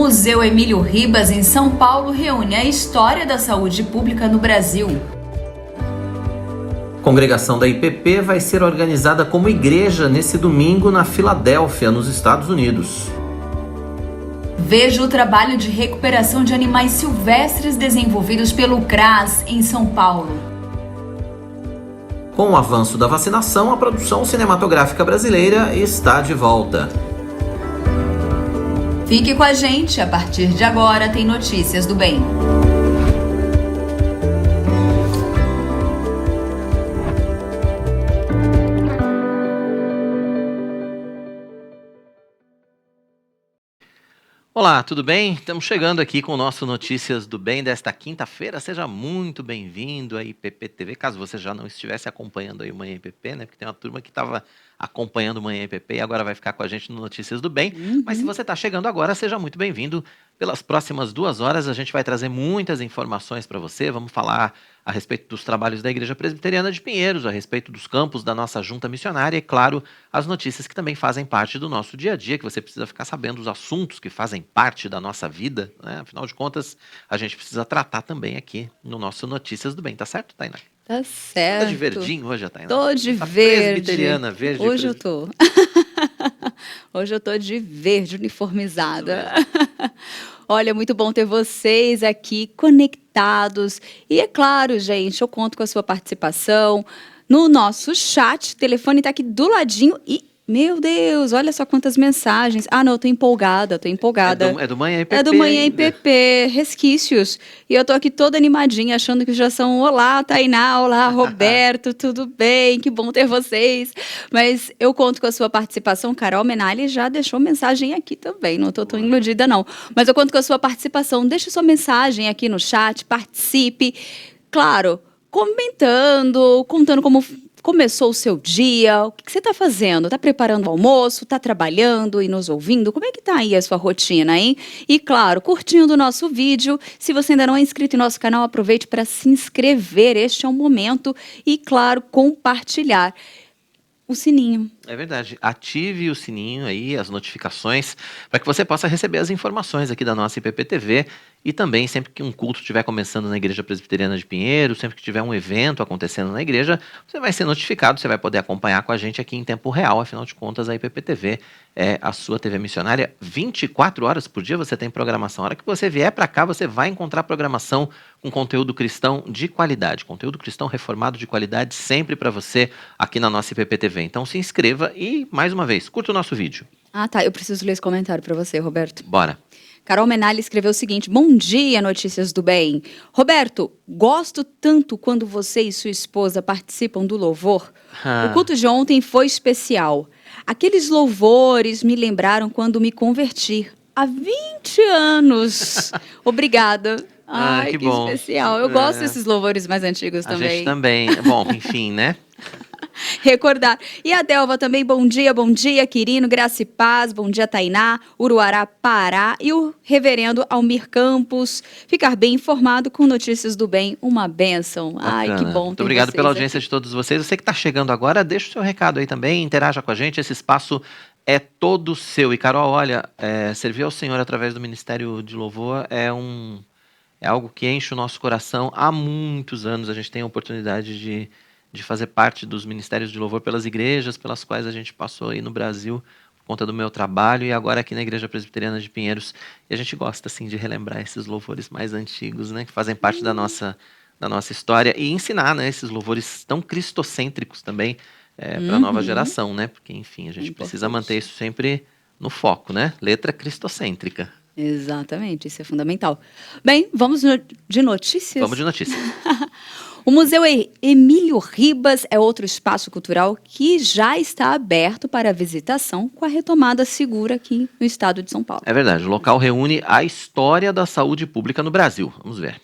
Museu Emílio Ribas, em São Paulo, reúne a história da saúde pública no Brasil. Congregação da IPP vai ser organizada como igreja nesse domingo na Filadélfia, nos Estados Unidos. Veja o trabalho de recuperação de animais silvestres desenvolvidos pelo CRAS, em São Paulo. Com o avanço da vacinação, a produção cinematográfica brasileira está de volta. Fique com a gente, a partir de agora tem Notícias do Bem. Olá, tudo bem? Estamos chegando aqui com o nosso Notícias do Bem desta quinta-feira. Seja muito bem-vindo à IPP TV, caso você já não estivesse acompanhando aí o Manhã IPP, né? Porque tem uma turma que estava acompanhando o Manhã IPP e agora vai ficar com a gente no Notícias do Bem. Mas se você está chegando agora, seja muito bem-vindo. Pelas próximas 2 horas a gente vai trazer muitas informações para você. Vamos falar a respeito dos trabalhos da Igreja Presbiteriana de Pinheiros, a respeito dos campos da nossa junta missionária e, claro, as notícias que também fazem parte do nosso dia a dia, que você precisa ficar sabendo, os assuntos que fazem parte da nossa vida, né? Afinal de contas, a gente precisa tratar também aqui no nosso Notícias do Bem, tá certo, Tainá? Tá certo. Tá de verdinho hoje, Tainá? Tô de tá verde. Presbiteriana, verde. Hoje eu tô. Hoje eu tô de verde, uniformizada. Olha, muito bom ter vocês aqui conectados. E é claro, gente, eu conto com a sua participação no nosso chat. O telefone tá aqui do ladinho e, meu Deus, olha só quantas mensagens. Ah, não, eu tô empolgada. É do Manhã IPP. É do Manhã ainda. IPP, resquícios. E eu tô aqui toda animadinha, achando que já são olá, Tainá, olá, Roberto, tudo bem? Que bom ter vocês. Mas eu conto com a sua participação. Carol Menali já deixou mensagem aqui também, não tô tão iludida não. Mas eu conto com a sua participação. Deixe sua mensagem aqui no chat, participe. Claro, comentando, contando como começou o seu dia, o que você está fazendo? Está preparando o almoço? Está trabalhando e nos ouvindo? Como é que está aí a sua rotina, hein? E claro, curtindo o nosso vídeo. Se você ainda não é inscrito em nosso canal, aproveite para se inscrever. Este é o momento. E claro, compartilhar o sininho. É verdade. Ative o sininho aí, as notificações, para que você possa receber as informações aqui da nossa IPP TV e também sempre que um culto estiver começando na Igreja Presbiteriana de Pinheiros, sempre que tiver um evento acontecendo na igreja, você vai ser notificado, você vai poder acompanhar com a gente aqui em tempo real. Afinal de contas, a IPP TV é a sua TV missionária. 24 horas por dia você tem programação. A hora que você vier para cá, você vai encontrar programação com conteúdo cristão de qualidade, conteúdo cristão reformado de qualidade sempre para você aqui na nossa IPP TV. Então se inscreva e, mais uma vez, curta o nosso vídeo. Ah, tá. Eu preciso ler esse comentário para você, Roberto. Bora. Carol Menali escreveu o seguinte: bom dia, Notícias do Bem. Roberto, gosto tanto quando você e sua esposa participam do louvor. O culto de ontem foi especial. Aqueles louvores me lembraram quando me converti há 20 anos. Obrigada. Ai, que bom. Especial. Eu gosto desses louvores mais antigos também. A gente também. Bom, enfim, né? Recordar. E a Delva também, bom dia, Quirino, graça e paz, bom dia, Tainá, Uruará, Pará, e o reverendo Almir Campos, ficar bem informado com Notícias do Bem, uma bênção. Bacana. Ai, que bom. Muito obrigado pela audiência aqui de todos vocês. Você que está chegando agora, deixa o seu recado aí também, interaja com a gente, esse espaço é todo seu. E Carol, olha, servir ao Senhor através do Ministério de Louvor é algo que enche o nosso coração há muitos anos. A gente tem a oportunidade de fazer parte dos ministérios de louvor pelas igrejas pelas quais a gente passou aí no Brasil por conta do meu trabalho e agora aqui na Igreja Presbiteriana de Pinheiros. E a gente gosta, assim, de relembrar esses louvores mais antigos, né, que fazem parte da nossa história e ensinar, né, esses louvores tão cristocêntricos também para a nova geração, né, porque, enfim, a gente precisa manter isso sempre no foco, né, letra cristocêntrica. Exatamente, isso é fundamental. Bem, vamos de notícias? Vamos de notícias. O Museu Emílio Ribas é outro espaço cultural que já está aberto para visitação com a retomada segura aqui no estado de São Paulo. É verdade, o local reúne a história da saúde pública no Brasil. Vamos ver.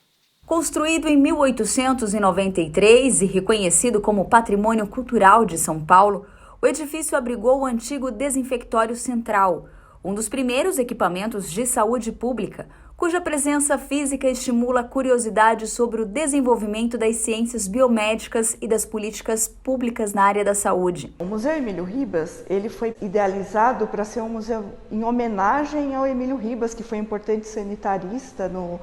Construído em 1893 e reconhecido como Patrimônio Cultural de São Paulo, o edifício abrigou o antigo desinfectório central, um dos primeiros equipamentos de saúde pública, cuja presença física estimula a curiosidade sobre o desenvolvimento das ciências biomédicas e das políticas públicas na área da saúde. O Museu Emílio Ribas, ele foi idealizado para ser um museu em homenagem ao Emílio Ribas, que foi um importante sanitarista no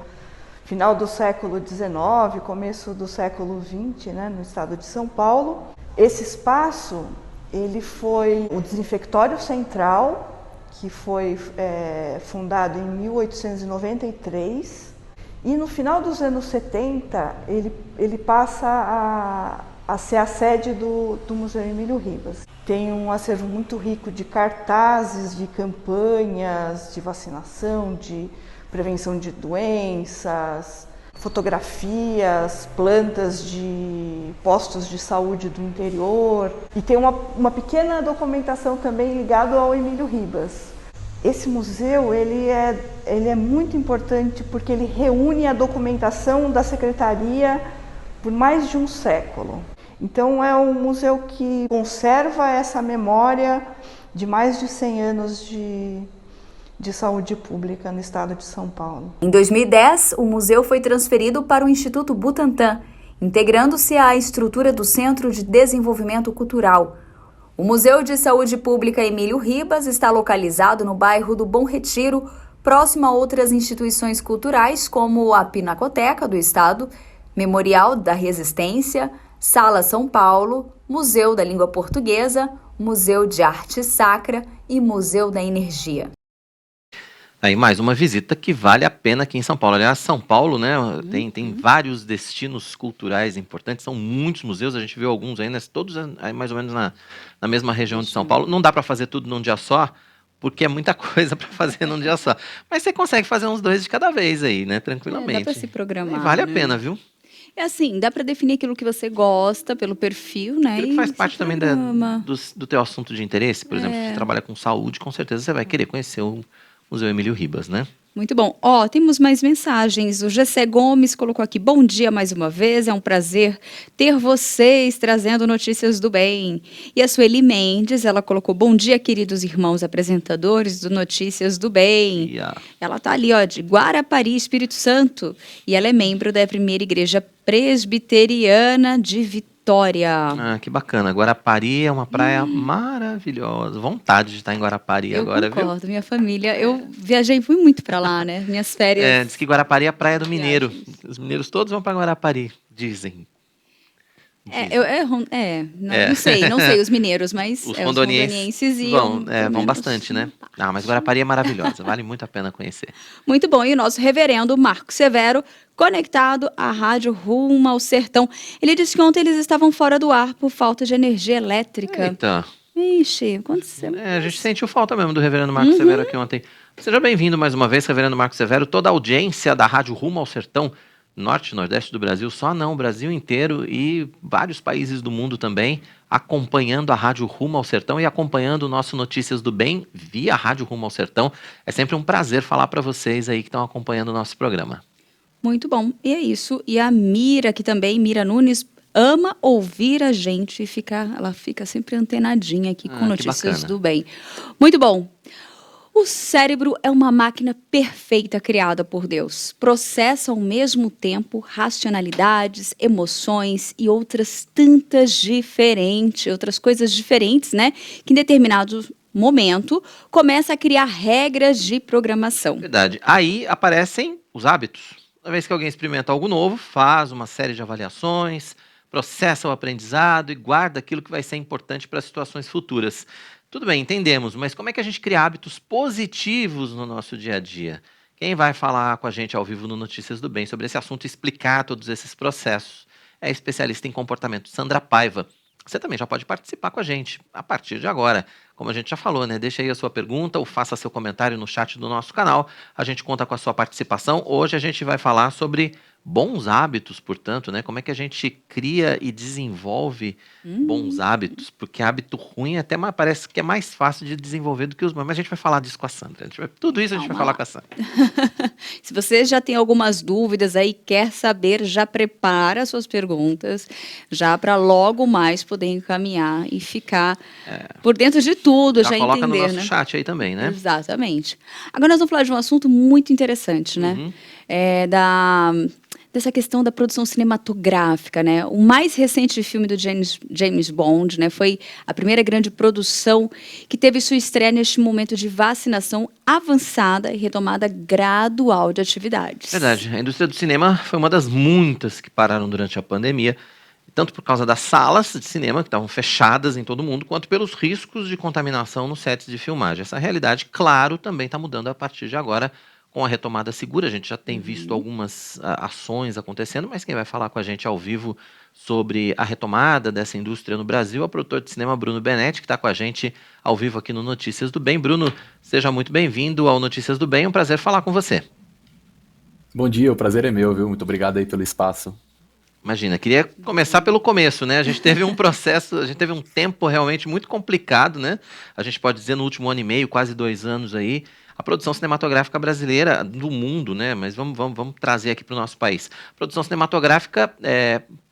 final do século XIX, começo do século XX, né, no estado de São Paulo. Esse espaço, ele foi o desinfectório central, que foi fundado em 1893, e no final dos anos 70 ele passa a ser a sede do Museu Emílio Ribas. Tem um acervo muito rico de cartazes, de campanhas de vacinação, de prevenção de doenças, fotografias, plantas de postos de saúde do interior, e tem uma pequena documentação também ligada ao Emílio Ribas. Esse museu ele é muito importante porque ele reúne a documentação da Secretaria por mais de um século. Então é um museu que conserva essa memória de mais de 100 anos de saúde pública no estado de São Paulo. Em 2010, o museu foi transferido para o Instituto Butantan, integrando-se à estrutura do Centro de Desenvolvimento Cultural. O Museu de Saúde Pública Emílio Ribas está localizado no bairro do Bom Retiro, próximo a outras instituições culturais como a Pinacoteca do Estado, Memorial da Resistência, Sala São Paulo, Museu da Língua Portuguesa, Museu de Arte Sacra e Museu da Energia. Aí mais uma visita que vale a pena aqui em São Paulo. Aliás, São Paulo, né, tem vários destinos culturais importantes, são muitos museus, a gente viu alguns aí, né, todos aí mais ou menos na mesma região de São Paulo. Não dá para fazer tudo num dia só, porque é muita coisa para fazer num dia só. Mas você consegue fazer uns 2 de cada vez aí, né, tranquilamente. Dá para se programar. E vale a né? pena, viu? É assim, dá para definir aquilo que você gosta pelo perfil, né? Aquilo que faz parte também programa. do teu assunto de interesse, por exemplo, se você trabalha com saúde, com certeza você vai querer conhecer o Museu Emílio Ribas, né? Muito bom. Ó, temos mais mensagens. O Gessé Gomes colocou aqui, bom dia mais uma vez, é um prazer ter vocês trazendo notícias do bem. E a Sueli Mendes, ela colocou, bom dia, queridos irmãos apresentadores do Notícias do Bem. Ela tá ali, ó, de Guarapari, Espírito Santo, e ela é membro da Primeira Igreja Presbiteriana de Vitória. Ah, que bacana. Guarapari é uma praia maravilhosa. Vontade de estar em Guarapari agora, viu? Eu concordo, minha família. Eu viajei, fui muito para lá, né? Minhas férias. Diz que Guarapari é a praia do mineiro. Os mineiros todos vão para Guarapari, dizem. Não sei os mineiros, mas os rondonienses vão bastante, né? Mas Guarapari é maravilhosa, vale muito a pena conhecer. Muito bom, e o nosso reverendo Marco Severo, conectado à rádio Rumo ao Sertão. Ele disse que ontem eles estavam fora do ar por falta de energia elétrica. Eita. Ixi, aconteceu. A gente sentiu falta mesmo do reverendo Marco Severo aqui ontem. Seja bem-vindo mais uma vez, reverendo Marco Severo, toda a audiência da rádio Rumo ao Sertão, norte e nordeste do Brasil, só não, o Brasil inteiro e vários países do mundo também, acompanhando a Rádio Rumo ao Sertão e acompanhando o nosso Notícias do Bem via Rádio Rumo ao Sertão. É sempre um prazer falar para vocês aí que estão acompanhando o nosso programa. Muito bom, e é isso. E a Mira, que também, Mira Nunes, ama ouvir a gente e ela fica sempre antenadinha aqui com Notícias do Bem. Muito bom. O cérebro é uma máquina perfeita criada por Deus. Processa ao mesmo tempo racionalidades, emoções e outras coisas diferentes, né? Que em determinado momento começa a criar regras de programação. Verdade. Aí aparecem os hábitos. Toda vez que alguém experimenta algo novo, faz uma série de avaliações, processa o aprendizado e guarda aquilo que vai ser importante para situações futuras. Tudo bem, entendemos, mas como é que a gente cria hábitos positivos no nosso dia a dia? Quem vai falar com a gente ao vivo no Notícias do Bem sobre esse assunto e explicar todos esses processos é a especialista em comportamento Sandra Paiva. Você também já pode participar com a gente a partir de agora. Como a gente já falou, né? Deixa aí a sua pergunta ou faça seu comentário no chat do nosso canal. A gente conta com a sua participação. Hoje a gente vai falar sobre bons hábitos, portanto, né? Como é que a gente cria e desenvolve bons hábitos? Porque hábito ruim até parece que é mais fácil de desenvolver do que os bons. Mas a gente vai falar disso com a Sandra. Tudo isso a gente vai Calma falar lá. com a Sandra. Se você já tem algumas dúvidas aí, quer saber, já prepara suas perguntas, já para logo mais poder encaminhar e ficar por dentro de tudo, já coloca no entender, nosso né? chat aí também, né? Exatamente. Agora nós vamos falar de um assunto muito interessante, né? Uhum. Dessa questão da produção cinematográfica, né? O mais recente filme do James Bond, né? Foi a primeira grande produção que teve sua estreia neste momento de vacinação avançada e retomada gradual de atividades. Verdade. A indústria do cinema foi uma das muitas que pararam durante a pandemia, tanto por causa das salas de cinema, que estavam fechadas em todo o mundo, quanto pelos riscos de contaminação nos sets de filmagem. Essa realidade, claro, também está mudando a partir de agora, com a retomada segura. A gente já tem visto algumas ações acontecendo, mas quem vai falar com a gente ao vivo sobre a retomada dessa indústria no Brasil é o produtor de cinema Bruno Benetti, que está com a gente ao vivo aqui no Notícias do Bem. Bruno, seja muito bem-vindo ao Notícias do Bem, é um prazer falar com você. Bom dia, o prazer é meu, viu? Muito obrigado aí pelo espaço. Imagina, queria começar pelo começo, né? A gente teve um processo, a gente teve um tempo realmente muito complicado, né? A gente pode dizer no último ano e meio, quase 2 anos aí, a produção cinematográfica brasileira, do mundo, né? Mas vamos trazer aqui para o nosso país. A produção cinematográfica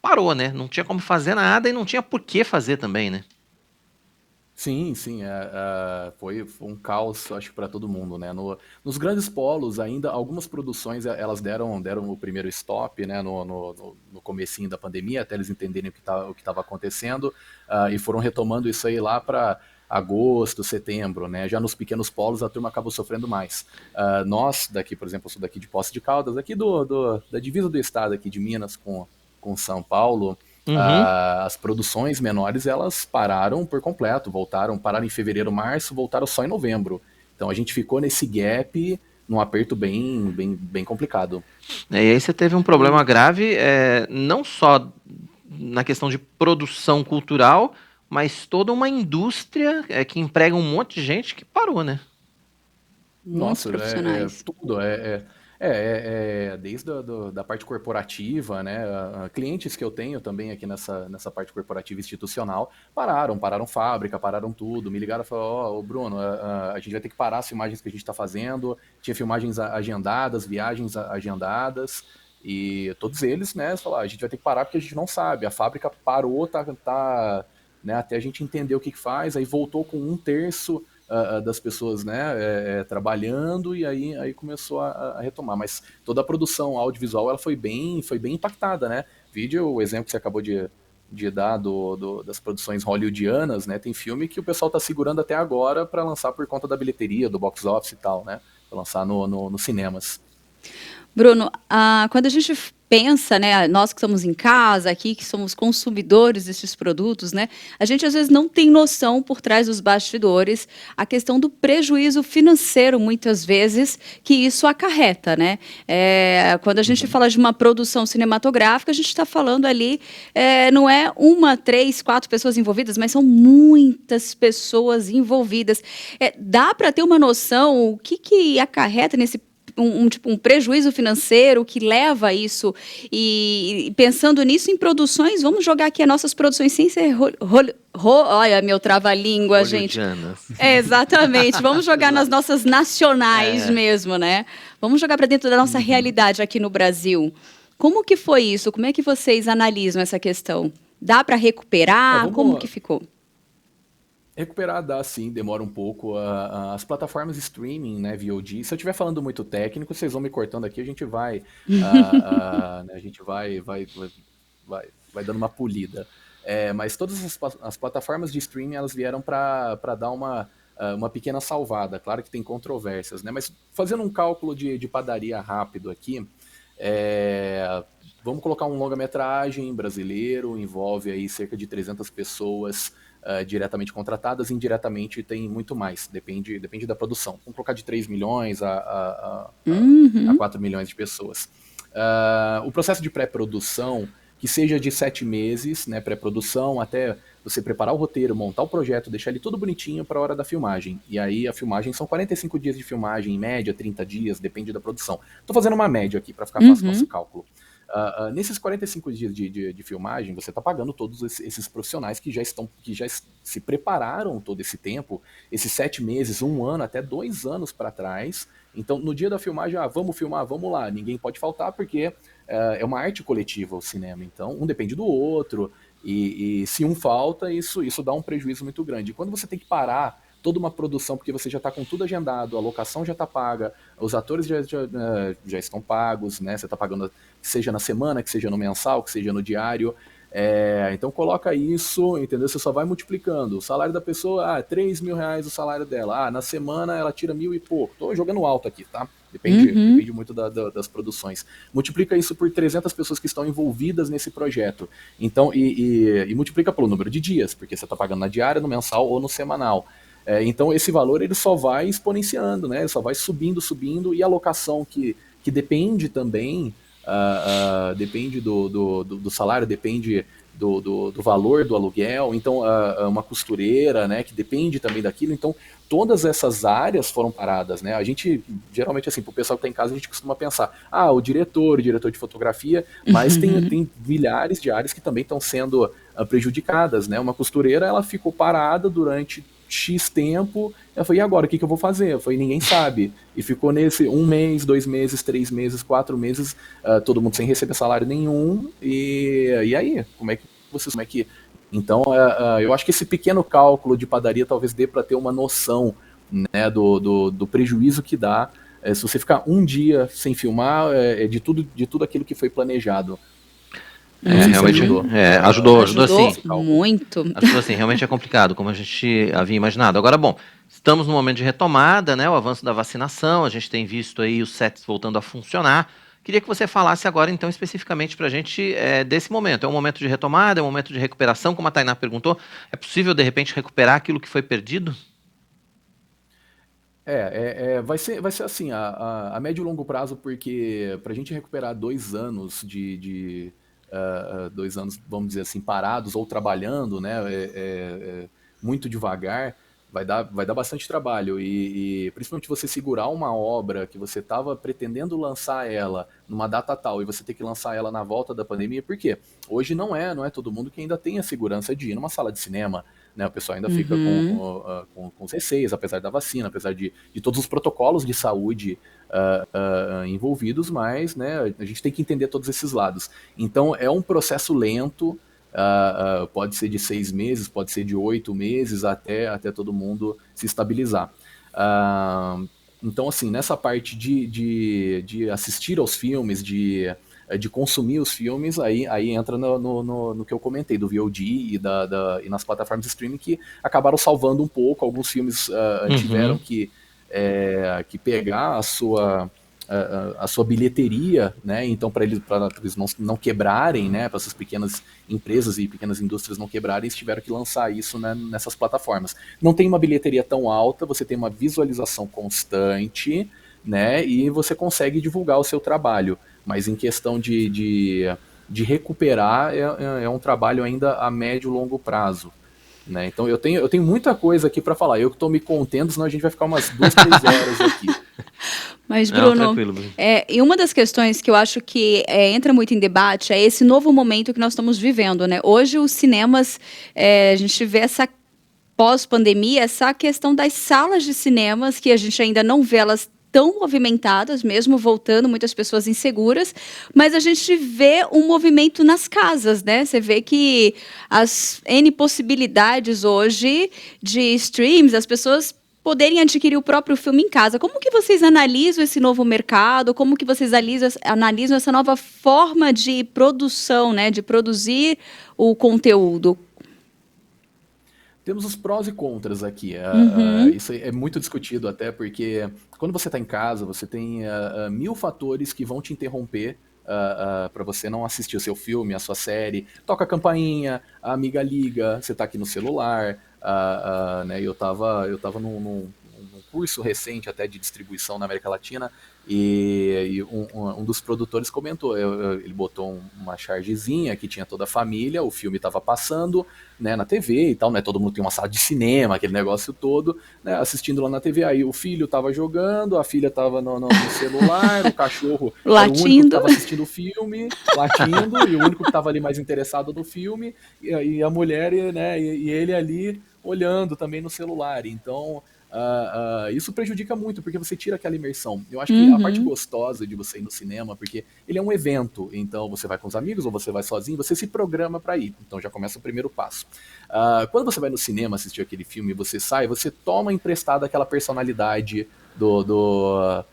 parou, né? Não tinha como fazer nada e não tinha por que fazer também, né? Sim, foi um caos, acho que para todo mundo, né? Nos grandes polos ainda, algumas produções elas deram o primeiro stop, né? No comecinho da pandemia, até eles entenderem o que estava acontecendo, e foram retomando isso aí lá para agosto, setembro, né? Já nos pequenos polos a turma acabou sofrendo mais. Nós daqui, por exemplo, eu sou daqui de Poços de Caldas, aqui da divisa do estado aqui de Minas com São Paulo. As produções menores elas pararam por completo, pararam em fevereiro, março, voltaram só em novembro. Então a gente ficou nesse gap, num aperto bem complicado. E aí você teve um problema grave, não só na questão de produção cultural, mas toda uma indústria que emprega um monte de gente que parou, né? Muitos Nossa, profissionais. tudo. Desde da parte corporativa, né? Clientes que eu tenho também aqui nessa parte corporativa institucional pararam fábrica, pararam tudo, me ligaram e falaram: ó, Bruno, a gente vai ter que parar as filmagens que a gente está fazendo, tinha filmagens agendadas, viagens agendadas, e todos eles, né, falaram: a gente vai ter que parar porque a gente não sabe, a fábrica parou, né, até a gente entender o que faz, aí voltou com 1/3 das pessoas, né, trabalhando, e aí começou a retomar. Mas toda a produção audiovisual ela foi bem impactada, né? O exemplo que você acabou de dar das produções hollywoodianas, né? Tem filme que o pessoal está segurando até agora para lançar por conta da bilheteria, do box office e tal, né? Para lançar nos cinemas. Bruno, quando a gente pensa, né, nós que estamos em casa aqui, que somos consumidores desses produtos, né, a gente às vezes não tem noção por trás dos bastidores a questão do prejuízo financeiro, muitas vezes, que isso acarreta, né? Quando a gente fala de uma produção cinematográfica, a gente está falando ali, não é 1, 3, 4 pessoas envolvidas, mas são muitas pessoas envolvidas. Dá para ter uma noção o que acarreta nesse um prejuízo financeiro que leva a isso, e pensando nisso em produções, vamos jogar aqui as nossas produções sem ser olha, meu trava-língua, gente. Exatamente, vamos jogar nas nossas nacionais mesmo, né? Vamos jogar para dentro da nossa realidade aqui no Brasil. Como que foi isso? Como é que vocês analisam essa questão? Dá para recuperar? Como que ficou? Recuperar dá, sim, demora um pouco. As plataformas de streaming, né, VOD, se eu estiver falando muito técnico, vocês vão me cortando aqui, a gente vai, né, a gente vai dando uma polida. Mas todas as plataformas de streaming, elas vieram para dar uma pequena salvada. Claro que tem controvérsias, né, mas fazendo um cálculo de padaria rápido aqui, vamos colocar um longa-metragem brasileiro, envolve aí cerca de 300 pessoas diretamente contratadas, indiretamente tem muito mais, depende da produção. Vamos colocar de 3 milhões a 4 milhões de pessoas. O processo de pré-produção, que seja de 7 meses, né, pré-produção, até você preparar o roteiro, montar o projeto, deixar ele tudo bonitinho para a hora da filmagem. E aí a filmagem são 45 dias de filmagem, em média 30 dias, depende da produção. Estou fazendo uma média aqui para ficar fácil o nosso cálculo. Nesses 45 dias de filmagem, você está pagando todos esses profissionais que já se prepararam todo esse tempo, esses 7 meses, 1 ano, até 2 anos para trás. Então, no dia da filmagem, vamos filmar, vamos lá. Ninguém pode faltar porque é uma arte coletiva o cinema. Então, um depende do outro. E se um falta, isso dá um prejuízo muito grande. E quando você tem que parar toda uma produção, porque você já está com tudo agendado, a locação já está paga, os atores já estão pagos, né? Você está pagando, que seja na semana, que seja no mensal, que seja no diário. Então coloca isso, entendeu? Você só vai multiplicando. O salário da pessoa, R$ 3.000 o salário dela. Na semana ela tira 1.000 e pouco. Tô jogando alto aqui, tá? Depende muito das produções. Multiplica isso por 300 pessoas que estão envolvidas nesse projeto. Então, e multiplica pelo número de dias, porque você está pagando na diária, no mensal ou no semanal. Então esse valor ele só vai exponenciando, né? Ele só vai subindo, e a locação que depende também, depende do salário, depende do valor do aluguel. Então uma costureira, né, que depende também daquilo. Então todas essas áreas foram paradas, né? A gente, geralmente assim, pro pessoal que tá em casa, a gente costuma pensar, o diretor de fotografia, mas tem milhares de áreas que também estão sendo prejudicadas, né? Uma costureira, ela ficou parada durante X tempo. Eu falei, e agora, o que eu vou fazer? Eu falei, ninguém sabe. E ficou nesse 1 mês, 2 meses, 3 meses, 4 meses, todo mundo sem receber salário nenhum. E aí, como é que... Então, eu acho que esse pequeno cálculo de padaria talvez dê para ter uma noção, né, do prejuízo que dá se você ficar um dia sem filmar, de tudo aquilo que foi planejado. Realmente ajudou sim. Muito. Ajudou sim, realmente é complicado, como a gente havia imaginado. Agora, bom, estamos no momento de retomada, né? O avanço da vacinação, a gente tem visto aí os sets voltando a funcionar. Queria que você falasse agora, então, especificamente para a gente desse momento. É um momento de retomada, é um momento de recuperação, como a Tainá perguntou. É possível, de repente, recuperar aquilo que foi perdido? Vai ser assim, a médio e longo prazo, porque para a gente recuperar 2 anos 2 anos, vamos dizer assim, parados ou trabalhando, né, muito devagar, vai dar bastante trabalho. E principalmente você segurar uma obra que você estava pretendendo lançar ela numa data tal e você ter que lançar ela na volta da pandemia, por quê? Hoje não é todo mundo que ainda tem a segurança de ir numa sala de cinema, né? O pessoal ainda fica com os receios, apesar da vacina, apesar de todos os protocolos de saúde envolvidos, mas, né, a gente tem que entender todos esses lados. Então é um processo lento, pode ser de 6 meses, pode ser de 8 meses, até todo mundo se estabilizar. Então, assim, nessa parte de assistir aos filmes, de consumir os filmes, aí entra no que eu comentei, do VOD e nas plataformas de streaming, que acabaram salvando um pouco. Alguns filmes tiveram que pegar a sua bilheteria, né? Então, para eles não quebrarem, né? Para essas pequenas empresas e pequenas indústrias não quebrarem, eles tiveram que lançar isso, né, nessas plataformas. Não tem uma bilheteria tão alta, você tem uma visualização constante, né? E você consegue divulgar o seu trabalho. Mas em questão de recuperar, é um trabalho ainda a médio e longo prazo. Né? Então eu tenho muita coisa aqui para falar. Eu que estou me contendo, senão a gente vai ficar umas 2, 3 horas aqui. Mas, Bruno, e uma das questões que eu acho que entra muito em debate é esse novo momento que nós estamos vivendo, né? Hoje os cinemas, a gente vê essa pós-pandemia, essa questão das salas de cinemas, que a gente ainda não vê elas tão movimentadas, mesmo voltando, muitas pessoas inseguras, mas a gente vê um movimento nas casas, né? Você vê que as N possibilidades hoje de streams, as pessoas poderem adquirir o próprio filme em casa. Como que vocês analisam esse novo mercado? Como que vocês analisam essa nova forma de produção, né? De produzir o conteúdo? Temos os prós e contras aqui. Isso é muito discutido até porque quando você está em casa, você tem 1000 fatores que vão te interromper para você não assistir o seu filme, a sua série. Toca a campainha, a amiga liga, você está aqui no celular. Né, eu tava num num curso recente até de distribuição na América Latina, e um dos produtores comentou, ele botou uma chargezinha que tinha toda a família, o filme estava passando, né, na TV e tal, né, todo mundo tem uma sala de cinema, aquele negócio todo, né, assistindo lá na TV, aí o filho estava jogando, a filha estava no celular, o cachorro era o único que Latindo. estava assistindo o filme, latindo, e o único que estava ali mais interessado no filme, e a mulher, né, e ele ali olhando também no celular. Então, isso prejudica muito, porque você tira aquela imersão. Eu acho que a parte gostosa de você ir no cinema, porque ele é um evento, então você vai com os amigos ou você vai sozinho, você se programa para ir. Então já começa o primeiro passo. Quando você vai no cinema assistir aquele filme e você sai, você toma emprestada aquela personalidade do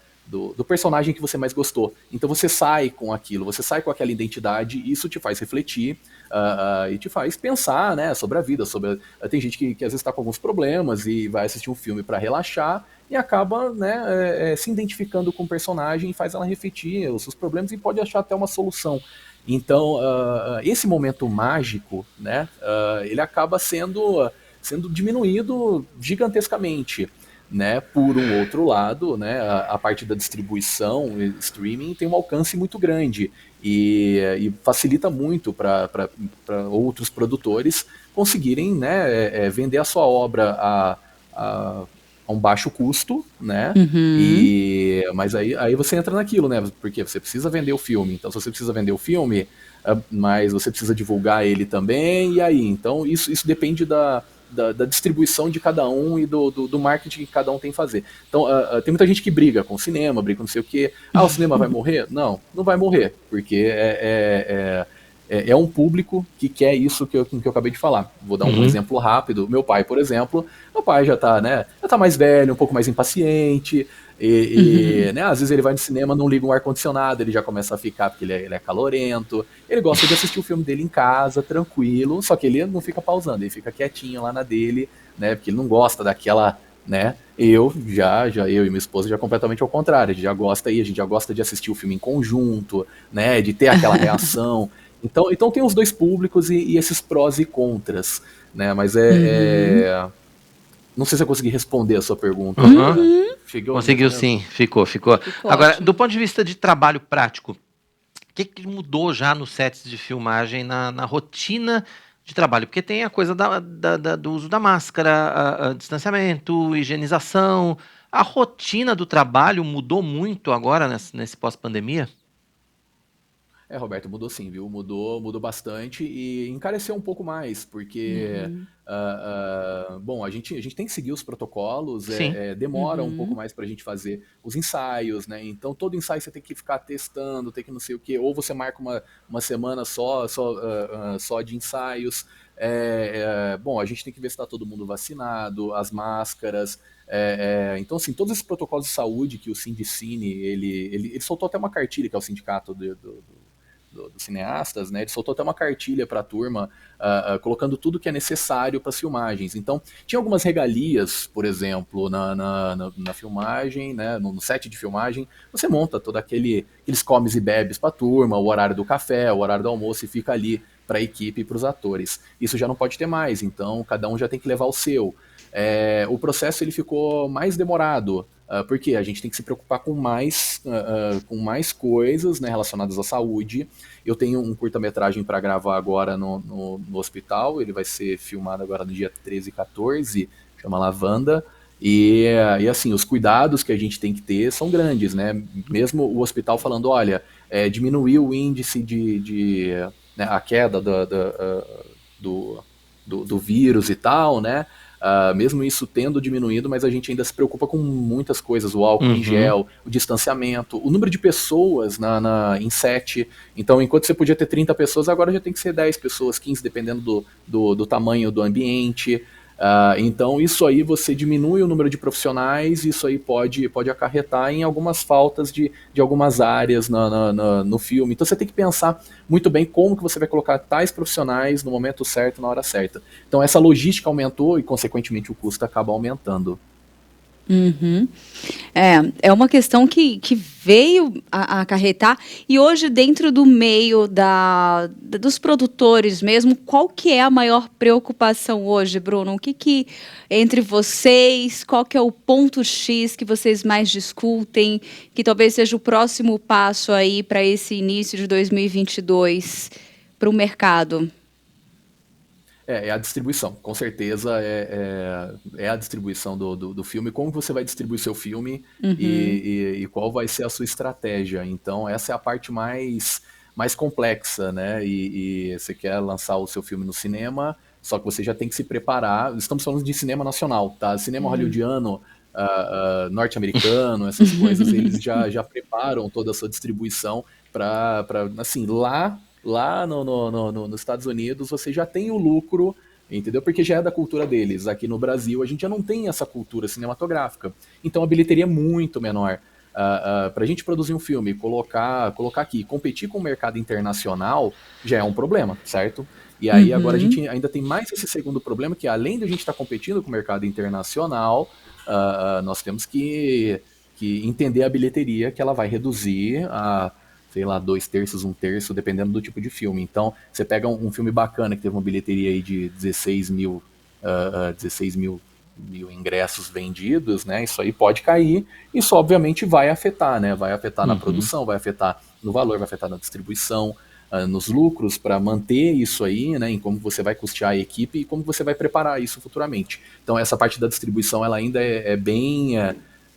personagem que você mais gostou. Então você sai com aquilo, você sai com aquela identidade, e isso te faz refletir e te faz pensar, né, sobre a vida. Tem gente que às vezes está com alguns problemas e vai assistir um filme para relaxar e acaba, né, se identificando com o personagem e faz ela refletir os seus problemas e pode achar até uma solução. Então, esse momento mágico, né, ele acaba sendo diminuído gigantescamente. Né? Por um outro lado, né, a parte da distribuição, streaming, tem um alcance muito grande e facilita muito para outros produtores conseguirem, né, vender a sua obra a um baixo custo, né? Mas aí você entra naquilo, né? Porque você precisa vender o filme. Então, se você precisa vender o filme, mas você precisa divulgar ele também, e aí? Então, isso depende da distribuição de cada um e do marketing que cada um tem que fazer. Então, tem muita gente que briga com o cinema, briga com não sei o quê. O cinema vai morrer? Não vai morrer, porque é um público que quer isso que eu acabei de falar. Vou dar um exemplo rápido. Meu pai, por exemplo, já tá mais velho, um pouco mais impaciente, né, às vezes ele vai no cinema, não liga um ar-condicionado, ele já começa a ficar, porque ele é calorento. Ele gosta de assistir o filme dele em casa, tranquilo, só que ele não fica pausando, ele fica quietinho lá na dele, né, porque ele não gosta daquela, né, eu e minha esposa já completamente ao contrário, a gente já gosta de assistir o filme em conjunto, né, de ter aquela reação. Então tem os dois públicos e esses prós e contras, né, mas não sei se eu consegui responder a sua pergunta. Conseguiu sim, ficou. Agora, ótimo. Do ponto de vista de trabalho prático, o que mudou já nos sets de filmagem, na rotina de trabalho? Porque tem a coisa do uso da máscara, distanciamento, higienização. A rotina do trabalho mudou muito agora nesse pós-pandemia? Roberto, mudou sim, viu? Mudou bastante e encareceu um pouco mais, porque, bom, a gente tem que seguir os protocolos, demora um pouco mais pra gente fazer os ensaios, né? Então, todo ensaio você tem que ficar testando, tem que não sei o quê, ou você marca uma semana só de ensaios. Bom, a gente tem que ver se tá todo mundo vacinado, as máscaras. Então, assim, todos esses protocolos de saúde que o Sindicine, ele soltou até uma cartilha, que é o sindicato dos cineastas, né? Ele soltou até uma cartilha para a turma, colocando tudo que é necessário para as filmagens. Então, tinha algumas regalias, por exemplo, na filmagem, né? No set de filmagem, você monta todo aqueles comes e bebes para a turma, o horário do café, o horário do almoço, e fica ali para a equipe e para os atores. Isso já não pode ter mais, então cada um já tem que levar o seu. O processo ele ficou mais demorado, porque a gente tem que se preocupar com mais coisas, né, relacionadas à saúde. Eu tenho um curta-metragem para gravar agora no hospital, ele vai ser filmado agora no dia 13 e 14, chama Lavanda, e assim, os cuidados que a gente tem que ter são grandes, né? Mesmo o hospital falando, olha, diminuiu o índice né, a queda do vírus e tal, né? Mesmo isso tendo diminuído, mas a gente ainda se preocupa com muitas coisas, o álcool em gel, o distanciamento, o número de pessoas em set. Então, enquanto você podia ter 30 pessoas, agora já tem que ser 10 pessoas, 15, dependendo do tamanho do ambiente. Então, isso aí você diminui o número de profissionais, isso aí pode acarretar em algumas faltas de algumas áreas no filme. Então, você tem que pensar muito bem como que você vai colocar tais profissionais no momento certo, na hora certa. Então, essa logística aumentou e, consequentemente, o custo acaba aumentando. Uhum. É uma questão que veio a acarretar, e hoje dentro do meio dos produtores mesmo, qual que é a maior preocupação hoje, Bruno? O que entre vocês, qual que é o ponto X que vocês mais discutem, que talvez seja o próximo passo aí para esse início de 2022 para o mercado? É a distribuição, com certeza é a distribuição do filme, como você vai distribuir seu filme Uhum. e qual vai ser a sua estratégia. Então, essa é a parte mais complexa, né? E você quer lançar o seu filme no cinema, só que você já tem que se preparar. Estamos falando de cinema nacional, tá? Cinema hollywoodiano, norte-americano, essas coisas, eles já preparam toda a sua distribuição para, assim, lá nos Estados Unidos você já tem o lucro, entendeu? Porque já é da cultura deles. Aqui no Brasil a gente já não tem essa cultura cinematográfica. Então a bilheteria é muito menor. Para a gente produzir um filme, colocar aqui, competir com o mercado internacional, já é um problema, certo? E aí agora a Uhum. gente ainda tem mais esse segundo problema, que além de a gente estar competindo com o mercado internacional, nós temos que entender a bilheteria, que ela vai reduzir a, sei lá, 2/3, 1/3, dependendo do tipo de filme. Então, você pega um filme bacana que teve uma bilheteria aí de 16 mil ingressos vendidos, né? Isso aí pode cair, isso obviamente vai afetar, né? Vai afetar na Uhum. produção, vai afetar no valor, vai afetar na distribuição, nos lucros, para manter isso aí, né? Em como você vai custear a equipe e como você vai preparar isso futuramente. Então, essa parte da distribuição, ela ainda é bem,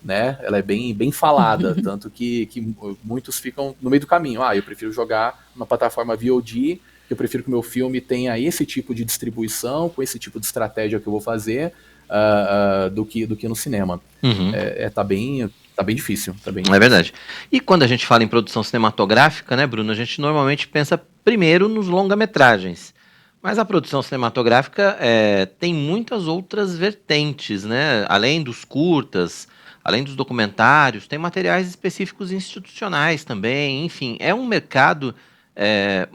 né? Ela é bem falada, tanto que muitos ficam no meio do caminho. Eu prefiro jogar numa plataforma VOD, eu prefiro que o meu filme tenha esse tipo de distribuição, com esse tipo de estratégia que eu vou fazer, do que no cinema. Uhum. Tá bem difícil, tá bem É difícil. verdade. E quando a gente fala em produção cinematográfica, né, Bruno, a gente normalmente pensa primeiro nos longa-metragens. Mas a produção cinematográfica tem muitas outras vertentes, né? Além dos curtas, além dos documentários, tem materiais específicos institucionais também. Enfim, é um mercado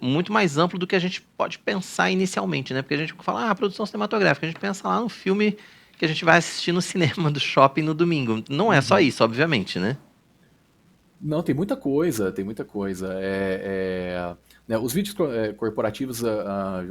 muito mais amplo do que a gente pode pensar inicialmente, né? Porque a gente fala, produção cinematográfica, a gente pensa lá no filme que a gente vai assistir no cinema do shopping no domingo. Não é só Uhum. isso, obviamente, né? Não, tem muita coisa, tem muita coisa. Né, os vídeos corporativos,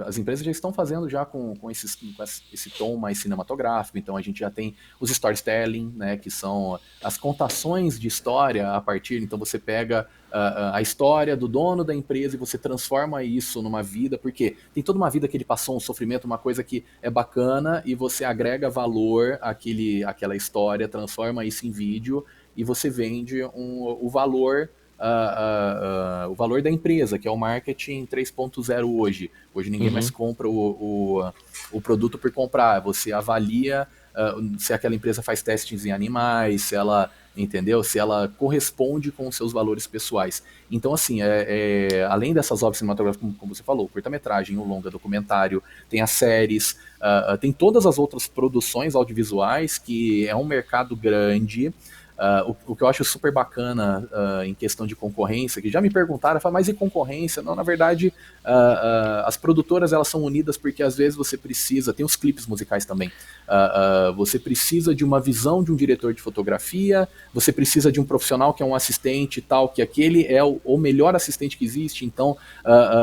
as empresas já estão fazendo já com esse tom mais cinematográfico, então a gente já tem os storytelling, né, que são as contações de história a partir, então você pega a história do dono da empresa e você transforma isso numa vida, porque tem toda uma vida que ele passou, um sofrimento, uma coisa que é bacana, e você agrega valor àquela história, transforma isso em vídeo, e você vende o valor, o valor da empresa, que é o marketing 3.0 hoje. Hoje ninguém mais Uhum. compra o produto por comprar. Você avalia se aquela empresa faz testes em animais, se ela, entendeu? Se ela corresponde com os seus valores pessoais. Então, assim, além dessas obras cinematográficas, como você falou, curta-metragem, o longa, documentário, tem as séries, tem todas as outras produções audiovisuais, que é um mercado grande. O que eu acho super bacana em questão de concorrência, que já me perguntaram, falo, mas e concorrência? Não, na verdade, as produtoras elas são unidas porque às vezes você precisa, tem os clipes musicais também, você precisa de uma visão de um diretor de fotografia, você precisa de um profissional que é um assistente e tal, que aquele é o melhor assistente que existe, então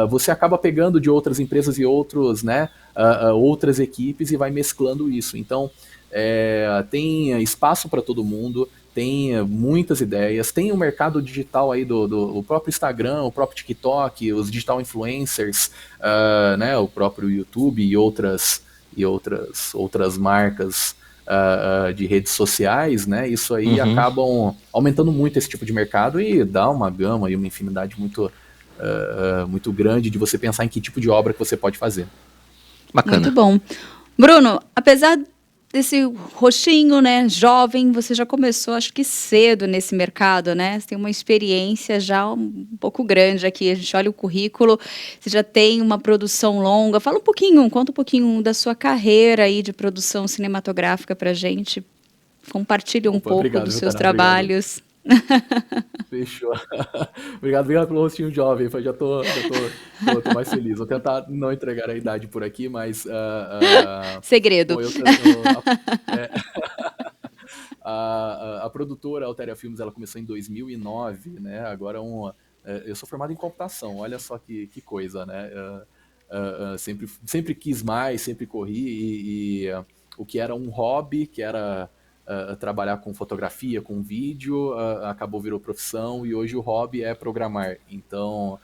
você acaba pegando de outras empresas e outros, né, outras equipes e vai mesclando isso. Então, tem espaço para todo mundo, tem muitas ideias, tem o mercado digital aí o próprio Instagram, o próprio TikTok, os digital influencers, né, o próprio YouTube e outras marcas de redes sociais, né, isso aí Uhum. acabam aumentando muito esse tipo de mercado e dá uma gama e uma infinidade muito grande de você pensar em que tipo de obra que você pode fazer. Muito Bacana. bom. Bruno, apesar desse rostinho, né, jovem, você já começou, acho que cedo nesse mercado, né? Você tem uma experiência já um pouco grande aqui. A gente olha o currículo, você já tem uma produção longa. Conta um pouquinho da sua carreira aí de produção cinematográfica pra gente. Compartilha um Opa, pouco obrigado, dos viu, seus Tainá? Obrigado. trabalhos. Fechou. Obrigado pelo rostinho jovem. Já tô mais feliz. Vou tentar não entregar a idade por aqui, mas Segredo. bom, é, A produtora Altéria Filmes, ela começou em 2009, né? Agora eu sou formado em computação, olha só que coisa, né? Sempre quis mais, sempre corri o que era um hobby, que era trabalhar com fotografia, com vídeo, acabou virou profissão e hoje o hobby é programar. Então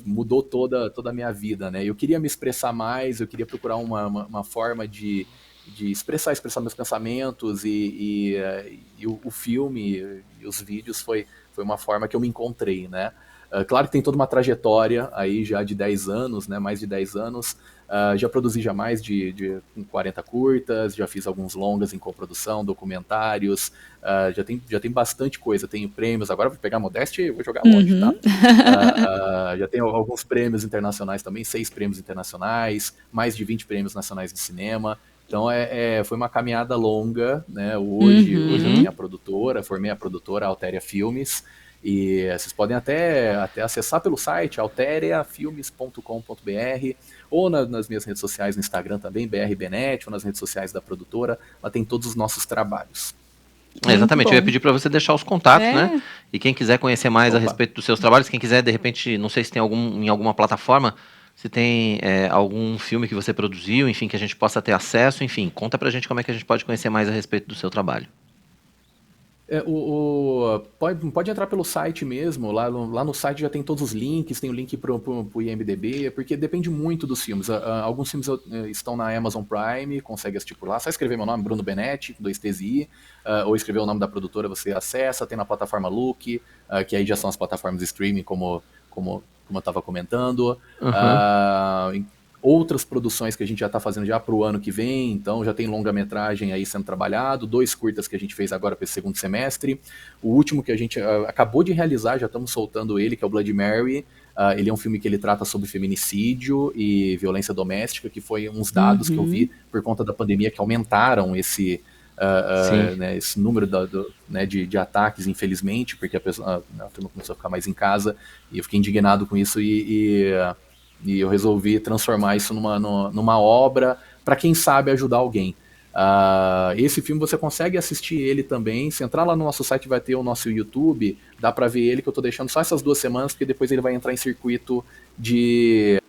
mudou toda a minha vida, né? Eu queria me expressar mais, eu queria procurar uma forma de expressar meus pensamentos e o filme e os vídeos foi uma forma que eu me encontrei, né? Claro que tem toda uma trajetória aí já de 10 anos, né? Mais de 10 anos. Já produzi já mais de 40 curtas, já fiz alguns longas em coprodução, documentários, já tem bastante coisa, tenho prêmios, agora vou pegar a modéstia e vou jogar longe, tá? Já tenho alguns prêmios internacionais também, 6 prêmios internacionais, mais de 20 prêmios nacionais de cinema. Então foi uma caminhada longa, né? Hoje eu tenho a produtora, formei a produtora Altéria Filmes, e vocês podem até acessar pelo site alteriafilmes.com.br ou nas minhas redes sociais no Instagram também, BRBenet, ou nas redes sociais da produtora, lá tem todos os nossos trabalhos. Exatamente, eu ia pedir para você deixar os contatos, né? E quem quiser conhecer mais a respeito dos seus trabalhos, quem quiser, de repente, não sei se tem em alguma plataforma, se tem algum filme que você produziu, enfim, que a gente possa ter acesso, enfim, conta pra gente como é que a gente pode conhecer mais a respeito do seu trabalho. Pode entrar pelo site mesmo, lá no site já tem todos os links, tem o link pro IMDb, porque depende muito dos filmes. Alguns filmes estão na Amazon Prime, consegue assistir por lá, só escrever meu nome, Bruno Benetti, 2 T's e I, ou escrever o nome da produtora, você acessa, tem na plataforma Look, que aí já são as plataformas de streaming, como eu estava comentando. Outras produções que a gente já está fazendo já para o ano que vem, então já tem longa-metragem aí sendo trabalhado, 2 curtas que a gente fez agora para esse segundo semestre. O último que a gente acabou de realizar, já estamos soltando ele, que é o Bloody Mary. Ele é um filme que ele trata sobre feminicídio e violência doméstica, que foi uns dados que eu vi por conta da pandemia que aumentaram esse número de ataques, infelizmente, porque a turma começou a ficar mais em casa, e eu fiquei indignado com isso e eu resolvi transformar isso numa obra para quem sabe ajudar alguém. Esse filme você consegue assistir ele também, se entrar lá no nosso site vai ter o nosso YouTube, dá para ver ele, que eu tô deixando só essas 2 semanas, porque depois ele vai entrar em circuito de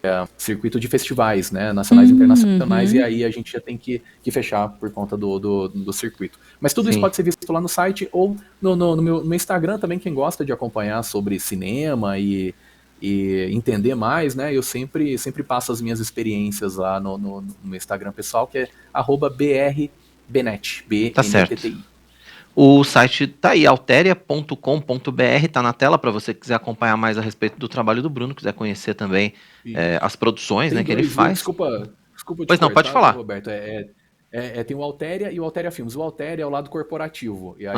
festivais, né, nacionais e internacionais, e aí a gente já tem que fechar por conta do circuito. Mas tudo isso pode ser visto lá no site ou no meu Instagram também, quem gosta de acompanhar sobre cinema e entender mais, né? Eu sempre passo as minhas experiências lá no Instagram pessoal, que é @brbenet, Tá certo. O site tá aí, alteria.com.br, tá na tela para você que quiser acompanhar mais a respeito do trabalho do Bruno, quiser conhecer também as produções, né, que ele faz. Desculpa pois não, pode falar. Roberto, tem o Altéria e o Altéria Filmes. O Altéria é o lado corporativo, e aí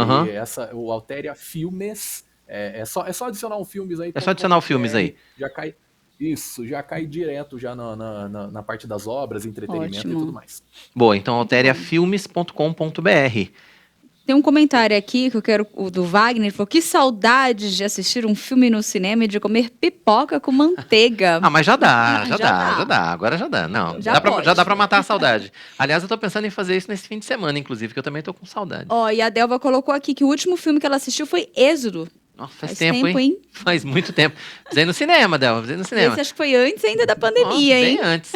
o Altéria Filmes é só adicionar um filmes aí. É só adicionar o filmes aí. Já cai direto já na parte das obras, entretenimento e tudo mais. Boa, então alteriafilmes.com.br. Tem um comentário aqui que eu quero, o do Wagner, ele falou: que saudade de assistir um filme no cinema e de comer pipoca com manteiga. Mas já dá. Agora já dá. Não, já dá pra matar a saudade. Aliás, eu tô pensando em fazer isso nesse fim de semana, inclusive, que eu também tô com saudade. E a Delva colocou aqui que o último filme que ela assistiu foi Êxodo. Nossa, faz tempo, hein? Faz muito tempo. Fizei no cinema, Delva, Esse acho que foi antes ainda da pandemia, hein? Bem antes.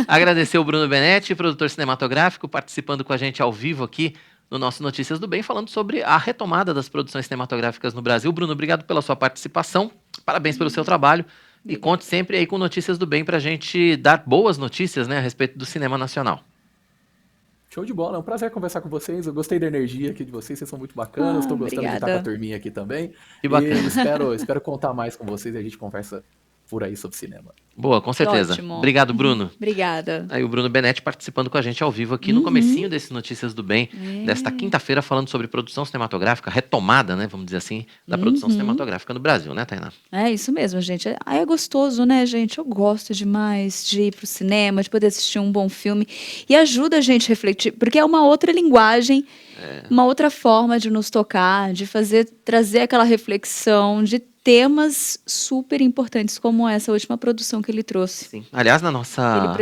Agradecer o Bruno Benetti, produtor cinematográfico, participando com a gente ao vivo aqui no nosso Notícias do Bem, falando sobre a retomada das produções cinematográficas no Brasil. Bruno, obrigado pela sua participação, parabéns pelo seu trabalho e conte sempre aí com Notícias do Bem pra gente dar boas notícias, né, a respeito do cinema nacional. Show de bola, é um prazer conversar com vocês, eu gostei da energia aqui de vocês são muito bacanas, estou gostando de estar com a turminha aqui também. Que bacana. E espero contar mais com vocês e a gente conversa por aí sobre cinema. Boa, com certeza. Ótimo. Obrigado, Bruno. Obrigada. Aí o Bruno Benetti participando com a gente ao vivo aqui no comecinho desse Notícias do Bem, desta quinta-feira, falando sobre produção cinematográfica, retomada, né, vamos dizer assim, da produção cinematográfica no Brasil, né, Tainá? É isso mesmo, gente. É gostoso, né, gente? Eu gosto demais de ir pro cinema, de poder assistir um bom filme e ajuda a gente a refletir, porque é uma outra linguagem, uma outra forma de nos tocar, de trazer aquela reflexão, de temas super importantes como essa última produção que ele trouxe. Sim. Aliás, na nossa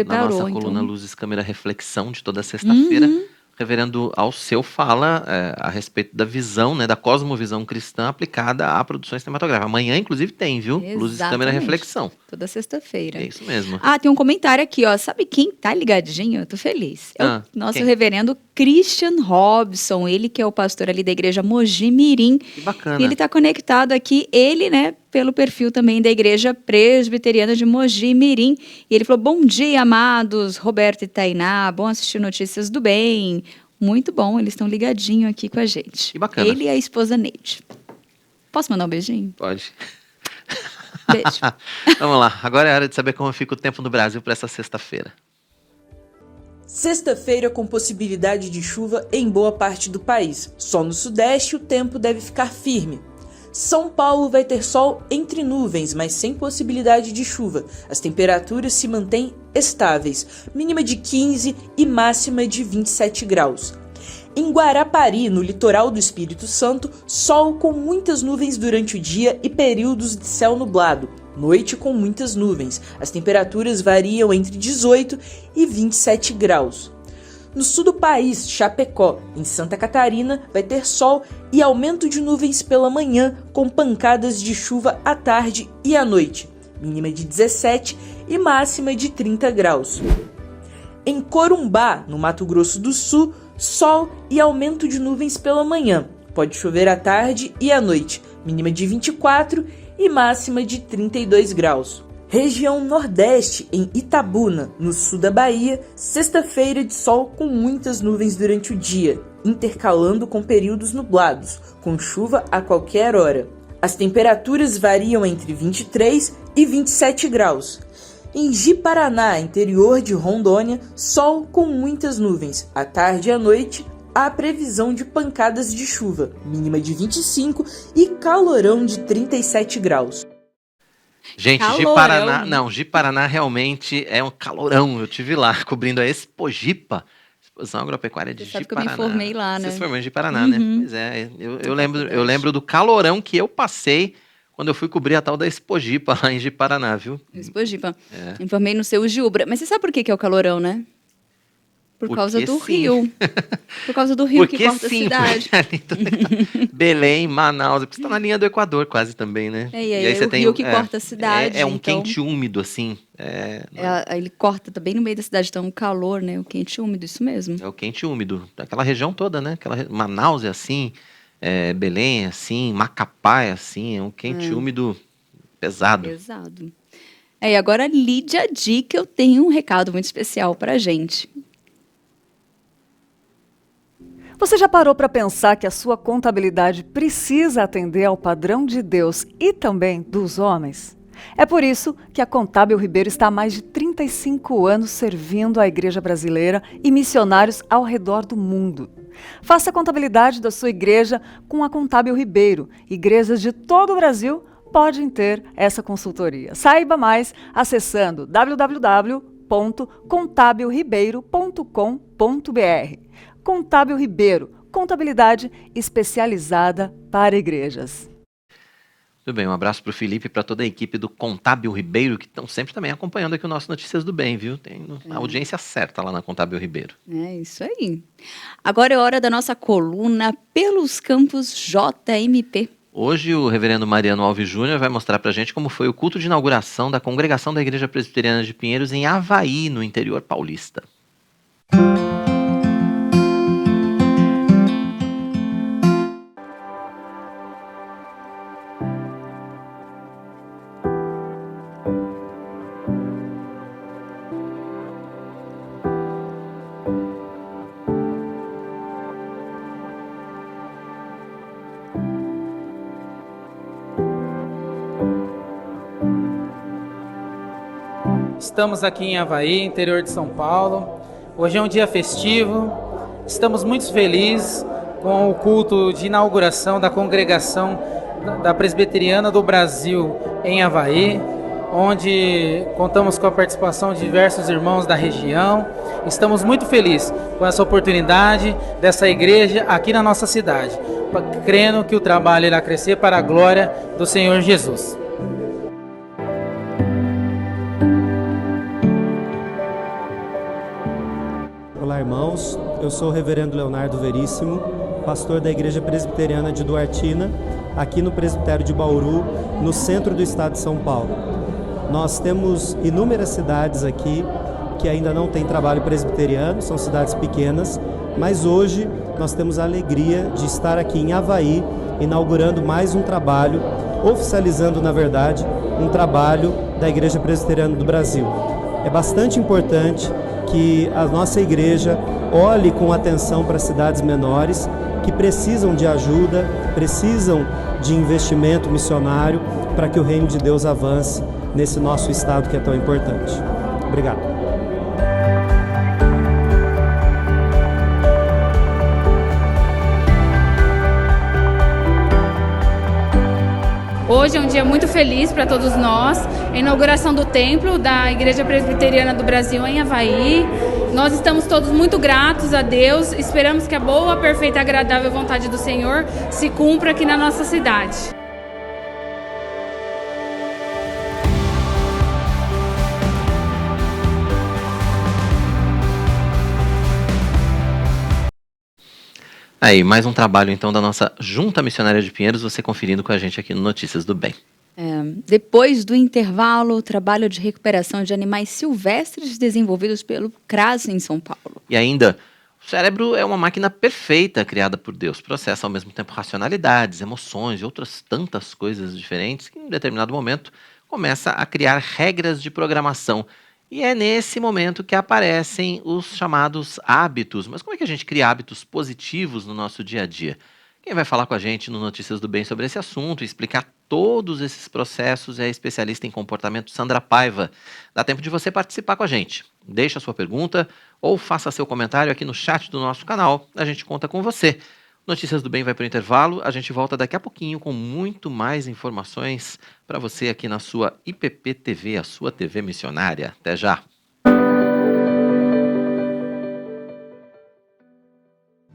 coluna então. Luzes, Câmera, Reflexão de toda sexta-feira, reverendo Alceu fala a respeito da visão, né, da cosmovisão cristã aplicada à produção cinematográfica. Amanhã, inclusive, tem, viu? Luzes, Câmera, Reflexão. Toda sexta-feira. É isso mesmo. Tem um comentário aqui, ó. Sabe quem tá ligadinho? Eu tô feliz. É o nosso reverendo Christian Robson, ele que é o pastor ali da igreja Mogi Mirim. Que bacana. E ele tá conectado aqui, ele, né, pelo perfil também da igreja presbiteriana de Mogi Mirim. E ele falou, bom dia, amados, Roberto e Tainá, bom assistir Notícias do Bem. Muito bom, eles estão ligadinhos aqui com a gente. Que bacana. Ele e a esposa Neide. Posso mandar um beijinho? Pode. Beijo. Vamos lá, agora é hora de saber como fica o tempo no Brasil para essa sexta-feira. Sexta-feira com possibilidade de chuva em boa parte do país. Só no sudeste o tempo deve ficar firme. São Paulo vai ter sol entre nuvens, mas sem possibilidade de chuva. As temperaturas se mantêm estáveis, mínima de 15 e máxima de 27 graus. Em Guarapari, no litoral do Espírito Santo, sol com muitas nuvens durante o dia e períodos de céu nublado. Noite com muitas nuvens. As temperaturas variam entre 18 e 27 graus. No sul do país, Chapecó, em Santa Catarina, vai ter sol e aumento de nuvens pela manhã, com pancadas de chuva à tarde e à noite, mínima de 17 e máxima de 30 graus. Em Corumbá, no Mato Grosso do Sul, sol e aumento de nuvens pela manhã, pode chover à tarde e à noite, mínima de 24 e máxima de 32 graus. Região Nordeste, em Itabuna, no sul da Bahia, sexta-feira de sol com muitas nuvens durante o dia, intercalando com períodos nublados, com chuva a qualquer hora. As temperaturas variam entre 23 e 27 graus. Em Ji-Paraná, interior de Rondônia, sol com muitas nuvens. À tarde e à noite, há previsão de pancadas de chuva, mínima de 25 e calorão de 37 graus. Gente, Calorão. Ji-Paraná realmente é um calorão. Eu tive lá cobrindo a Expojipa, Exposição Agropecuária de Você sabe que eu me Ji-Paraná. formei lá, né? Você se formou em Ji-Paraná, né? Pois é, eu lembro do calorão que eu passei quando eu fui cobrir a tal da Expojipa lá em Ji-Paraná, viu? Expojipa. Informei no seu Giubra. Mas você sabe por que é o calorão, né? Por causa do rio. Por causa do rio que corta a cidade. Belém, Manaus, porque você tá na linha do Equador quase também, né? E aí você tem o rio que corta a cidade. É um então, quente úmido, assim. Ele corta, tá bem no meio da cidade, então o calor, né? O quente úmido, isso mesmo. É o quente úmido. Daquela região toda, né? Manaus é assim, Belém é assim, Macapá é assim, é um quente úmido pesado. Pesado. E agora, Lídia Dica, eu tenho um recado muito especial pra gente. Você já parou para pensar que a sua contabilidade precisa atender ao padrão de Deus e também dos homens? É por isso que a Contábil Ribeiro está há mais de 35 anos servindo a igreja brasileira e missionários ao redor do mundo. Faça a contabilidade da sua igreja com a Contábil Ribeiro. Igrejas de todo o Brasil podem ter essa consultoria. Saiba mais acessando www.contabilribeiro.com.br. Contábil Ribeiro, contabilidade especializada para igrejas. Tudo bem, um abraço para o Felipe e para toda a equipe do Contábil Ribeiro, que estão sempre também acompanhando aqui o nosso Notícias do Bem, viu? Tem a audiência certa lá na Contábil Ribeiro. É isso aí. Agora é hora da nossa coluna Pelos Campos JMP. Hoje o reverendo Mariano Alves Júnior vai mostrar para a gente como foi o culto de inauguração da congregação da Igreja Presbiteriana de Pinheiros em Avaí, no interior paulista. Estamos aqui em Avaí, interior de São Paulo. Hoje é um dia festivo. Estamos muito felizes com o culto de inauguração da congregação da Presbiteriana do Brasil em Avaí, onde contamos com a participação de diversos irmãos da região. Estamos muito felizes com essa oportunidade dessa igreja aqui na nossa cidade, crendo que o trabalho irá crescer para a glória do Senhor Jesus. Olá, irmãos. eu sou o reverendo Leonardo Veríssimo, pastor da Igreja Presbiteriana de Duartina, aqui no Presbitério de Bauru, no centro do estado de São Paulo. Nós temos inúmeras cidades aqui que ainda não têm trabalho presbiteriano, são cidades pequenas, mas hoje nós temos a alegria de estar aqui em Avaí, inaugurando mais um trabalho, oficializando, na verdade, um trabalho da Igreja Presbiteriana do Brasil. É bastante importante que a nossa igreja olhe com atenção para cidades menores que precisam de ajuda, precisam de investimento missionário para que o reino de Deus avance nesse nosso estado que é tão importante. Obrigado. Hoje é um dia muito feliz para todos nós, a inauguração do templo da Igreja Presbiteriana do Brasil em Avaí. Nós estamos todos muito gratos a Deus, esperamos que a boa, perfeita e agradável vontade do Senhor se cumpra aqui na nossa cidade. Aí, mais um trabalho então da nossa Junta Missionária de Pinheiros, você conferindo com a gente aqui no Notícias do Bem. Depois do intervalo, o trabalho de recuperação de animais silvestres desenvolvidos pelo CRAS em São Paulo. E ainda, o cérebro é uma máquina perfeita criada por Deus, processa ao mesmo tempo racionalidades, emoções e outras tantas coisas diferentes que em determinado momento começa a criar regras de programação. E é nesse momento que aparecem os chamados hábitos. Mas como é que a gente cria hábitos positivos no nosso dia a dia? Quem vai falar com a gente no Notícias do Bem sobre esse assunto e explicar todos esses processos é a especialista em comportamento Sandra Paiva. Dá tempo de você participar com a gente. Deixa a sua pergunta ou faça seu comentário aqui no chat do nosso canal. A gente conta com você. Notícias do Bem vai para o intervalo. A gente volta daqui a pouquinho com muito mais informações para você aqui na sua IPP TV, a sua TV missionária. Até já!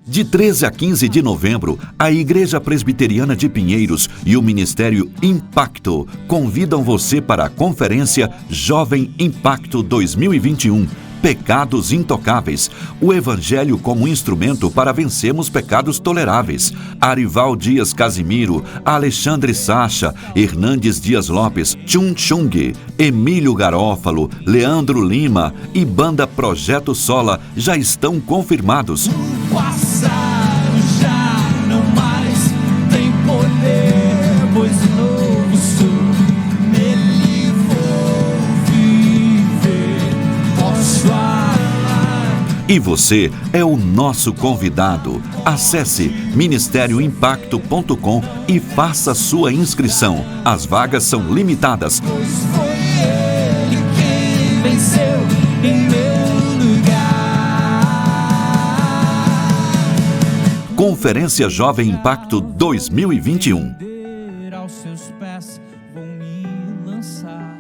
De 13 a 15 de novembro, a Igreja Presbiteriana de Pinheiros e o Ministério Impacto convidam você para a Conferência Jovem Impacto 2021. Pecados Intocáveis, o Evangelho como instrumento para vencermos pecados toleráveis. Arival Dias Casimiro, Alexandre Sacha, Hernandes Dias Lopes, Chun Chung, Emílio Garófalo, Leandro Lima e Banda Projeto Sola já estão confirmados. E você é o nosso convidado. Acesse ministérioimpacto.com e faça sua inscrição. As vagas são limitadas. Pois foi ele quem venceu em meu lugar. Conferência Jovem Impacto 2021. Aos seus pés vou me lançar.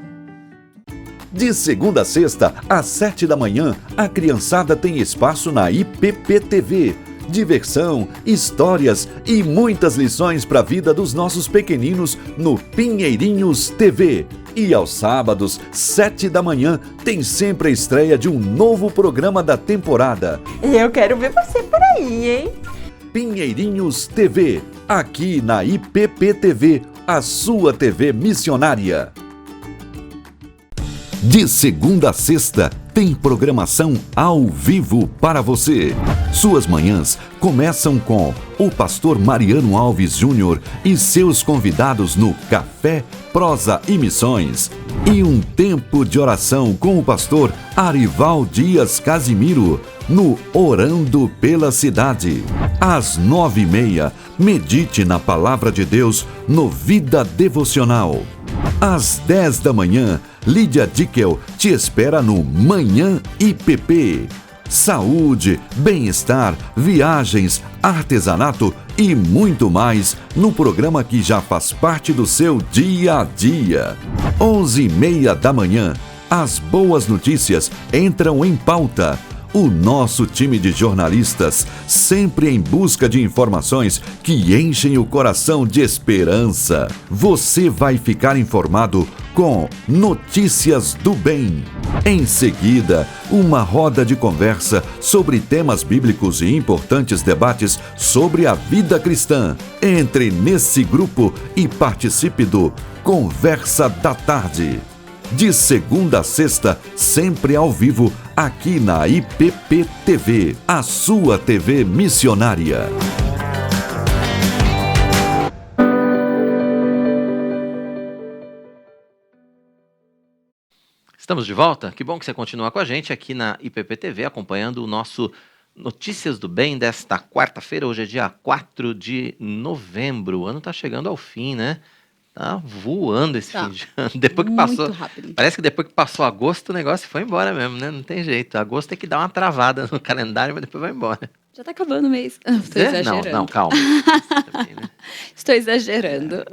De segunda a sexta, às 7 da manhã, a criançada tem espaço na IPP TV. Diversão, histórias e muitas lições para a vida dos nossos pequeninos no Pinheirinhos TV. E aos sábados, 7 da manhã, tem sempre a estreia de um novo programa da temporada. E eu quero ver você por aí, hein? Pinheirinhos TV, aqui na IPP TV, a sua TV missionária. De segunda a sexta, tem programação ao vivo para você. Suas manhãs começam com o pastor Mariano Alves Júnior e seus convidados no Café, Prosa e Missões. E um tempo de oração com o pastor Arival Dias Casimiro, no Orando pela Cidade. Às 9h30, medite na Palavra de Deus no Vida Devocional. Às 10 da manhã, Lídia Dickel te espera no Manhã IPP. Saúde, bem-estar, viagens, artesanato e muito mais no programa que já faz parte do seu dia a dia. 11h30 da manhã, as boas notícias entram em pauta. O nosso time de jornalistas, sempre em busca de informações que enchem o coração de esperança. Você vai ficar informado com Notícias do Bem. Em seguida, uma roda de conversa sobre temas bíblicos e importantes debates sobre a vida cristã. Entre nesse grupo e participe do Conversa da Tarde. De segunda a sexta, sempre ao vivo, aqui na IPP TV, a sua TV missionária. Estamos de volta? Que bom que você continua com a gente aqui na IPP TV, acompanhando o nosso Notícias do Bem desta quarta-feira. Hoje é dia 4 de novembro. O ano está chegando ao fim, né? Tá voando esse fim de ano. Depois que passou, rápido. parece que depois que passou agosto, o negócio foi embora mesmo, né? Não tem jeito. Agosto tem que dar uma travada no calendário, mas depois vai embora. Já tá acabando o mês. Estou exagerando. Não, calma. Também, né? Estou exagerando.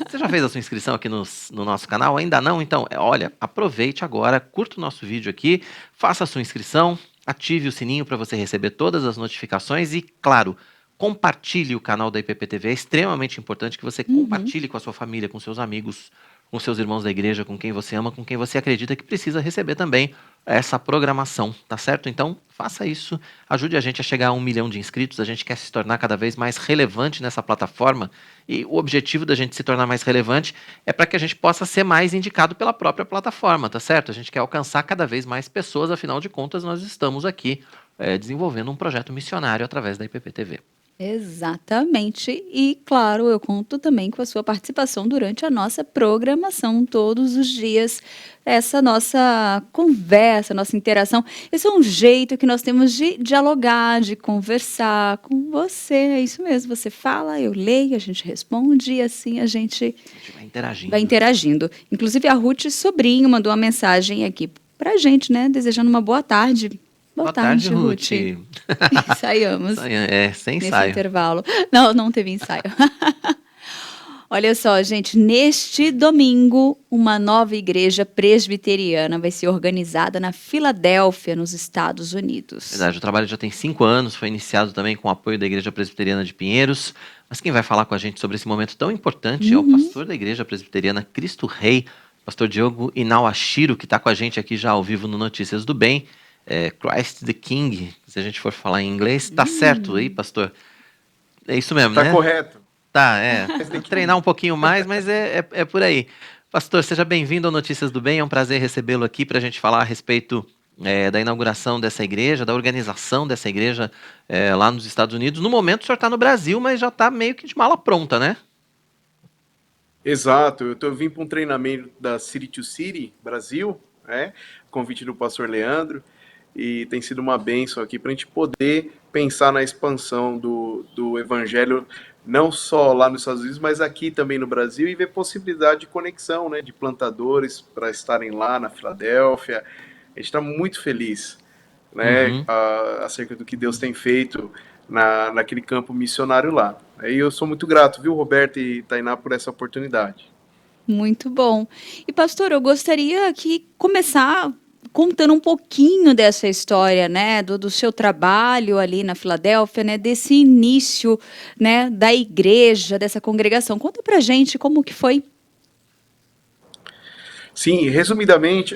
Você já fez a sua inscrição aqui no nosso canal? Ainda não? Então, olha, aproveite agora, curta o nosso vídeo aqui, faça a sua inscrição, ative o sininho para você receber todas as notificações e, claro, compartilhe o canal da IPP TV. É extremamente importante que você compartilhe com a sua família, com seus amigos, com seus irmãos da igreja, com quem você ama, com quem você acredita que precisa receber também essa programação, tá certo? Então, faça isso, ajude a gente a chegar a 1 milhão de inscritos. A gente quer se tornar cada vez mais relevante nessa plataforma e o objetivo da gente se tornar mais relevante é para que a gente possa ser mais indicado pela própria plataforma, tá certo? A gente quer alcançar cada vez mais pessoas, afinal de contas, nós estamos aqui desenvolvendo um projeto missionário através da IPP TV. Exatamente. E, claro, eu conto também com a sua participação durante a nossa programação todos os dias. Essa nossa conversa, nossa interação. Esse é um jeito que nós temos de dialogar, de conversar com você. É isso mesmo. Você fala, eu leio, a gente responde e assim a gente vai interagindo. Inclusive, a Ruth Sobrinho mandou uma mensagem aqui pra gente, né? Desejando uma boa tarde. Boa tarde, Ruth. Ensaiamos. Sem nesse ensaio. intervalo. Não teve ensaio. Olha só, gente, neste domingo, uma nova igreja presbiteriana vai ser organizada na Filadélfia, nos Estados Unidos. Verdade, o trabalho já tem 5 anos, foi iniciado também com o apoio da Igreja Presbiteriana de Pinheiros, mas quem vai falar com a gente sobre esse momento tão importante é o pastor da Igreja Presbiteriana Cristo Rei, pastor Diogo Inauashiro, que está com a gente aqui já ao vivo no Notícias do Bem. Christ the King, se a gente for falar em inglês, tá certo aí, pastor? É isso mesmo, né? Tá correto. Tá, Vou treinar um pouquinho mais, mas é por aí. Pastor, seja bem-vindo ao Notícias do Bem, é um prazer recebê-lo aqui para a gente falar a respeito da inauguração dessa igreja, da organização dessa igreja lá nos Estados Unidos. No momento o senhor está no Brasil, mas já está meio que de mala pronta, né? Exato, eu vim para um treinamento da City to City, Brasil, convite do pastor Leandro, e tem sido uma bênção aqui para a gente poder pensar na expansão do evangelho, não só lá nos Estados Unidos, mas aqui também no Brasil, e ver possibilidade de conexão, né, de plantadores para estarem lá na Filadélfia. A gente está muito feliz, né, acerca do que Deus tem feito naquele campo missionário lá. E eu sou muito grato, viu, Roberto e Tainá, por essa oportunidade. Muito bom. E, pastor, eu gostaria aqui começar contando um pouquinho dessa história, né, do seu trabalho ali na Filadélfia, né, desse início, né, da igreja, dessa congregação. Conta pra gente como que foi. Sim, resumidamente,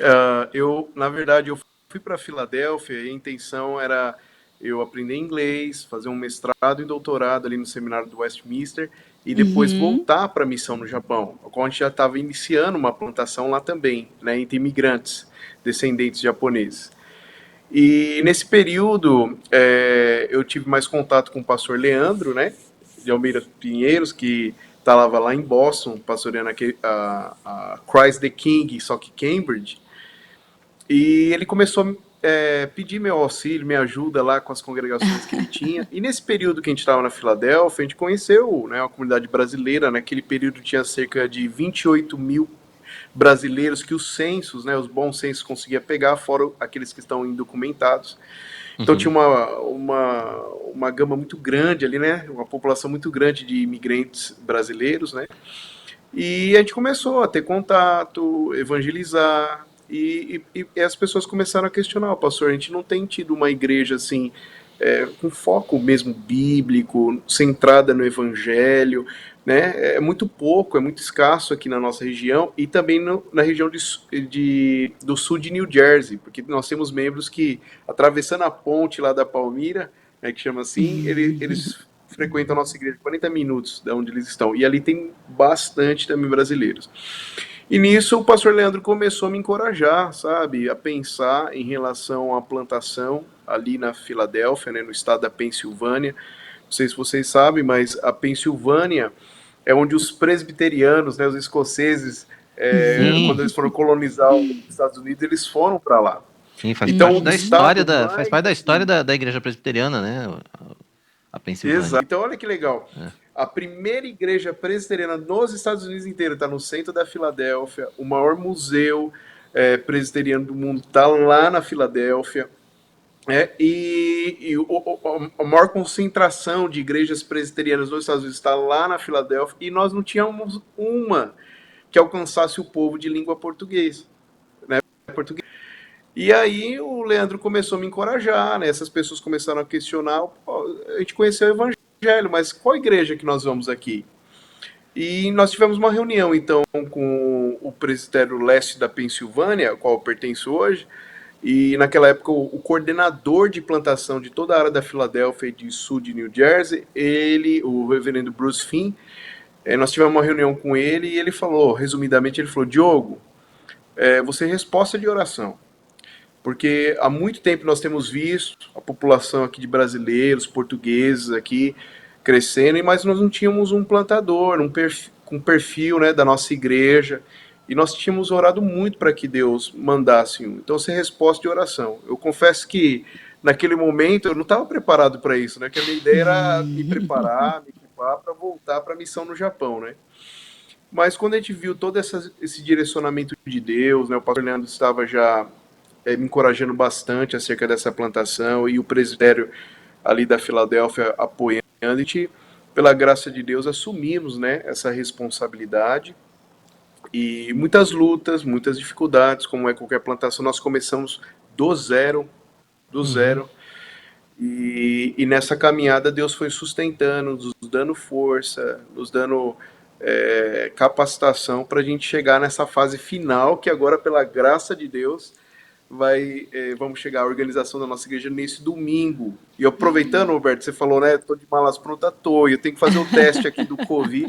na verdade, eu fui para Filadélfia e a intenção era eu aprender inglês, fazer um mestrado e doutorado ali no seminário do Westminster e depois voltar para a missão no Japão, a qual a gente já estava iniciando uma plantação lá também, né, entre imigrantes, descendentes japoneses. E nesse período eu tive mais contato com o pastor Leandro, né, de Almeida Pinheiros, que estava lá em Boston, pastoreando a Christ the King, só que Cambridge, e ele começou a pedir meu auxílio, minha ajuda lá com as congregações que ele tinha. E nesse período que a gente estava na Filadélfia, a gente conheceu, né, a comunidade brasileira. Naquele período tinha cerca de 28 mil brasileiros que os censos, né, os bons censos conseguia pegar, fora aqueles que estão indocumentados. Então tinha uma gama muito grande ali, né, uma população muito grande de imigrantes brasileiros, né, e a gente começou a ter contato, evangelizar, e as pessoas começaram a questionar: pastor, a gente não tem tido uma igreja assim com foco mesmo bíblico, centrada no evangelho, né? É muito pouco, é muito escasso aqui na nossa região e também na região do sul de New Jersey, porque nós temos membros que, atravessando a ponte lá da Palmira, né, que chama assim, eles frequentam a nossa igreja 40 minutos de onde eles estão, e ali tem bastante também brasileiros. E nisso o pastor Leandro começou a me encorajar, sabe, a pensar em relação à plantação ali na Filadélfia, né, no estado da Pensilvânia. Não sei se vocês sabem, mas a Pensilvânia é onde os presbiterianos, né, os escoceses, quando eles foram colonizar os Estados Unidos, eles foram para lá. Sim, faz parte da história faz parte da história da igreja presbiteriana, né? A Pensilvânia. Exato. Então, olha que legal. A primeira igreja presbiteriana nos Estados Unidos inteiro está no centro da Filadélfia. O maior museu presbiteriano do mundo está lá na Filadélfia. A maior concentração de igrejas presbiterianas nos Estados Unidos está lá na Filadélfia. E nós não tínhamos uma que alcançasse o povo de língua portuguesa, né? E aí o Leandro começou a me encorajar, né? Essas pessoas começaram a questionar. A gente conheceu o evangelho, mas qual igreja que nós vamos aqui? E nós tivemos uma reunião, então, com o presbitério leste da Pensilvânia, ao qual eu pertenço hoje, e naquela época o coordenador de plantação de toda a área da Filadélfia e de sul de New Jersey, o reverendo Bruce Finn, nós tivemos uma reunião com ele e ele falou, resumidamente, ele falou, Diogo, você é resposta de oração. Porque há muito tempo nós temos visto a população aqui de brasileiros, portugueses aqui crescendo, mas nós não tínhamos um plantador, com perfil, né, da nossa igreja, e nós tínhamos orado muito para que Deus mandasse um. Então, você é resposta de oração. Eu confesso que, naquele momento, eu não estava preparado para isso, né, que a minha ideia era me preparar para voltar para a missão no Japão, né. Mas quando a gente viu todo esse direcionamento de Deus, né, o pastor Leandro estava já me encorajando bastante acerca dessa plantação e o presbitério ali da Filadélfia apoiando, a gente, pela graça de Deus, assumimos, né, essa responsabilidade e muitas lutas, muitas dificuldades, como é qualquer plantação, nós começamos do zero, e nessa caminhada Deus foi sustentando, nos dando força, nos dando capacitação para a gente chegar nessa fase final, que agora, pela graça de Deus, vamos chegar à organização da nossa igreja nesse domingo. E aproveitando, Roberto, você falou, né, tô de malas prontas, eu tenho que fazer o teste aqui do Covid,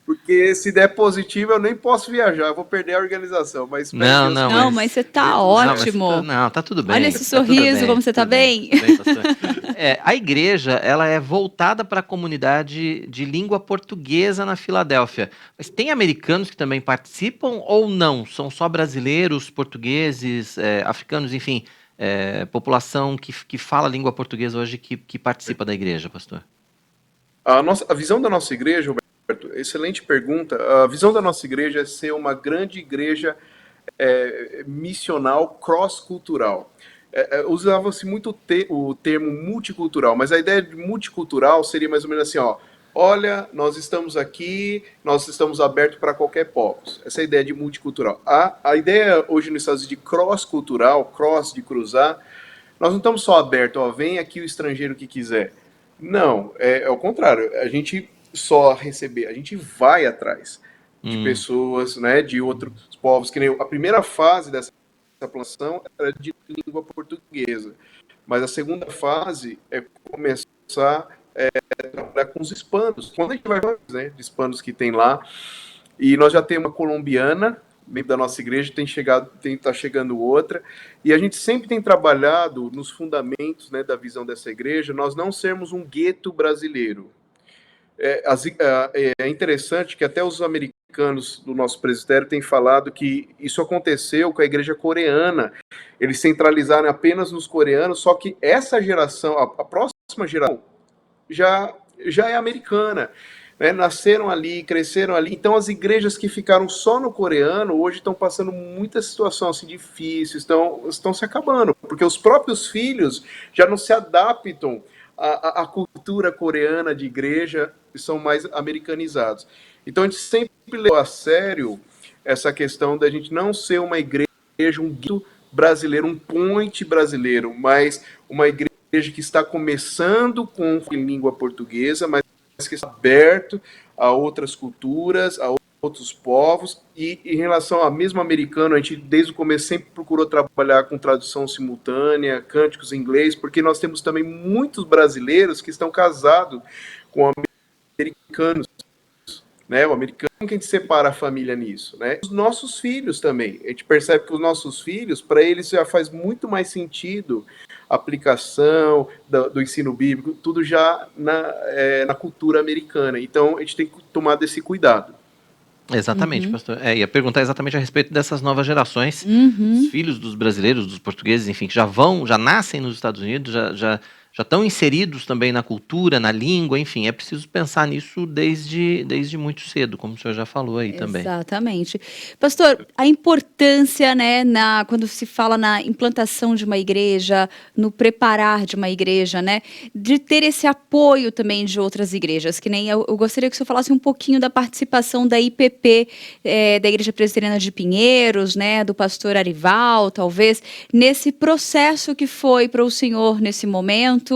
porque se der positivo eu nem posso viajar, eu vou perder a organização. Mas mas você tá ótimo. Tá tudo bem. Olha esse sorriso, como você tá bem. A igreja, ela é voltada para a comunidade de língua portuguesa na Filadélfia. Mas tem americanos que também participam ou não? São só brasileiros, portugueses, africanos, enfim, população que fala língua portuguesa hoje que participa da igreja, pastor? A visão da nossa igreja, Roberto, excelente pergunta. A visão da nossa igreja é ser uma grande igreja missional cross-cultural. Usava-se muito o termo multicultural, mas a ideia de multicultural seria mais ou menos assim, olha, nós estamos aqui, nós estamos abertos para qualquer povo. Essa é a ideia de multicultural. A ideia hoje nos Estados Unidos de cross-cultural, cross de cruzar, nós não estamos só abertos, vem aqui o estrangeiro que quiser. Não, é o contrário, a gente só receber, a gente vai atrás de pessoas, né, de outros povos, que nem a primeira fase dessa plantação era de língua portuguesa, mas a segunda fase é começar a trabalhar com os hispanos, quando a gente vai, né, de hispanos que tem lá, e nós já temos uma colombiana, membro da nossa igreja, tá chegando outra, e a gente sempre tem trabalhado nos fundamentos, né, da visão dessa igreja, nós não sermos um gueto brasileiro. É interessante que até os americanos do nosso presbitério têm falado que isso aconteceu com a igreja coreana. Eles centralizaram apenas nos coreanos, só que essa geração, a próxima geração, já é americana. Né? Nasceram ali, cresceram ali. Então as igrejas que ficaram só no coreano, hoje estão passando muita situação assim, difícil, estão se acabando, porque os próprios filhos já não se adaptam à cultura coreana de igreja, e são mais americanizados. Então a gente sempre levou a sério essa questão da gente não ser uma igreja, um gueto brasileiro, um point brasileiro, mas uma igreja que está começando com língua portuguesa, mas que está aberto a outras culturas, a outros povos, e em relação ao mesmo americano, a gente desde o começo sempre procurou trabalhar com tradução simultânea, cânticos em inglês, porque nós temos também muitos brasileiros que estão casados com americanos, né? O americano, como que a gente separa a família nisso, né? Os nossos filhos também, a gente percebe que os nossos filhos, para eles já faz muito mais sentido a aplicação do ensino bíblico, tudo já na cultura americana. Então, a gente tem que tomar desse cuidado. Exatamente, pastor. Ia perguntar exatamente a respeito dessas novas gerações, os filhos dos brasileiros, dos portugueses, enfim, que já nascem nos Estados Unidos, já estão inseridos também na cultura, na língua, enfim, é preciso pensar nisso desde muito cedo, como o senhor já falou aí também. Exatamente. Pastor, a importância, né, quando se fala na implantação de uma igreja, no preparar de uma igreja, né, de ter esse apoio também de outras igrejas, que nem eu gostaria que o senhor falasse um pouquinho da participação da IPP, da Igreja Presbiteriana de Pinheiros, né, do pastor Arival, talvez, nesse processo que foi para o senhor nesse momento,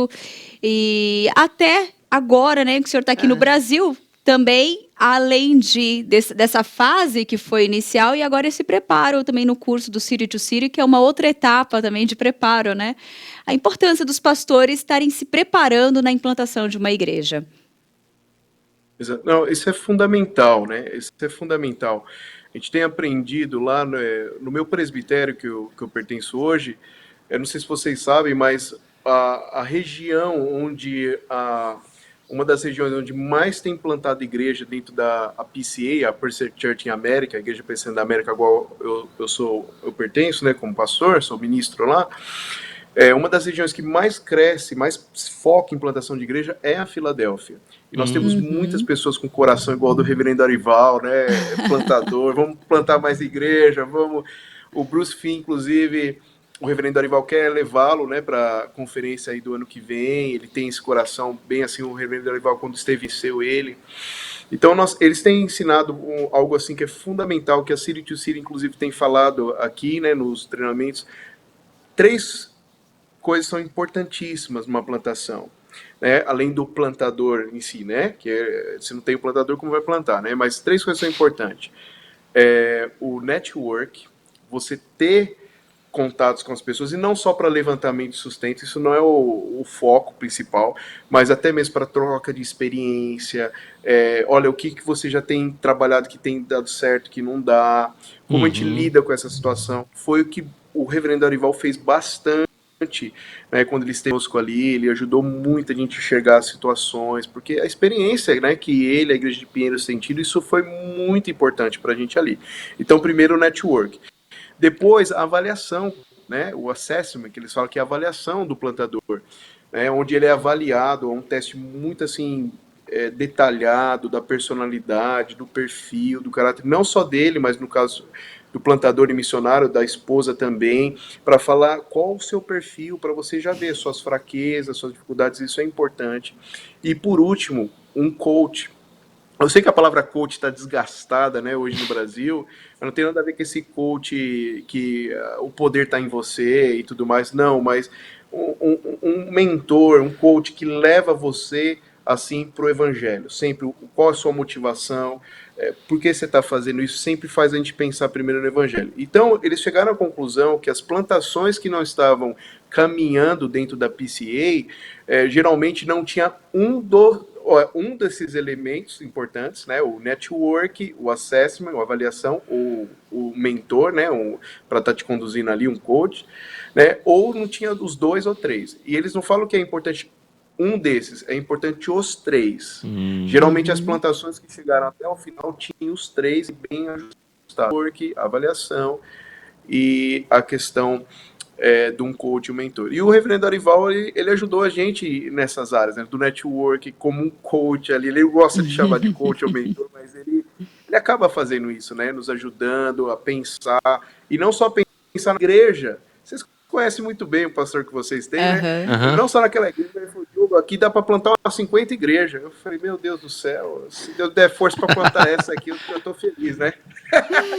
e até agora, né, que o senhor está aqui no Brasil, também, além dessa fase que foi inicial, e agora esse preparo também no curso do City to City, que é uma outra etapa também de preparo, né? A importância dos pastores estarem se preparando na implantação de uma igreja. Não, isso é fundamental, né? Isso é fundamental. A gente tem aprendido lá no meu presbitério que eu pertenço hoje, eu não sei se vocês sabem, mas a região onde uma das regiões onde mais tem implantado igreja dentro da PCA, a Presbyterian Church in America, a Igreja Presbiteriana da América, igual eu pertenço, né, como pastor, sou ministro lá. Uma das regiões que mais cresce, mais foca em implantação de igreja é a Filadélfia. E nós temos muitas pessoas com coração igual do reverendo Arival, né, plantador, vamos plantar mais igreja, vamos... O Bruce Finn, inclusive, o reverendo Arival quer levá-lo, né, para a conferência aí do ano que vem, ele tem esse coração bem assim, o reverendo Arival, quando esteve, venceu ele. Então, eles têm ensinado algo assim que é fundamental, que a City to City, inclusive, tem falado aqui, né, nos treinamentos. 3 coisas são importantíssimas numa plantação, né? Além do plantador em si, né? Que se não tem o plantador, como vai plantar, né? Mas 3 coisas são importantes. O network, você ter contatos com as pessoas, e não só para levantamento de sustento, isso não é o foco principal, mas até mesmo para troca de experiência, olha, o que você já tem trabalhado que tem dado certo, que não dá, como a gente lida com essa situação. Foi o que o reverendo Arival fez bastante, né, quando ele esteve conosco ali, ele ajudou muito a gente a enxergar as situações, porque a experiência, né, que ele, a Igreja de Pinheiros, tem tido, isso foi muito importante para a gente ali. Então, primeiro o network. Depois, a avaliação, né, o assessment, que eles falam que é a avaliação do plantador, né, onde ele é avaliado, é um teste muito assim, detalhado da personalidade, do perfil, do caráter, não só dele, mas no caso do plantador e missionário, da esposa também, para falar qual o seu perfil, para você já ver suas fraquezas, suas dificuldades, isso é importante. E por último, um coach. Eu sei que a palavra coach está desgastada, né, hoje no Brasil, mas não tem nada a ver com esse coach que o poder está em você e tudo mais, não, mas um mentor, um coach que leva você assim para o evangelho, sempre qual a sua motivação, por que você está fazendo isso, sempre faz a gente pensar primeiro no evangelho. Então, eles chegaram à conclusão que as plantações que não estavam caminhando dentro da PCA, geralmente não tinha um desses elementos importantes, né, o network, o assessment, a avaliação, o mentor, né, para estar te conduzindo ali, um coach, né, ou não tinha os 2 ou 3. E eles não falam que é importante um desses, é importante os 3. Geralmente as plantações que chegaram até o final tinham os 3 bem ajustados, network, avaliação e a questão de um coach e um mentor. E o reverendo Arival, ele ajudou a gente nessas áreas, né, do network, como um coach ali. Ele gosta de chamar de coach ou mentor, mas ele acaba fazendo isso, né, nos ajudando a pensar, e não só pensar na igreja. Vocês conhecem muito bem o pastor que vocês têm, né? Aham. Não só naquela igreja, ele falou, Diogo, aqui dá para plantar umas 50 igrejas. Eu falei, meu Deus do céu, se Deus der força para plantar essa aqui, eu tô feliz, né?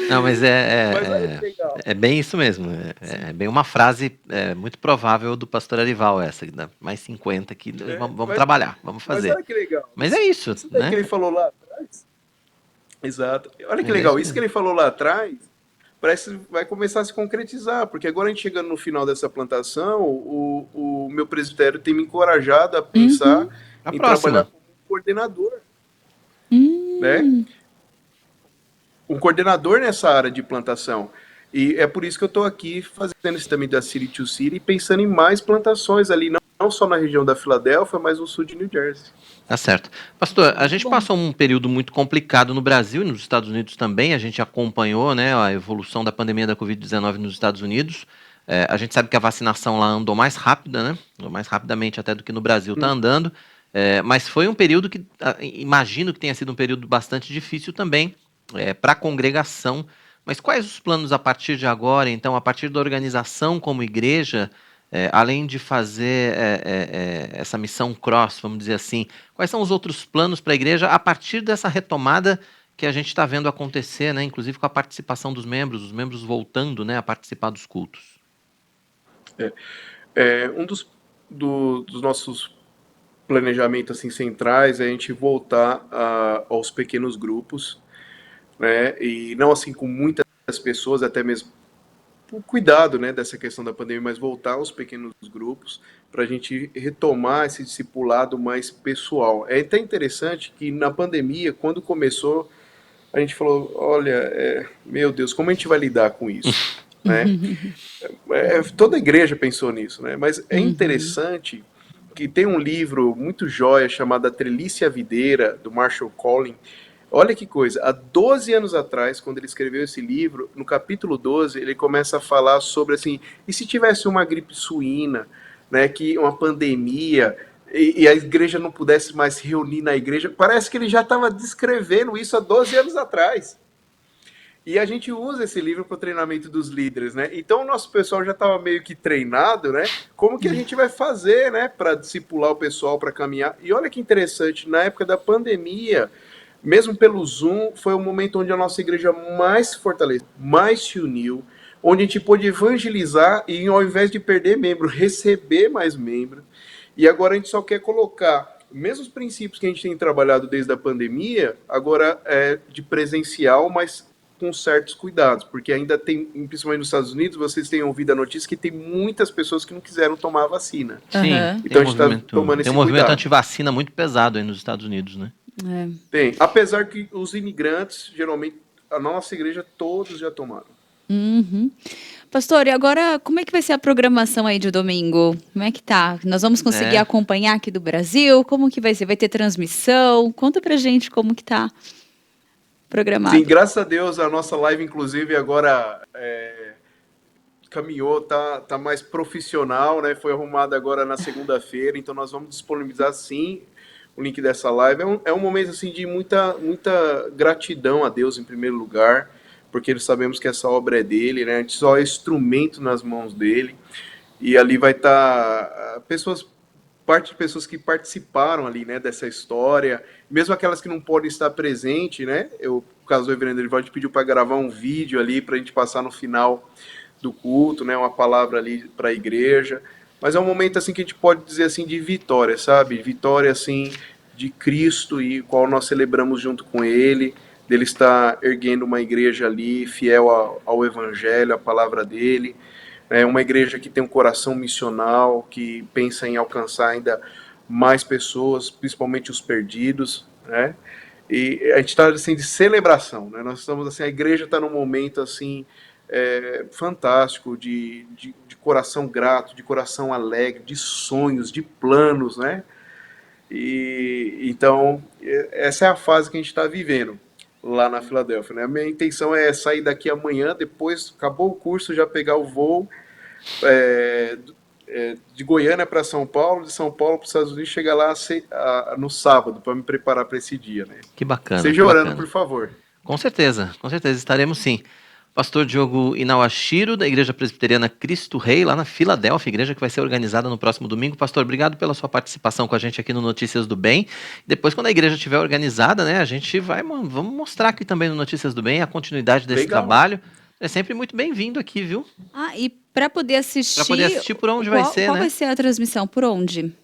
Não, mas Mas olha que legal. é bem isso mesmo. É bem uma frase muito provável do pastor Arival, essa. Que dá mais 50 aqui, vamos mas- trabalhar, vamos Mas fazer. olha que legal. Mas é isso, Isso daí que né? ele falou lá atrás. Exato. Olha que É legal. isso Isso que ele falou lá atrás parece que vai começar a se concretizar, porque agora a gente chegando no final dessa plantação, o meu presbitério tem me encorajado a pensar A em próxima. trabalhar como coordenador, né? Um coordenador nessa área de plantação. E é por isso que eu estou aqui fazendo esse também da City to City, pensando em mais plantações ali, não só na região da Filadélfia, mas no sul de New Jersey. Tá certo. Pastor, a gente passou um período muito complicado no Brasil e nos Estados Unidos também. A gente acompanhou, né, a evolução da pandemia da Covid-19 nos Estados Unidos. A gente sabe que a vacinação lá andou mais rápida, né? Andou mais rapidamente até do que no Brasil está andando. Mas foi um período que, imagino que tenha sido um período bastante difícil também para a congregação. Mas quais os planos a partir de agora, então, a partir da organização como igreja, além de fazer essa missão cross, vamos dizer assim, quais são os outros planos para a igreja a partir dessa retomada que a gente está vendo acontecer, né, inclusive com a participação dos membros, os membros voltando, né, a participar dos cultos? Um dos nossos planejamentos assim, centrais é a gente voltar aos pequenos grupos, né, e não assim com muitas pessoas, até mesmo por cuidado, né, dessa questão da pandemia, mas voltar aos pequenos grupos para a gente retomar esse discipulado mais pessoal. É até interessante que na pandemia, quando começou, a gente falou, olha, meu Deus, como a gente vai lidar com isso? Né? Toda a igreja pensou nisso, né? Mas é interessante que tem um livro muito joia chamado A Trelice e a Videira, do Marshall Collin. Olha que coisa, há 12 anos atrás, quando ele escreveu esse livro, no capítulo 12, ele começa a falar sobre assim, e se tivesse uma gripe suína, né, que uma pandemia, e a igreja não pudesse mais se reunir na igreja, parece que ele já estava descrevendo isso há 12 anos atrás. E a gente usa esse livro para o treinamento dos líderes, né? Então o nosso pessoal já estava meio que treinado, né? Como que a gente vai fazer, né, para discipular o pessoal, para caminhar? E olha que interessante, na época da pandemia, mesmo pelo Zoom, foi o momento onde a nossa igreja mais se fortaleceu, mais se uniu, onde a gente pôde evangelizar e, ao invés de perder membro, receber mais membro. E agora a gente só quer colocar os mesmos princípios que a gente tem trabalhado desde a pandemia, agora de presencial, mas com certos cuidados, porque ainda tem, principalmente nos Estados Unidos, vocês têm ouvido a notícia que tem muitas pessoas que não quiseram tomar a vacina. Sim, Então a gente está tomando esse tem um movimento cuidado. antivacina muito pesado aí nos Estados Unidos, né? Tem, apesar que os imigrantes, geralmente, a nossa igreja, todos já tomaram. Pastor, e agora como é que vai ser a programação aí de domingo? Como é que tá? Nós vamos conseguir acompanhar aqui do Brasil? Como que vai ser? Vai ter transmissão? Conta pra gente como que tá programado. Sim, graças a Deus, a nossa live, inclusive, agora caminhou, tá mais profissional, né? Foi arrumada agora na segunda-feira, então nós vamos disponibilizar, sim, o link dessa live. É um momento, assim, de muita gratidão a Deus, em primeiro lugar, porque sabemos que essa obra é dele, né? A gente só é instrumento nas mãos dele, e ali vai estar parte de pessoas que participaram ali, né, dessa história, mesmo aquelas que não podem estar presentes, né? O caso do reverendo Erivaldo pediu para gravar um vídeo ali para a gente passar no final do culto, né, uma palavra ali para a igreja. Mas é um momento assim que a gente pode dizer assim de vitória, sabe? Vitória assim de Cristo, e qual nós celebramos junto com ele, dele estar erguendo uma igreja ali fiel ao evangelho, à palavra dele. É uma igreja que tem um coração missional, que pensa em alcançar ainda mais pessoas, principalmente os perdidos, né? E a gente está assim de celebração, né? Nós estamos assim, a igreja está num momento assim fantástico, de coração grato, de coração alegre, de sonhos, de planos, né? E então essa é a fase que a gente está vivendo lá na Filadélfia, né? A minha intenção é sair daqui amanhã, depois acabou o curso, já pegar o voo de Goiânia para São Paulo, de São Paulo para os Estados Unidos, chegar lá no sábado para me preparar para esse dia, né? Que bacana. Seja orando, por favor. Com certeza estaremos sim. Pastor Diogo Inauashiro, da Igreja Presbiteriana Cristo Rei, lá na Filadélfia, igreja que vai ser organizada no próximo domingo. Pastor, obrigado pela sua participação com a gente aqui no Notícias do Bem. Depois, quando a igreja estiver organizada, né, a gente vamos mostrar aqui também no Notícias do Bem a continuidade desse trabalho. É sempre muito bem-vindo aqui, viu? E para poder assistir... Para poder assistir por onde vai ser, qual né? vai ser a transmissão? Por onde?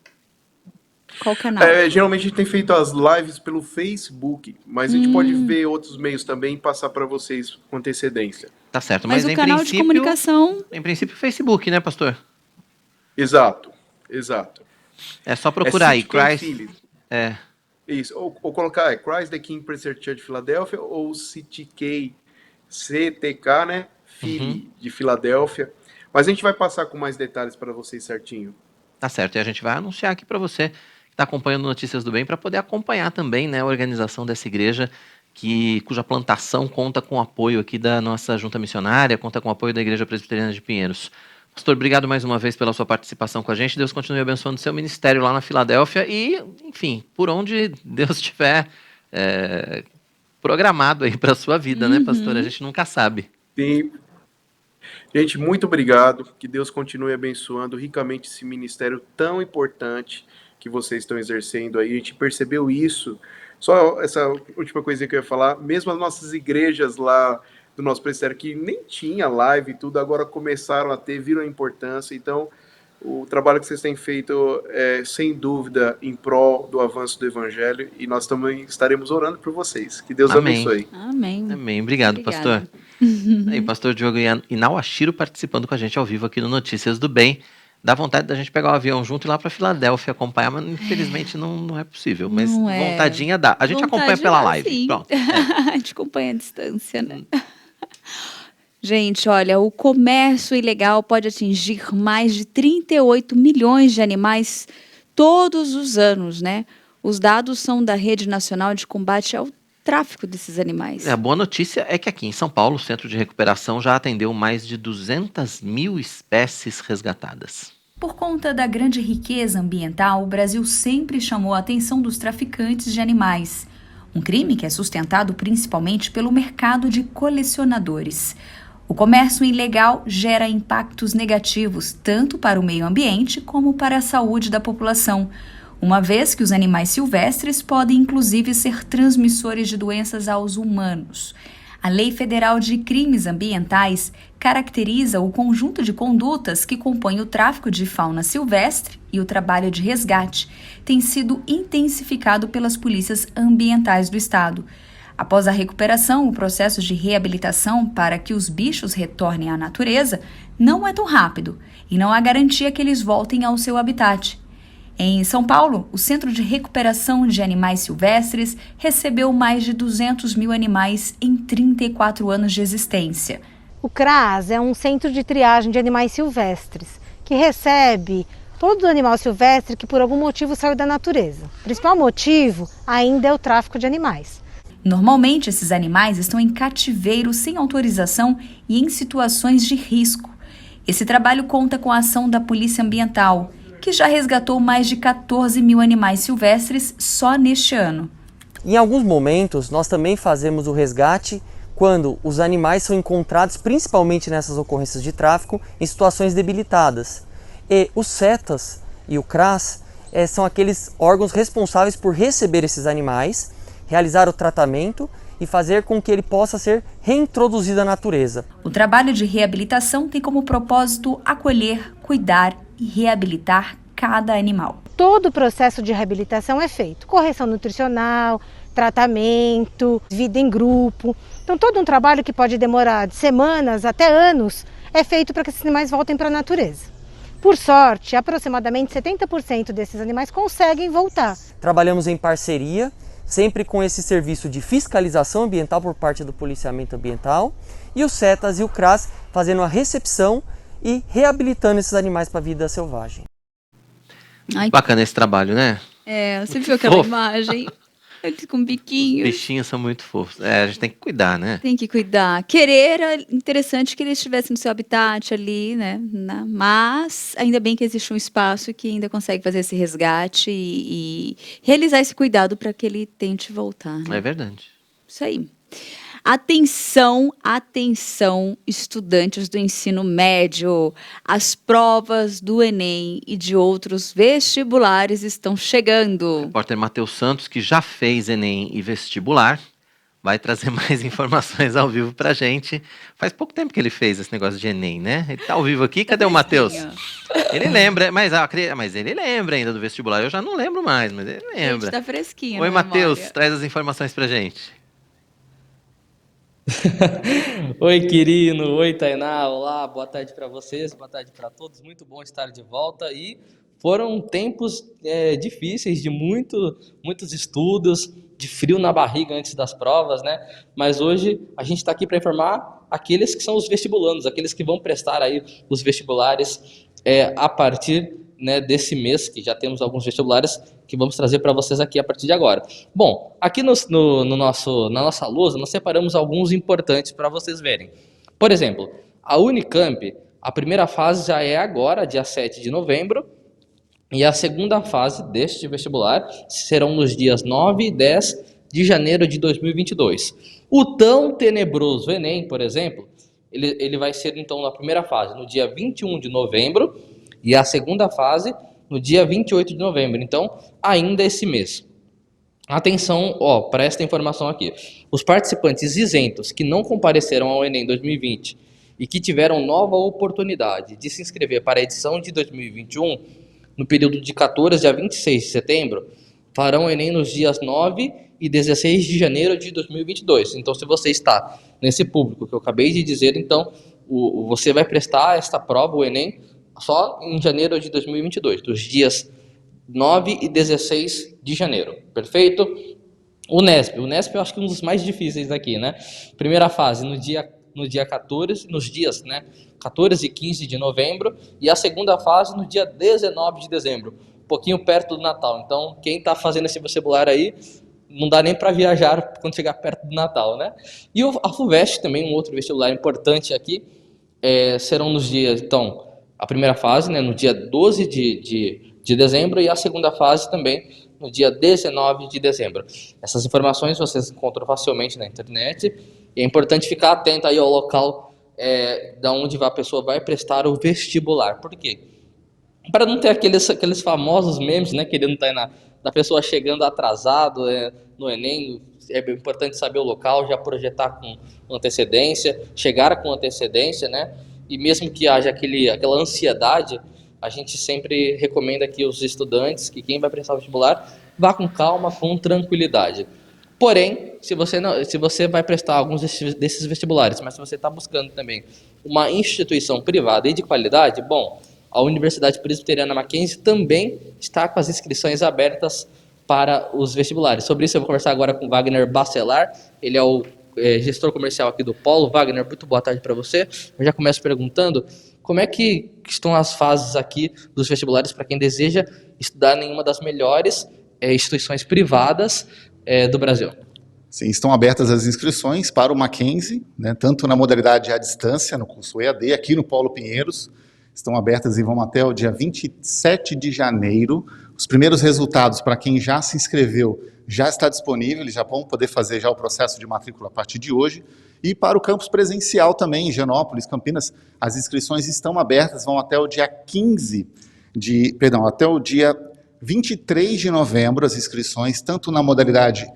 Qual canal? Geralmente a gente tem feito as lives pelo Facebook, mas a gente pode ver outros meios também e passar para vocês com antecedência. Tá certo, mas o canal de comunicação... Em princípio, Facebook, né, pastor? Exato. É só procurar aí, Christ... Isso, ou colocar Christ the King Presbyterian Church de Filadélfia ou CTK, né, Philly de Filadélfia. Mas a gente vai passar com mais detalhes para vocês certinho. Tá certo, e a gente vai anunciar aqui para você que está acompanhando Notícias do Bem, para poder acompanhar também, né, a organização dessa igreja, cuja plantação conta com o apoio aqui da nossa junta missionária, conta com o apoio da Igreja Presbiteriana de Pinheiros. Pastor, obrigado mais uma vez pela sua participação com a gente. Deus continue abençoando o seu ministério lá na Filadélfia e, enfim, por onde Deus estiver programado aí para a sua vida, né, pastor? A gente nunca sabe. Sim. Gente, muito obrigado. Que Deus continue abençoando ricamente esse ministério tão importante que vocês estão exercendo aí. A gente percebeu isso. Só essa última coisa que eu ia falar. Mesmo as nossas igrejas lá do nosso presbitério, que nem tinha live e tudo, agora começaram a ter, viram a importância. Então, o trabalho que vocês têm feito é, sem dúvida, em prol do avanço do Evangelho. E nós também estaremos orando por vocês. Que Deus abençoe. Amém. Obrigado, pastor. Aí, pastor Diogo Inauashiro participando com a gente ao vivo aqui no Notícias do Bem. Dá vontade da gente pegar o avião junto e ir lá para Filadélfia acompanhar, mas infelizmente não é possível. Mas vontadinha dá. A gente acompanha pela live. Sim. Pronto. A gente acompanha a distância, né? Gente, olha, o comércio ilegal pode atingir mais de 38 milhões de animais todos os anos, né? Os dados são da Rede Nacional de Combate ao Tráfico desses animais. A boa notícia é que aqui em São Paulo, o Centro de Recuperação já atendeu mais de 200 mil espécies resgatadas. Por conta da grande riqueza ambiental, o Brasil sempre chamou a atenção dos traficantes de animais. Um crime que é sustentado principalmente pelo mercado de colecionadores. O comércio ilegal gera impactos negativos tanto para o meio ambiente como para a saúde da população, uma vez que os animais silvestres podem inclusive ser transmissores de doenças aos humanos. A Lei Federal de Crimes Ambientais caracteriza o conjunto de condutas que compõem o tráfico de fauna silvestre e o trabalho de resgate. Tem sido intensificado pelas polícias ambientais do Estado. Após a recuperação, o processo de reabilitação para que os bichos retornem à natureza não é tão rápido e não há garantia que eles voltem ao seu habitat. Em São Paulo, o Centro de Recuperação de Animais Silvestres recebeu mais de 200 mil animais em 34 anos de existência. O CRAS é um centro de triagem de animais silvestres, que recebe todo animal silvestre que por algum motivo saiu da natureza. O principal motivo ainda é o tráfico de animais. Normalmente, esses animais estão em cativeiro sem autorização e em situações de risco. Esse trabalho conta com a ação da Polícia Ambiental, que já resgatou mais de 14 mil animais silvestres só neste ano. Em alguns momentos, nós também fazemos o resgate quando os animais são encontrados, principalmente nessas ocorrências de tráfico, em situações debilitadas. E os CETAS e o CRAS são aqueles órgãos responsáveis por receber esses animais, realizar o tratamento e fazer com que ele possa ser reintroduzido à natureza. O trabalho de reabilitação tem como propósito acolher, cuidar e reabilitar cada animal. Todo o processo de reabilitação é feito, correção nutricional, tratamento, vida em grupo. Então todo um trabalho que pode demorar de semanas até anos é feito para que esses animais voltem para a natureza. Por sorte, aproximadamente 70% desses animais conseguem voltar. Trabalhamos em parceria, sempre com esse serviço de fiscalização ambiental por parte do policiamento ambiental e os CETAS e o CRAS fazendo a recepção e reabilitando esses animais para a vida selvagem. Ai, bacana esse trabalho, né? Você viu aquela imagem? Eles com biquinhos. Bichinhos são muito fofos. A gente tem que cuidar, né? Tem que cuidar. Querer, é interessante que eles estivessem no seu habitat ali, né? Mas ainda bem que existe um espaço que ainda consegue fazer esse resgate e realizar esse cuidado para que ele tente voltar. Né? É verdade. Isso aí. Atenção, atenção, estudantes do ensino médio. As provas do Enem e de outros vestibulares estão chegando. O repórter Matheus Santos, que já fez Enem e vestibular, vai trazer mais informações ao vivo pra gente. Faz pouco tempo que ele fez esse negócio de Enem, né? Ele tá ao vivo aqui. Cadê o Matheus? Ele lembra, mas ele lembra ainda do vestibular. Eu já não lembro mais, mas ele lembra. Tá fresquinho. Oi, Matheus, traz as informações pra gente. Oi, Quirino. Oi, Tainá. Olá, boa tarde para vocês, boa tarde para todos. Muito bom estar de volta. E foram tempos difíceis, de muitos estudos, de frio na barriga antes das provas, né? Mas hoje a gente está aqui para informar aqueles que são os vestibulandos, aqueles que vão prestar aí os vestibulares a partir, né, desse mês, que já temos alguns vestibulares que vamos trazer para vocês aqui a partir de agora. Bom, aqui na nossa lousa nós separamos alguns importantes para vocês verem. Por exemplo, a Unicamp, a primeira fase já é agora, dia 7 de novembro, e a segunda fase deste vestibular serão nos dias 9 e 10 de janeiro de 2022. O tão tenebroso Enem, por exemplo, ele vai ser então na primeira fase, no dia 21 de novembro, e a segunda fase no dia 28 de novembro, então ainda esse mês. Atenção, para esta informação aqui. Os participantes isentos que não compareceram ao Enem 2020 e que tiveram nova oportunidade de se inscrever para a edição de 2021, no período de 14 a 26 de setembro, farão o Enem nos dias 9 e 16 de janeiro de 2022. Então, se você está nesse público que eu acabei de dizer, então você vai prestar esta prova, o Enem, só em janeiro de 2022, dos dias 9 e 16 de janeiro, perfeito? O Nesp eu acho que é um dos mais difíceis aqui, né? Primeira fase no dia 14, nos dias, né, 14 e 15 de novembro, e a segunda fase no dia 19 de dezembro, um pouquinho perto do Natal. Então, quem está fazendo esse vestibular aí, não dá nem para viajar quando chegar perto do Natal, né? E a FUVEST também, um outro vestibular importante aqui, serão nos dias, então, a primeira fase, né, no dia 12 de dezembro, e a segunda fase também no dia 19 de dezembro. Essas informações vocês encontram facilmente na internet, e é importante ficar atento aí ao local da onde a pessoa vai prestar o vestibular. Por quê? Para não ter aqueles famosos memes, né, querendo estar da pessoa chegando atrasado no Enem. É importante saber o local, já projetar com antecedência, chegar com antecedência, né? E mesmo que haja aquela ansiedade, a gente sempre recomenda que os estudantes, que quem vai prestar o vestibular, vá com calma, com tranquilidade. Porém, se você vai prestar alguns desses vestibulares, mas se você está buscando também uma instituição privada e de qualidade, bom, a Universidade Presbiteriana Mackenzie também está com as inscrições abertas para os vestibulares. Sobre isso eu vou conversar agora com Wagner Bacelar, ele é o gestor comercial aqui do Polo. Wagner, muito boa tarde para você. Eu já começo perguntando como é que estão as fases aqui dos vestibulares para quem deseja estudar em uma das melhores instituições privadas do Brasil. Sim, estão abertas as inscrições para o Mackenzie, né, tanto na modalidade à distância, no curso EAD, aqui no Paulo Pinheiros, estão abertas e vão até o dia 27 de janeiro. Os primeiros resultados para quem já se inscreveu já está disponível, eles já vão poder fazer já o processo de matrícula a partir de hoje. E para o campus presencial também, em Higienópolis, Campinas, as inscrições estão abertas, vão até o dia até o dia 23 de novembro, as inscrições, tanto na modalidade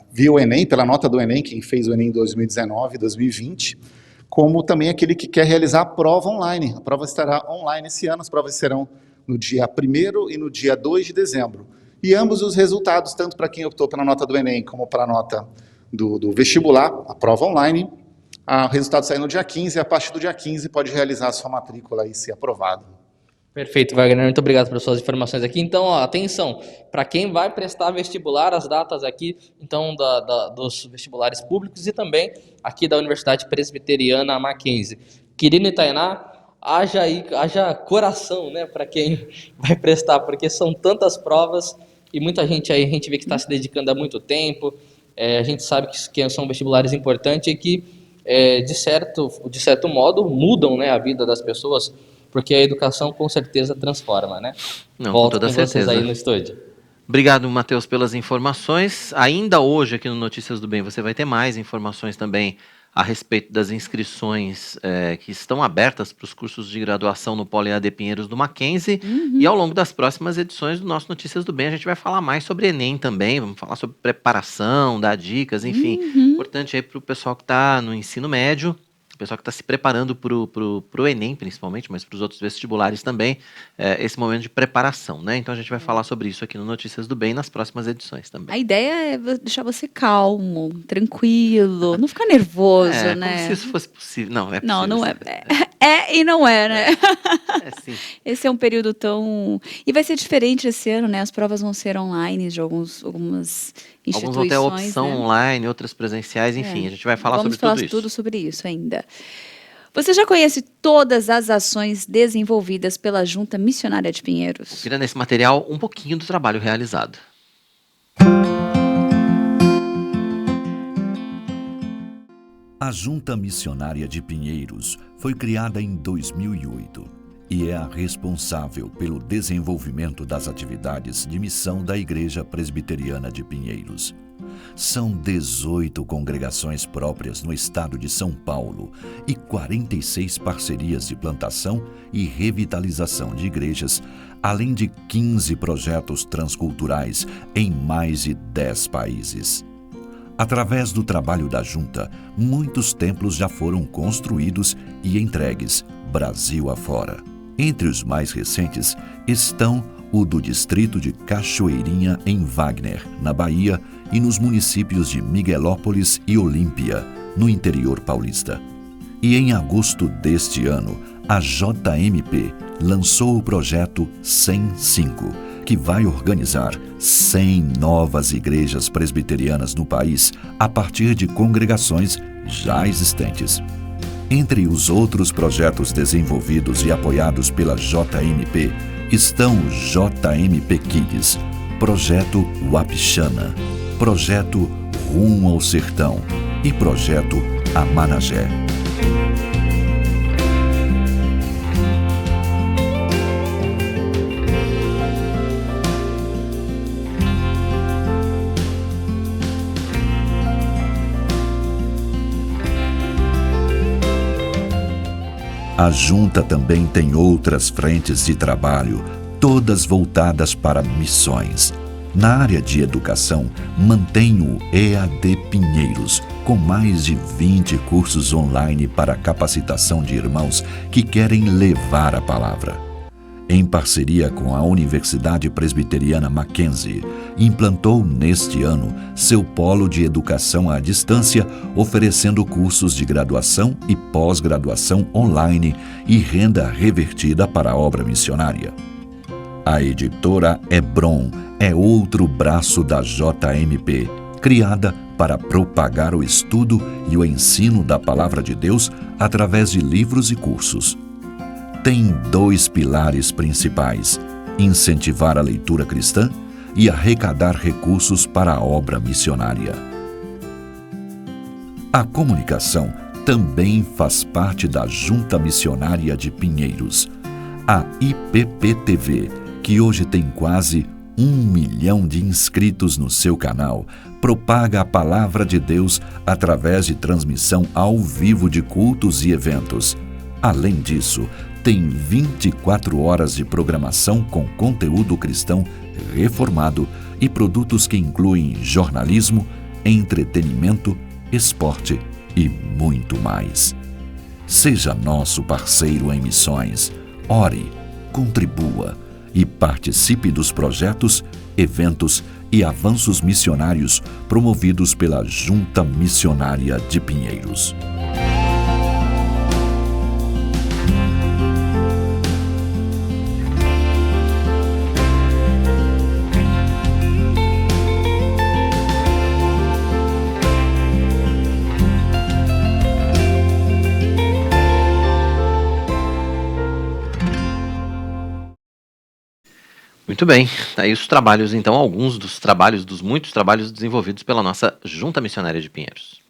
via o Enem, pela nota do Enem, quem fez o Enem em 2019 e 2020, como também aquele que quer realizar a prova online. A prova estará online esse ano, as provas serão no dia 1º e no dia 2 de dezembro. E ambos os resultados, tanto para quem optou pela nota do Enem, como para a nota do vestibular, a prova online, o resultado sai no dia 15, e a partir do dia 15 pode realizar a sua matrícula e ser aprovado. Perfeito, Wagner, muito obrigado pelas suas informações aqui. Então, atenção, para quem vai prestar vestibular, as datas aqui, então, dos vestibulares públicos e também aqui da Universidade Presbiteriana Mackenzie. Quirino e Tainá, haja coração, né, para quem vai prestar, porque são tantas provas e muita gente aí, a gente vê que está se dedicando há muito tempo. A gente sabe que são vestibulares importantes e que, de certo modo, mudam, né, a vida das pessoas, porque a educação com certeza transforma, né? Não, Volto com toda com vocês certeza. aí no estúdio. Obrigado, Matheus, pelas informações. Ainda hoje, aqui no Notícias do Bem, você vai ter mais informações também a respeito das inscrições que estão abertas para os cursos de graduação no Polo EAD Pinheiros do Mackenzie. E ao longo das próximas edições do nosso Notícias do Bem, a gente vai falar mais sobre Enem também, vamos falar sobre preparação, dar dicas, enfim. Importante aí para o pessoal que está no ensino médio, o pessoal que está se preparando para o Enem, principalmente, mas para os outros vestibulares também, esse momento de preparação, né? Então a gente vai falar sobre isso aqui no Notícias do Bem nas próximas edições também. A ideia é deixar você calmo, tranquilo, não ficar nervoso, né? Como se isso fosse possível. Não, é possível. Não, não é. É e não é, né? Sim. Esse é um período tão... E vai ser diferente esse ano, né? As provas vão ser online de algumas instituições. Alguns vão ter a opção né? online, outras presenciais, enfim, a gente vai falar sobre tudo isso. Vamos falar tudo sobre isso ainda. Você já conhece todas as ações desenvolvidas pela Junta Missionária de Pinheiros? Confira nesse material um pouquinho do trabalho realizado. A Junta Missionária de Pinheiros foi criada em 2008 e é a responsável pelo desenvolvimento das atividades de missão da Igreja Presbiteriana de Pinheiros. São 18 congregações próprias no estado de São Paulo e 46 parcerias de plantação e revitalização de igrejas, além de 15 projetos transculturais em mais de 10 países. Através do trabalho da Junta, muitos templos já foram construídos e entregues, Brasil afora. Entre os mais recentes estão o do distrito de Cachoeirinha, em Wagner, na Bahia, e nos municípios de Miguelópolis e Olímpia, no interior paulista. E em agosto deste ano, a JMP lançou o projeto 105, que vai organizar 100 novas igrejas presbiterianas no país a partir de congregações já existentes. Entre os outros projetos desenvolvidos e apoiados pela JMP estão o JMP Kids, Projeto Wapixana, Projeto Rumo ao Sertão e Projeto Amanagé. A Junta também tem outras frentes de trabalho, todas voltadas para missões. Na área de educação, mantém o EAD Pinheiros, com mais de 20 cursos online para capacitação de irmãos que querem levar a palavra. Em parceria com a Universidade Presbiteriana Mackenzie, implantou neste ano seu polo de educação à distância, oferecendo cursos de graduação e pós-graduação online e renda revertida para a obra missionária. A editora Hebron é outro braço da JMP, criada para propagar o estudo e o ensino da Palavra de Deus através de livros e cursos. Tem 2 pilares principais: incentivar a leitura cristã e arrecadar recursos para a obra missionária. A comunicação também faz parte da Junta Missionária de Pinheiros. A IPP-TV, que hoje tem quase 1 milhão de inscritos no seu canal, propaga a Palavra de Deus através de transmissão ao vivo de cultos e eventos. Além disso, tem 24 horas de programação com conteúdo cristão reformado e produtos que incluem jornalismo, entretenimento, esporte e muito mais. Seja nosso parceiro em missões, ore, contribua e participe dos projetos, eventos e avanços missionários promovidos pela Junta Missionária de Pinheiros. Muito Muito bem, aí os trabalhos, então, alguns dos muitos trabalhos desenvolvidos pela nossa Junta Missionária de Pinheiros.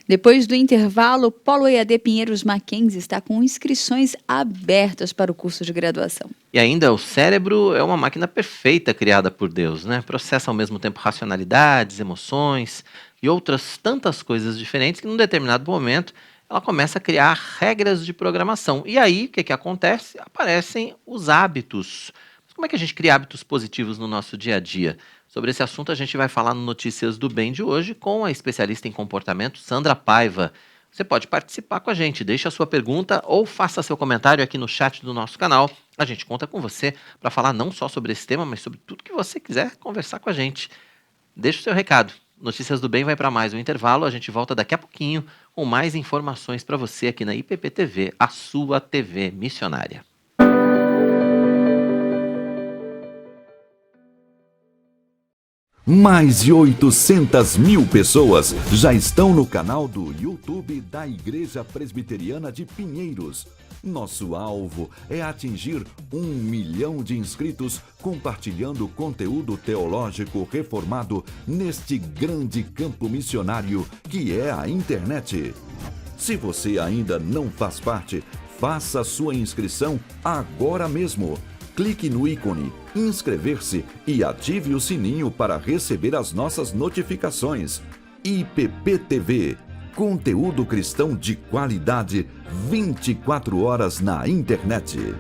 Depois do intervalo, o Polo EAD Pinheiros Mackenzie está com inscrições abertas para o curso de graduação. E ainda, o cérebro é uma máquina perfeita criada por Deus, né? Processa ao mesmo tempo racionalidades, emoções e outras tantas coisas diferentes que, num determinado momento, ela começa a criar regras de programação. E aí, o que acontece? Aparecem os hábitos. Como é que a gente cria hábitos positivos no nosso dia a dia? Sobre esse assunto a gente vai falar no Notícias do Bem de hoje com a especialista em comportamento Sandra Paiva. Você pode participar com a gente, deixe a sua pergunta ou faça seu comentário aqui no chat do nosso canal. A gente conta com você para falar não só sobre esse tema, mas sobre tudo que você quiser conversar com a gente. Deixe o seu recado. Notícias do Bem vai para mais um intervalo, a gente volta daqui a pouquinho com mais informações para você aqui na IPP TV, a sua TV missionária. Mais de 800 mil pessoas já estão no canal do YouTube da Igreja Presbiteriana de Pinheiros. Nosso alvo é atingir 1 milhão de inscritos compartilhando conteúdo teológico reformado neste grande campo missionário que é a internet. Se você ainda não faz parte, faça sua inscrição agora mesmo. Clique no ícone inscrever-se e ative o sininho para receber as nossas notificações. IPP TV, conteúdo cristão de qualidade 24 horas na internet.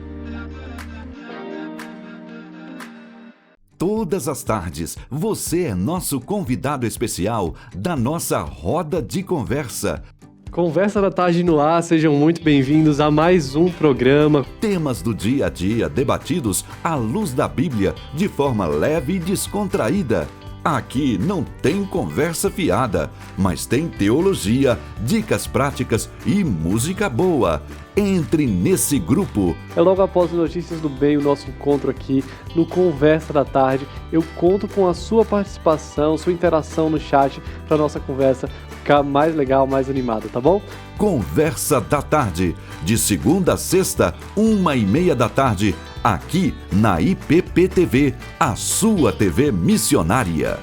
Todas as tardes, você é nosso convidado especial da nossa roda de conversa. Conversa da Tarde no ar, sejam muito bem-vindos a mais um programa. Temas do dia a dia debatidos à luz da Bíblia de forma leve e descontraída. Aqui não tem conversa fiada, mas tem teologia, dicas práticas e música boa. Entre nesse grupo. É logo após o Notícias do Bem, o nosso encontro aqui no Conversa da Tarde. Eu conto com a sua participação, sua interação no chat para a nossa conversa ficar mais legal, mais animada, tá bom? Conversa da Tarde, de segunda a sexta, 1h30 da tarde, aqui na IPP TV, a sua TV missionária.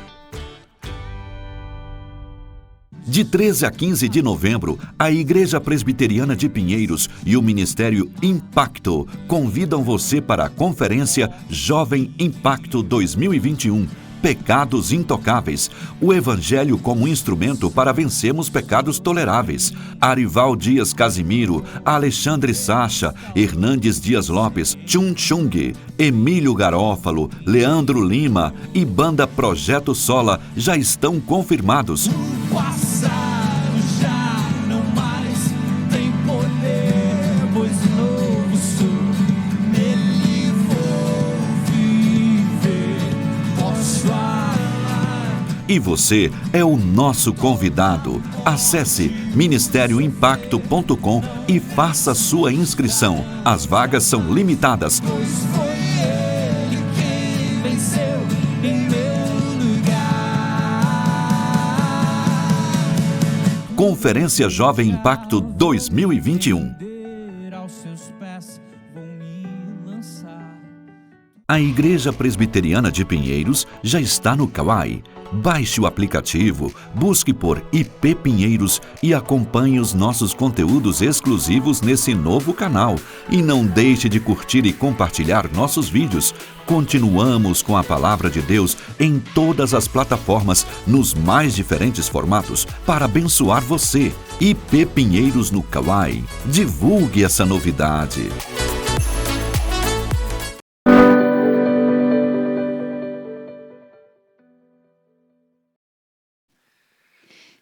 De 13 a 15 de novembro, a Igreja Presbiteriana de Pinheiros e o Ministério Impacto convidam você para a Conferência Jovem Impacto 2021. Pecados Intocáveis, o Evangelho como instrumento para vencermos pecados toleráveis. Arival Dias Casimiro, Alexandre Sacha, Hernandes Dias Lopes, Chun Chung, Emílio Garófalo, Leandro Lima e Banda Projeto Sola já estão confirmados. E você é o nosso convidado. Acesse ministérioimpacto.com e faça sua inscrição. As vagas são limitadas. Conferência Jovem Impacto 2021. A Igreja Presbiteriana de Pinheiros já está no Kawai. Baixe o aplicativo, busque por IP Pinheiros e acompanhe os nossos conteúdos exclusivos nesse novo canal. E não deixe de curtir e compartilhar nossos vídeos. Continuamos com a Palavra de Deus em todas as plataformas, nos mais diferentes formatos, para abençoar você. IP Pinheiros no Kawai. Divulgue essa novidade.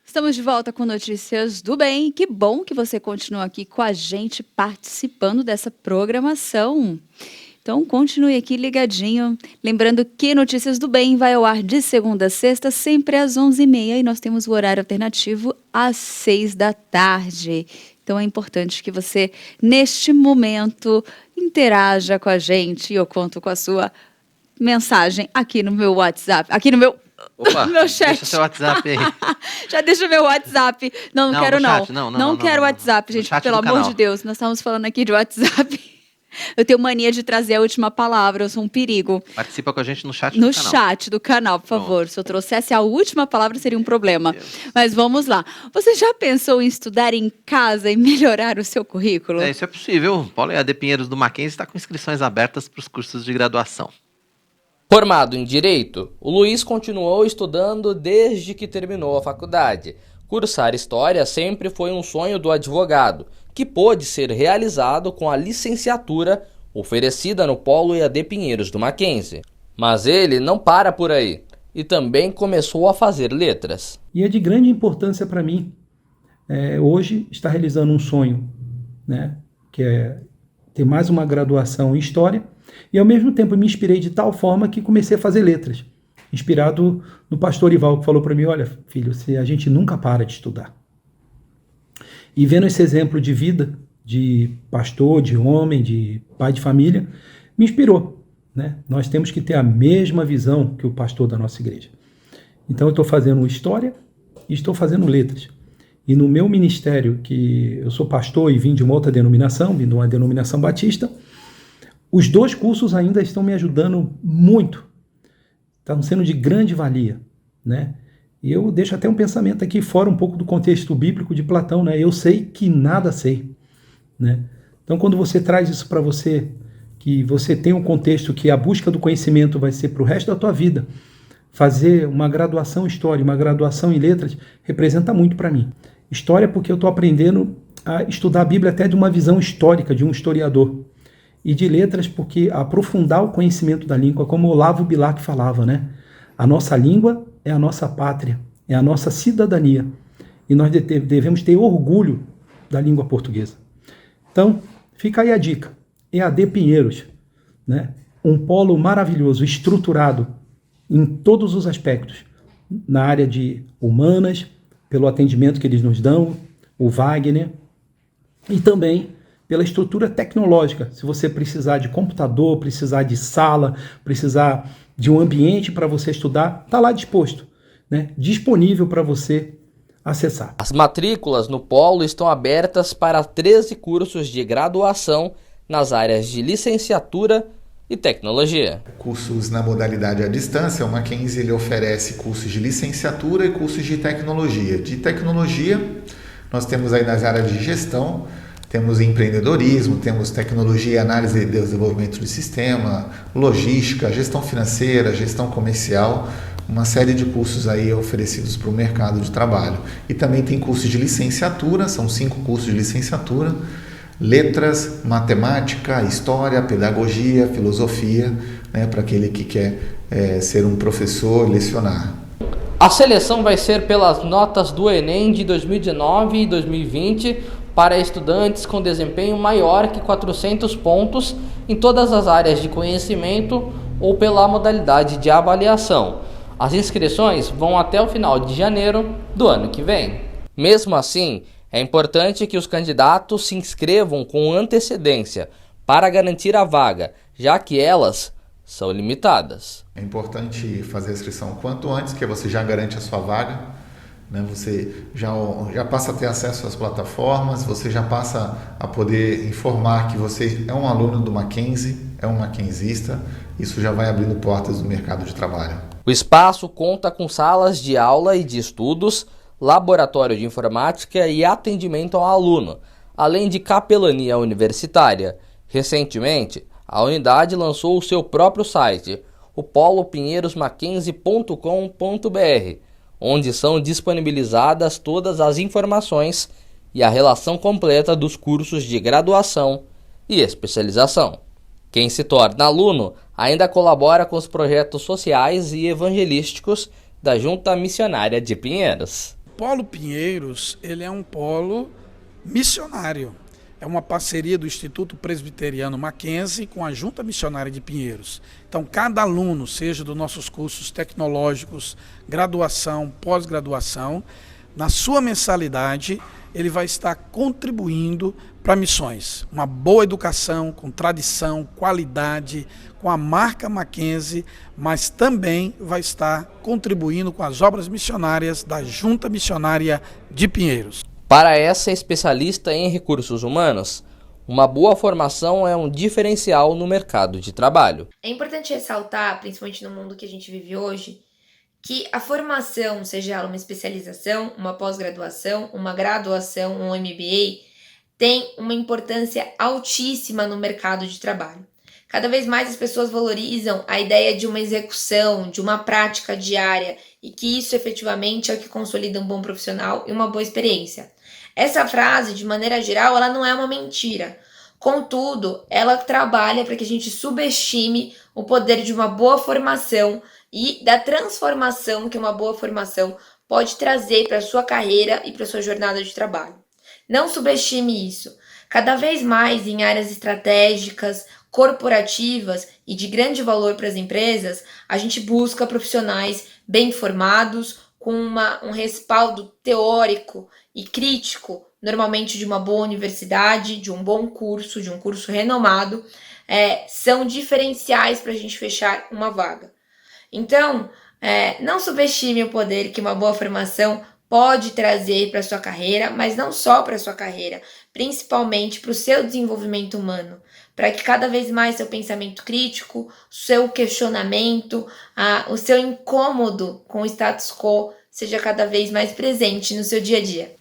Estamos de volta com Notícias do Bem. Que bom que você continua aqui com a gente, participando dessa programação. Então, continue aqui ligadinho. Lembrando que Notícias do Bem vai ao ar de segunda a sexta, sempre às 11h30. E nós temos o horário alternativo às 6 da tarde. Então, é importante que você, neste momento, interaja com a gente. E eu conto com a sua mensagem aqui no meu WhatsApp. Aqui no meu... Opa, meu chat. deixa seu WhatsApp aí. Já deixa o meu WhatsApp. Não quero não. Chat, não quero WhatsApp, gente, pelo amor de Deus. Nós estamos falando aqui de WhatsApp. Eu tenho mania de trazer a última palavra, eu sou um perigo. Participa com a gente no chat No do canal. chat do canal, por favor. Se eu trouxesse a última palavra, seria um problema. Mas vamos lá. Você já pensou em estudar em casa e melhorar o seu currículo? Isso é possível. O Polo EAD Pinheiros do Mackenzie está com inscrições abertas para os cursos de graduação. Formado em Direito, o Luiz continuou estudando desde que terminou a faculdade. Cursar História sempre foi um sonho do advogado, que pôde ser realizado com a licenciatura oferecida no Polo EAD Pinheiros do Mackenzie. Mas ele não para por aí e também começou a fazer letras. E é de grande importância para mim, hoje, estar realizando um sonho, né, que é ter mais uma graduação em História, e ao mesmo tempo me inspirei de tal forma que comecei a fazer letras, inspirado no pastor Ival, que falou para mim, olha filho, a gente nunca para de estudar. E vendo esse exemplo de vida, de pastor, de homem, de pai de família, me inspirou, né? Nós temos que ter a mesma visão que o pastor da nossa igreja. Então eu estou fazendo História e estou fazendo letras. E no meu ministério, que eu sou pastor e vim de uma outra denominação, vim de uma denominação batista, os dois cursos ainda estão me ajudando muito. Estão sendo de grande valia, né? E eu deixo até um pensamento aqui fora um pouco do contexto bíblico de Platão, né? Eu sei que nada sei, né? Então quando você traz isso para você, que você tem um contexto que a busca do conhecimento vai ser para o resto da tua vida, fazer uma graduação em História, uma graduação em Letras, representa muito para mim. História porque eu estou aprendendo a estudar a Bíblia até de uma visão histórica, de um historiador. E de Letras porque aprofundar o conhecimento da língua, como Olavo Bilac falava, né? A nossa língua é a nossa pátria, é a nossa cidadania. E nós devemos ter orgulho da língua portuguesa. Então, fica aí a dica. EAD Pinheiros, né? Um polo maravilhoso, estruturado em todos os aspectos. Na área de humanas, pelo atendimento que eles nos dão, o Wagner, e também pela estrutura tecnológica. Se você precisar de computador, precisar de sala, precisar de um ambiente para você estudar, está lá disposto, né? Disponível para você acessar. As matrículas no Polo estão abertas para 13 cursos de graduação nas áreas de licenciatura e tecnologia. Cursos na modalidade à distância, o Mackenzie ele oferece cursos de licenciatura e cursos de tecnologia. De tecnologia, nós temos aí nas áreas de gestão, temos empreendedorismo, temos tecnologia e análise e desenvolvimento de sistema, logística, gestão financeira, gestão comercial, uma série de cursos aí oferecidos para o mercado de trabalho. E também tem cursos de licenciatura, são 5 cursos de licenciatura, letras, matemática, história, pedagogia, filosofia, né, para aquele que quer ser um professor e lecionar. A seleção vai ser pelas notas do Enem de 2019 e 2020 para estudantes com desempenho maior que 400 pontos em todas as áreas de conhecimento ou pela modalidade de avaliação. As inscrições vão até o final de janeiro do ano que vem. Mesmo assim, é importante que os candidatos se inscrevam com antecedência para garantir a vaga, já que elas são limitadas. É importante fazer a inscrição quanto antes, que você já garante a sua vaga, né? Você já passa a ter acesso às plataformas, você já passa a poder informar que você é um aluno do Mackenzie, é um mackenzista, isso já vai abrindo portas do mercado de trabalho. O espaço conta com salas de aula e de estudos, laboratório de informática e atendimento ao aluno, além de capelania universitária. Recentemente, a unidade lançou o seu próprio site, o polopinheirosmackenzie.com.br, onde são disponibilizadas todas as informações e a relação completa dos cursos de graduação e especialização. Quem se torna aluno ainda colabora com os projetos sociais e evangelísticos da Junta Missionária de Pinheiros. O Polo Pinheiros, ele é um polo missionário. É uma parceria do Instituto Presbiteriano Mackenzie com a Junta Missionária de Pinheiros. Então, cada aluno, seja dos nossos cursos tecnológicos, graduação, pós-graduação, na sua mensalidade, ele vai estar contribuindo para missões. Uma boa educação, com tradição, qualidade, com a marca Mackenzie, mas também vai estar contribuindo com as obras missionárias da Junta Missionária de Pinheiros. Para essa especialista em recursos humanos, Uma boa formação é um diferencial no mercado de trabalho. É importante ressaltar, principalmente no mundo que a gente vive hoje, que a formação, seja ela uma especialização, uma pós-graduação, uma graduação, um MBA, tem uma importância altíssima no mercado de trabalho. Cada vez mais as pessoas valorizam a ideia de uma execução, de uma prática diária, e que isso efetivamente é o que consolida um bom profissional e uma boa experiência. Essa frase, de maneira geral, ela não é uma mentira. Contudo, ela trabalha para que a gente subestime o poder de uma boa formação e da transformação que uma boa formação pode trazer para a sua carreira e para a sua jornada de trabalho. Não subestime isso. Cada vez mais em áreas estratégicas, corporativas e de grande valor para as empresas, a gente busca profissionais bem formados, com um respaldo teórico e crítico, normalmente de uma boa universidade, de um bom curso, de um curso renomado, são diferenciais para a gente fechar uma vaga. Então, não subestime o poder que uma boa formação pode trazer para a sua carreira, mas não só para a sua carreira, principalmente para o seu desenvolvimento humano, para que cada vez mais seu pensamento crítico, seu questionamento, o seu incômodo com o status quo seja cada vez mais presente no seu dia a dia.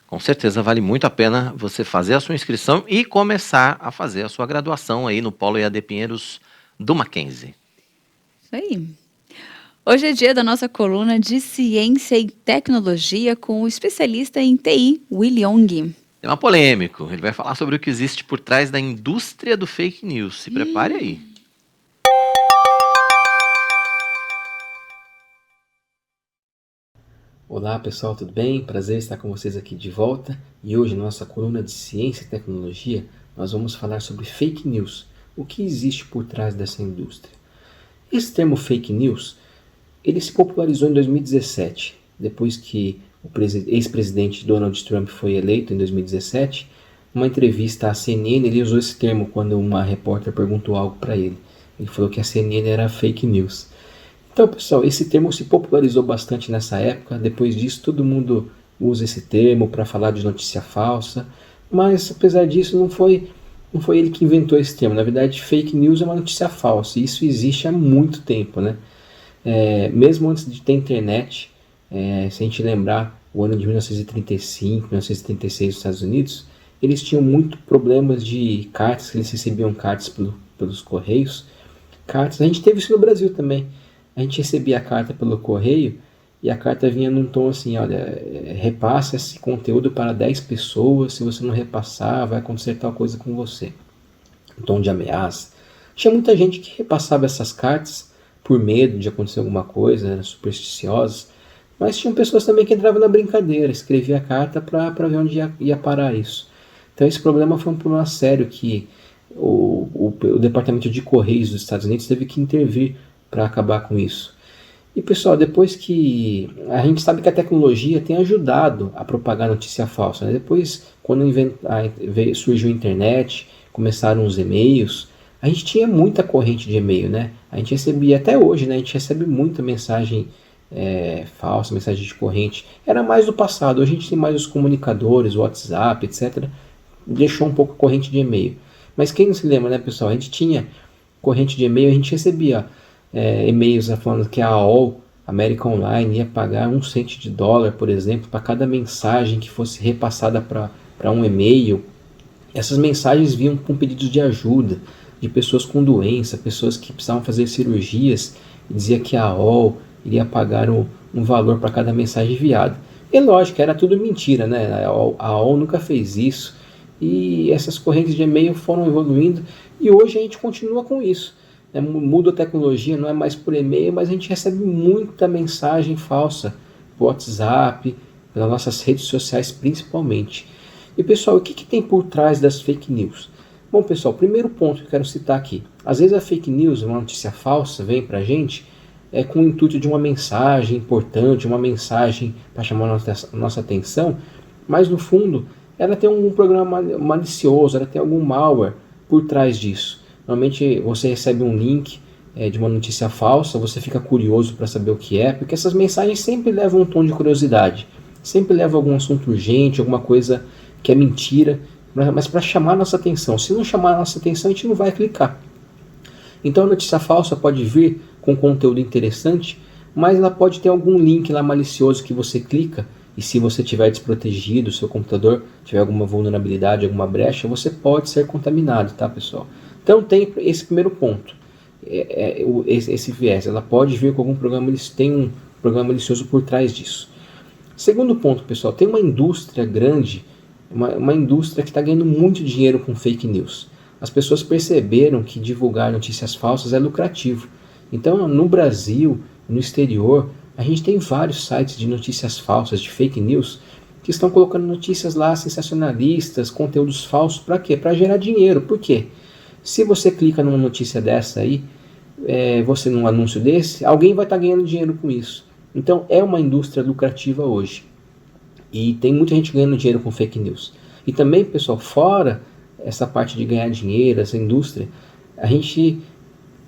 Com certeza vale muito a pena você fazer a sua inscrição e começar a fazer a sua graduação aí no Polo EAD Pinheiros do Mackenzie. Isso aí. Hoje é dia da nossa coluna de Ciência e Tecnologia com o especialista em TI, Will Young. Tema polêmico. Ele vai falar sobre o que existe por trás da indústria do fake news. Se prepare aí. Olá pessoal, tudo bem? Prazer estar com vocês aqui de volta. E hoje, na nossa coluna de Ciência e Tecnologia, nós vamos falar sobre fake news. O que existe por trás dessa indústria? Esse termo fake news, ele se popularizou em 2017, depois que o ex-presidente Donald Trump foi eleito em 2017. Numa entrevista à CNN, ele usou esse termo quando uma repórter perguntou algo para ele. Ele falou que a CNN era fake news. Então, pessoal, esse termo se popularizou bastante nessa época. Depois disso, todo mundo usa esse termo para falar de notícia falsa. Mas, apesar disso, não foi ele que inventou esse termo. Na verdade, fake news é uma notícia falsa. E isso existe há muito tempo, né? Mesmo antes de ter internet, se a gente lembrar o ano de 1935, 1936 nos Estados Unidos, eles tinham muito problemas de cartas, que eles recebiam cartas pelos correios. Cartas, a gente teve isso no Brasil também. A gente recebia a carta pelo correio e a carta vinha num tom assim, olha, repassa esse conteúdo para 10 pessoas, se você não repassar, vai acontecer tal coisa com você. Um tom de ameaça. Tinha muita gente que repassava essas cartas por medo de acontecer alguma coisa, eram supersticiosas, mas tinham pessoas também que entravam na brincadeira, escrevia a carta para ver onde ia parar isso. Então esse problema foi um problema sério que o Departamento de Correios dos Estados Unidos teve que intervir para acabar com isso. E pessoal, depois que a gente sabe que a tecnologia tem ajudado a propagar notícia falsa, né? Depois, quando surgiu a internet, começaram os e-mails, a gente tinha muita corrente de e-mail, né? A gente recebia, até hoje, né? A gente recebe muita mensagem falsa, mensagem de corrente. Era mais do passado, hoje a gente tem mais os comunicadores, o WhatsApp, etc. Deixou um pouco a corrente de e-mail. Mas quem não se lembra, né, pessoal? A gente tinha corrente de e-mail, a gente recebia e-mails falando que a AOL, América Online, ia pagar $0,01, por exemplo, para cada mensagem que fosse repassada para um e-mail. Essas mensagens vinham com pedidos de ajuda de pessoas com doença, pessoas que precisavam fazer cirurgias, e dizia que a AOL iria pagar um valor para cada mensagem enviada. E lógico, era tudo mentira, né? A AOL nunca fez isso. E essas correntes de e-mail foram evoluindo e hoje a gente continua com isso. Muda a tecnologia, não é mais por e-mail, mas a gente recebe muita mensagem falsa por WhatsApp, pelas nossas redes sociais principalmente. E pessoal, o que tem por trás das fake news? Bom pessoal, primeiro ponto que eu quero citar aqui. Às vezes a fake news, uma notícia falsa, vem pra gente com o intuito de uma mensagem importante, uma mensagem para chamar a nossa atenção, mas no fundo ela tem um programa malicioso, ela tem algum malware por trás disso. Normalmente você recebe um link de uma notícia falsa, você fica curioso para saber o que é, porque essas mensagens sempre levam um tom de curiosidade, sempre levam algum assunto urgente, alguma coisa que é mentira, mas para chamar a nossa atenção. Se não chamar a nossa atenção, a gente não vai clicar. Então a notícia falsa pode vir com conteúdo interessante, mas ela pode ter algum link lá malicioso que você clica, e se você estiver desprotegido, seu computador tiver alguma vulnerabilidade, alguma brecha, você pode ser contaminado, tá, pessoal? Então tem esse primeiro ponto, esse viés, ela pode vir com algum programa, tem um programa malicioso por trás disso. Segundo ponto, pessoal, tem uma indústria grande, uma indústria que está ganhando muito dinheiro com fake news. As pessoas perceberam que divulgar notícias falsas é lucrativo. Então, no Brasil, no exterior, a gente tem vários sites de notícias falsas, de fake news, que estão colocando notícias lá sensacionalistas, conteúdos falsos, para quê? Para gerar dinheiro. Por quê? Se você clica numa notícia dessa aí, você num anúncio desse, alguém vai estar ganhando dinheiro com isso. Então, é uma indústria lucrativa hoje. E tem muita gente ganhando dinheiro com fake news. E também, pessoal, fora essa parte de ganhar dinheiro, essa indústria, a gente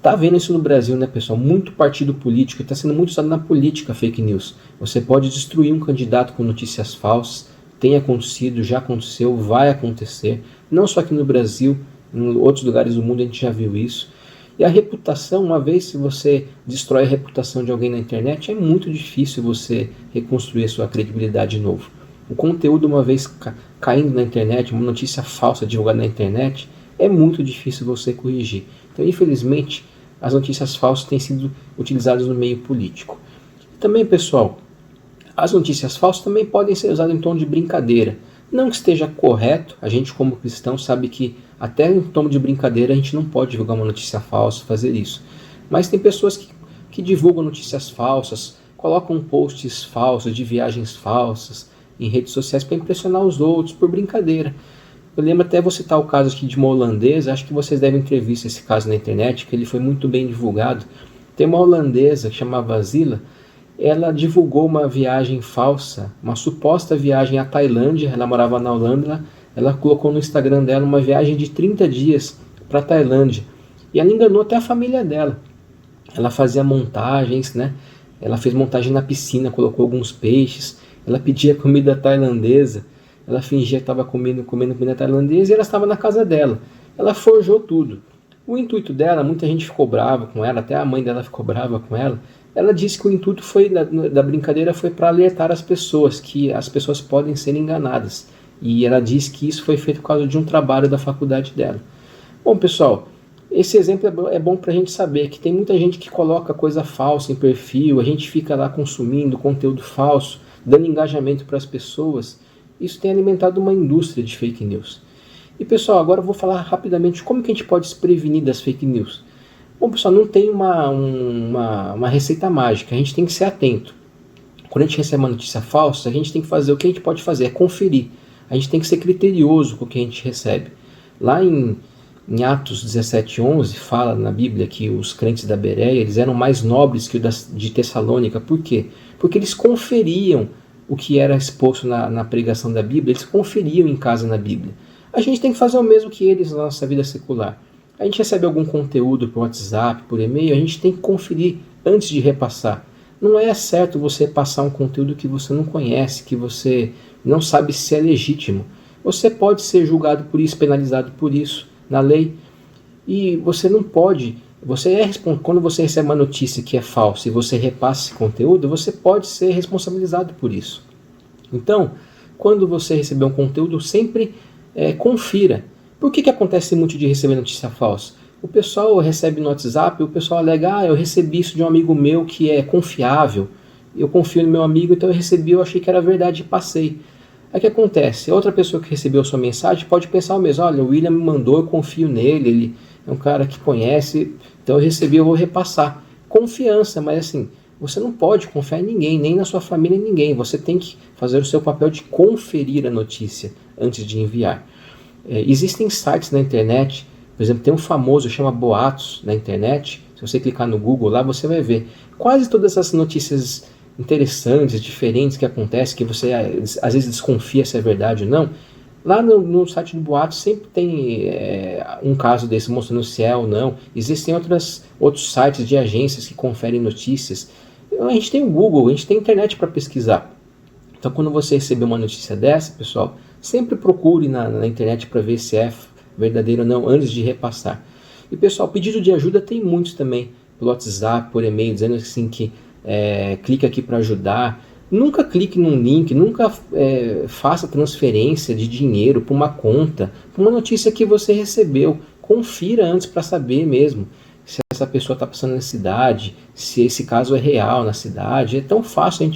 tá vendo isso no Brasil, né, pessoal? Muito partido político, está sendo muito usado na política fake news. Você pode destruir um candidato com notícias falsas, tem acontecido, já aconteceu, vai acontecer, não só aqui no Brasil, em outros lugares do mundo a gente já viu isso. E a reputação, uma vez se você destrói a reputação de alguém na internet, é muito difícil você reconstruir a sua credibilidade de novo. O conteúdo, uma vez caindo na internet, uma notícia falsa divulgada na internet, é muito difícil você corrigir. Então, infelizmente, as notícias falsas têm sido utilizadas no meio político. Também, pessoal, as notícias falsas também podem ser usadas em tom de brincadeira. Não que esteja correto, a gente como cristão sabe que até em tom de brincadeira a gente não pode divulgar uma notícia falsa, fazer isso. Mas tem pessoas que divulgam notícias falsas, colocam posts falsos de viagens falsas em redes sociais para impressionar os outros por brincadeira. Eu lembro até vou citar o caso aqui de uma holandesa, acho que vocês devem ter visto esse caso na internet, que ele foi muito bem divulgado. Tem uma holandesa que chamava Zila, ela divulgou uma viagem falsa, uma suposta viagem à Tailândia, ela morava na Holanda, ela colocou no Instagram dela uma viagem de 30 dias para a Tailândia, e ela enganou até a família dela. Ela fazia montagens, né? Ela fez montagem na piscina, colocou alguns peixes, ela pedia comida tailandesa, ela fingia que estava comendo comida tailandesa e ela estava na casa dela. Ela forjou tudo. O intuito dela, muita gente ficou brava com ela, até a mãe dela ficou brava com ela. Ela disse que o intuito da brincadeira foi para alertar as pessoas, que as pessoas podem ser enganadas. E ela disse que isso foi feito por causa de um trabalho da faculdade dela. Bom, pessoal, esse exemplo é bom para a gente saber que tem muita gente que coloca coisa falsa em perfil, a gente fica lá consumindo conteúdo falso, dando engajamento para as pessoas. Isso tem alimentado uma indústria de fake news. E pessoal, agora eu vou falar rapidamente como que a gente pode se prevenir das fake news. Bom, pessoal, não tem uma receita mágica, a gente tem que ser atento. Quando a gente recebe uma notícia falsa, a gente tem que fazer o que a gente pode fazer, é conferir. A gente tem que ser criterioso com o que a gente recebe. Lá em Atos 17:11, fala na Bíblia que os crentes da Bereia, eles eram mais nobres que os de Tessalônica. Por quê? Porque eles conferiam o que era exposto na pregação da Bíblia, eles conferiam em casa na Bíblia. A gente tem que fazer o mesmo que eles na nossa vida secular. A gente recebe algum conteúdo por WhatsApp, por e-mail, a gente tem que conferir antes de repassar. Não é certo você passar um conteúdo que você não conhece, que você não sabe se é legítimo. Você pode ser julgado por isso, penalizado por isso na lei. E você não pode, quando você recebe uma notícia que é falsa e você repassa esse conteúdo, você pode ser responsabilizado por isso. Então, quando você receber um conteúdo, sempre confira. Por que acontece muito de receber notícia falsa? O pessoal recebe no WhatsApp, o pessoal alega, eu recebi isso de um amigo meu que é confiável, eu confio no meu amigo, então eu recebi, eu achei que era verdade e passei. Aí o que acontece? Outra pessoa que recebeu a sua mensagem pode pensar o mesmo, olha, o William me mandou, eu confio nele, ele é um cara que conhece, então eu recebi, eu vou repassar. Confiança, mas assim, você não pode confiar em ninguém, nem na sua família, em ninguém. Você tem que fazer o seu papel de conferir a notícia antes de enviar. Existem sites na internet, por exemplo, tem um famoso, chama Boatos na internet. Se você clicar no Google lá, você vai ver quase todas essas notícias interessantes, diferentes que acontecem, que você às vezes desconfia se é verdade ou não. Lá no site do Boatos sempre tem um caso desse mostrando se é ou não. Existem outros sites de agências que conferem notícias. A gente tem o Google, a gente tem a internet para pesquisar. Então quando você receber uma notícia dessa, pessoal, Sempre procure na internet para ver se é verdadeiro ou não antes de repassar. E pessoal, pedido de ajuda tem muitos também, pelo WhatsApp, por e-mail, dizendo assim que clica aqui para ajudar. Nunca clique num link, nunca faça transferência de dinheiro para uma conta, para uma notícia que você recebeu. Confira antes para saber mesmo se essa pessoa está passando necessidade, se esse caso é real na cidade. É tão fácil,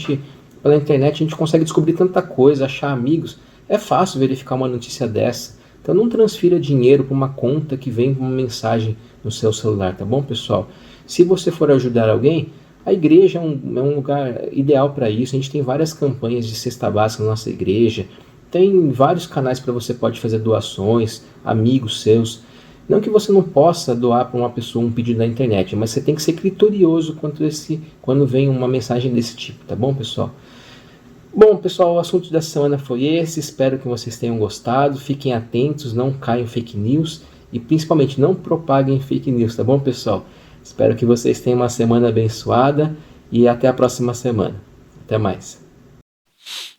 pela internet a gente consegue descobrir tanta coisa, achar amigos. É fácil verificar uma notícia dessa. Então não transfira dinheiro para uma conta que vem com uma mensagem no seu celular, tá bom, pessoal? Se você for ajudar alguém, a igreja é um lugar ideal para isso. A gente tem várias campanhas de cesta básica na nossa igreja. Tem vários canais para você pode fazer doações, amigos seus. Não que você não possa doar para uma pessoa um pedido na internet, mas você tem que ser criterioso quando vem uma mensagem desse tipo, tá bom, pessoal? Bom, pessoal, o assunto da semana foi esse. Espero que vocês tenham gostado. Fiquem atentos, não caiam fake news e principalmente não propaguem fake news, tá bom, pessoal? Espero que vocês tenham uma semana abençoada e até a próxima semana. Até mais.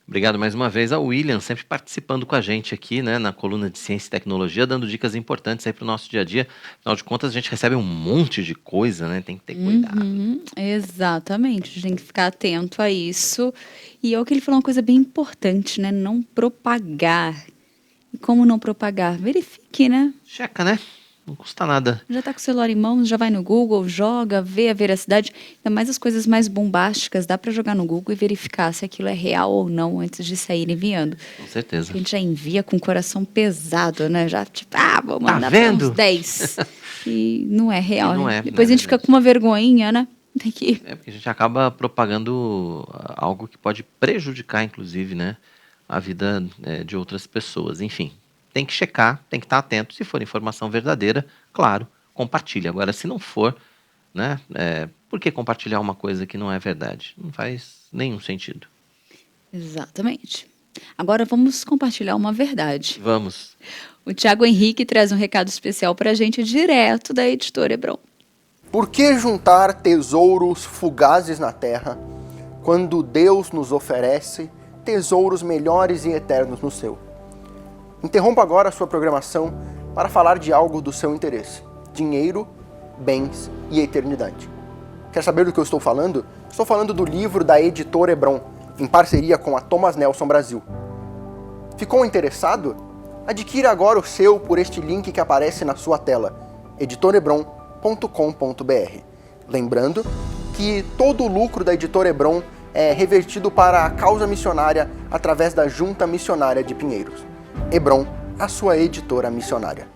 Obrigado mais uma vez ao William, sempre participando com a gente aqui, né, na coluna de Ciência e Tecnologia, dando dicas importantes aí para o nosso dia a dia. Afinal de contas, a gente recebe um monte de coisa, né? Tem que ter cuidado. Exatamente, a gente tem que ficar atento a isso. E é o que ele falou, uma coisa bem importante, né? Não propagar. E como não propagar? Verifique, né? Checa, né? Não custa nada. Já tá com o celular em mãos, já vai no Google, joga, vê a veracidade. Ainda mais as coisas mais bombásticas, dá para jogar no Google e verificar se aquilo é real ou não antes de sair enviando. Com certeza. A gente já envia com o coração pesado, né? Já tipo, vou mandar tá para uns 10. E não é real. E não né? é, Depois não a gente fica com uma vergonhinha, né? Tem que... porque a gente acaba propagando algo que pode prejudicar, inclusive, né, a vida de outras pessoas. Enfim. Tem que checar, tem que estar atento. Se for informação verdadeira, claro, compartilhe. Agora, se não for, né, por que compartilhar uma coisa que não é verdade? Não faz nenhum sentido. Exatamente. Agora vamos compartilhar uma verdade. Vamos. O Tiago Henrique traz um recado especial para a gente, direto da Editora Hebron. Por que juntar tesouros fugazes na terra, quando Deus nos oferece tesouros melhores e eternos no céu? Interrompa agora a sua programação para falar de algo do seu interesse: dinheiro, bens e eternidade. Quer saber do que eu estou falando? Estou falando do livro da Editora Hebron, em parceria com a Thomas Nelson Brasil. Ficou interessado? Adquira agora o seu por este link que aparece na sua tela, editorebron.com.br. Lembrando que todo o lucro da Editora Hebron é revertido para a causa missionária através da Junta Missionária de Pinheiros. Hebron, a sua editora missionária.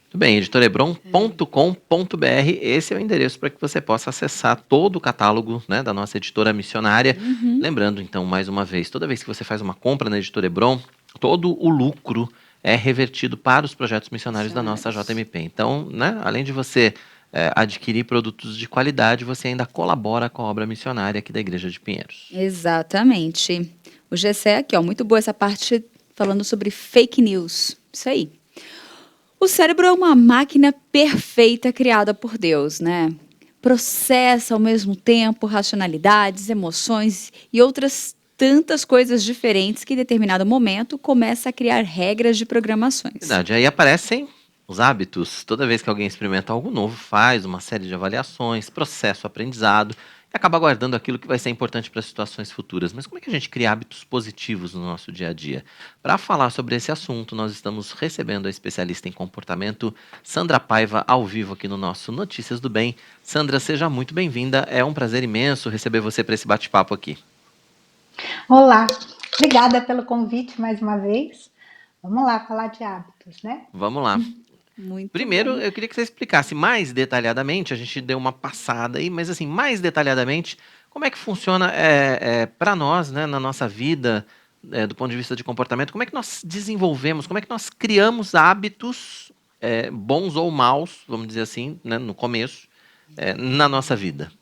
Muito bem, editorebron.com.br, esse é o endereço para que você possa acessar todo o catálogo, né, da nossa editora missionária. Lembrando, então, mais uma vez, toda vez que você faz uma compra na Editora Hebron, todo o lucro é revertido para os projetos missionários da nossa JMP. Então, né, além de você adquirir produtos de qualidade, você ainda colabora com a obra missionária aqui da Igreja de Pinheiros. Exatamente. O Gessé aqui, muito boa essa parte falando sobre fake news. Isso aí. O cérebro é uma máquina perfeita criada por Deus, né? Processa ao mesmo tempo racionalidades, emoções e outras tantas coisas diferentes que em determinado momento começa a criar regras de programações. Verdade. Aí aparecem os hábitos. Toda vez que alguém experimenta algo novo, faz uma série de avaliações, processo aprendizado, e acaba guardando aquilo que vai ser importante para situações futuras. Mas como é que a gente cria hábitos positivos no nosso dia a dia? Para falar sobre esse assunto, nós estamos recebendo a especialista em comportamento, Sandra Paiva, ao vivo aqui no nosso Notícias do Bem. Sandra, seja muito bem-vinda. É um prazer imenso receber você para esse bate-papo aqui. Olá, obrigada pelo convite mais uma vez. Vamos lá falar de hábitos, né? Vamos lá. Primeiro, eu queria que você explicasse mais detalhadamente, a gente deu uma passada aí, mas assim, mais detalhadamente, como é que funciona para nós, né, na nossa vida, do ponto de vista de comportamento, como é que nós desenvolvemos, como é que nós criamos hábitos bons ou maus, vamos dizer assim, né, no começo, na nossa vida?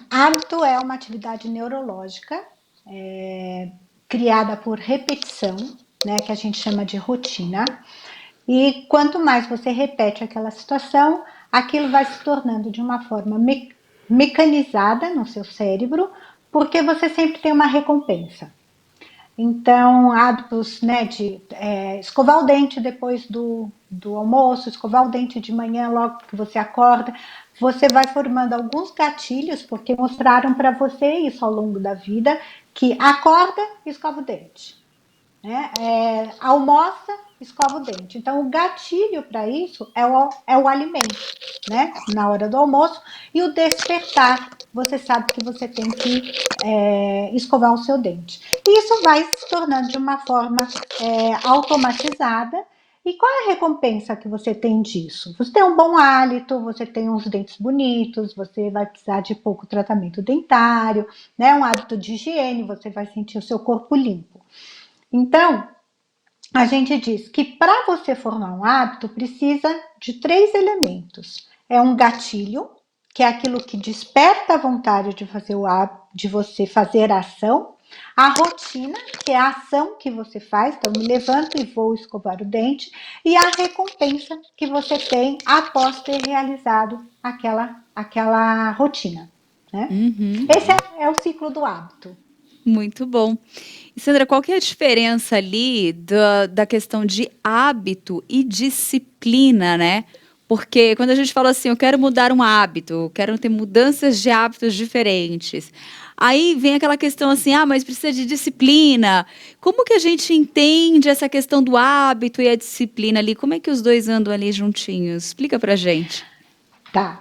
Hábito é uma atividade neurológica criada por repetição, né, que a gente chama de rotina, e quanto mais você repete aquela situação, aquilo vai se tornando de uma forma mecanizada no seu cérebro, porque você sempre tem uma recompensa. Então, hábitos, né, de escovar o dente depois do almoço, escovar o dente de manhã logo que você acorda. Você vai formando alguns gatilhos, porque mostraram para você isso ao longo da vida, que acorda e escova o dente. Né? Almoça, escova o dente. Então, o gatilho para isso é o alimento, né? Na hora do almoço. E o despertar, você sabe que você tem que escovar o seu dente. E isso vai se tornando de uma forma automatizada. E qual é a recompensa que você tem disso? Você tem um bom hálito, você tem uns dentes bonitos, você vai precisar de pouco tratamento dentário, né? Um hábito de higiene, você vai sentir o seu corpo limpo. Então, a gente diz que para você formar um hábito, precisa de 3 elementos. É um gatilho, que é aquilo que desperta a vontade de fazer o hábito, de você fazer a ação. A rotina, que é a ação que você faz, então me levanto e vou escovar o dente. E a recompensa que você tem após ter realizado aquela rotina. Né? Esse é o ciclo do hábito. Muito bom. E Sandra, qual que é a diferença ali da questão de hábito e disciplina, né? Porque quando a gente fala assim, eu quero mudar um hábito, eu quero ter mudanças de hábitos diferentes, aí vem aquela questão assim, mas precisa de disciplina. Como que a gente entende essa questão do hábito e a disciplina ali? Como é que os dois andam ali juntinhos? Explica pra gente. Tá.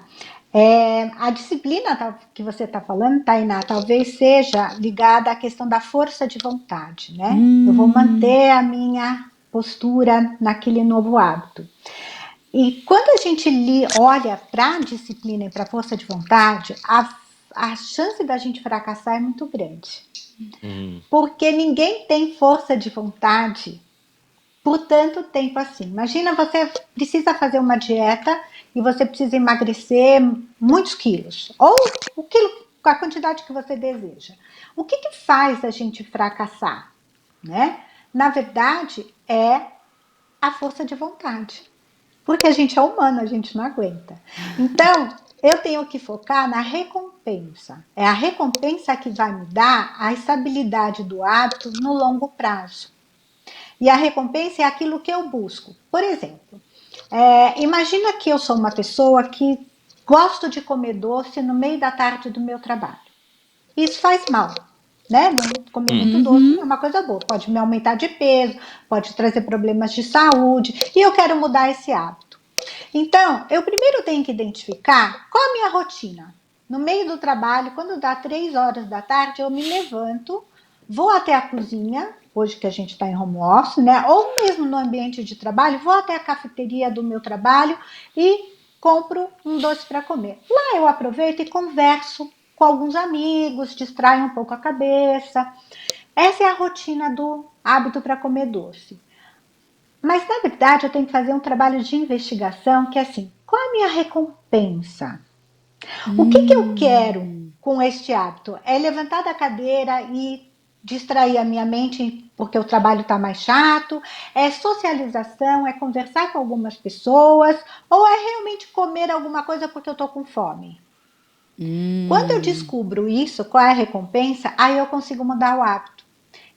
A disciplina que você está falando, Tainá, talvez seja ligada à questão da força de vontade, né? Eu vou manter a minha postura naquele novo hábito. E quando a gente olha para a disciplina e para a força de vontade, a chance da gente fracassar é muito grande. Porque ninguém tem força de vontade por tanto tempo assim. Imagina, você precisa fazer uma dieta e você precisa emagrecer muitos quilos, ou o quilo, a quantidade que você deseja. O que faz a gente fracassar? Né? Na verdade, é a força de vontade. Porque a gente é humano, a gente não aguenta. Então, eu tenho que focar na recompensa. É a recompensa que vai me dar a estabilidade do hábito no longo prazo. E a recompensa é aquilo que eu busco. Por exemplo, imagina que eu sou uma pessoa que gosto de comer doce no meio da tarde do meu trabalho. Isso faz mal, né? Comer muito doce é uma coisa boa. Pode me aumentar de peso, pode trazer problemas de saúde. E eu quero mudar esse hábito. Então, eu primeiro tenho que identificar qual é a minha rotina. No meio do trabalho, quando dá 3 horas da tarde, eu me levanto, vou até a cozinha, hoje que a gente está em home office, né? Ou mesmo no ambiente de trabalho, vou até a cafeteria do meu trabalho e compro um doce para comer. Lá eu aproveito e converso com alguns amigos, distraio um pouco a cabeça. Essa é a rotina do hábito para comer doce. Mas, na verdade, eu tenho que fazer um trabalho de investigação que é assim, qual é a minha recompensa? O que eu quero com este hábito? É levantar da cadeira e distrair a minha mente porque o trabalho está mais chato? É socialização? É conversar com algumas pessoas? Ou é realmente comer alguma coisa porque eu estou com fome? Quando eu descubro isso, qual é a recompensa, aí eu consigo mudar o hábito.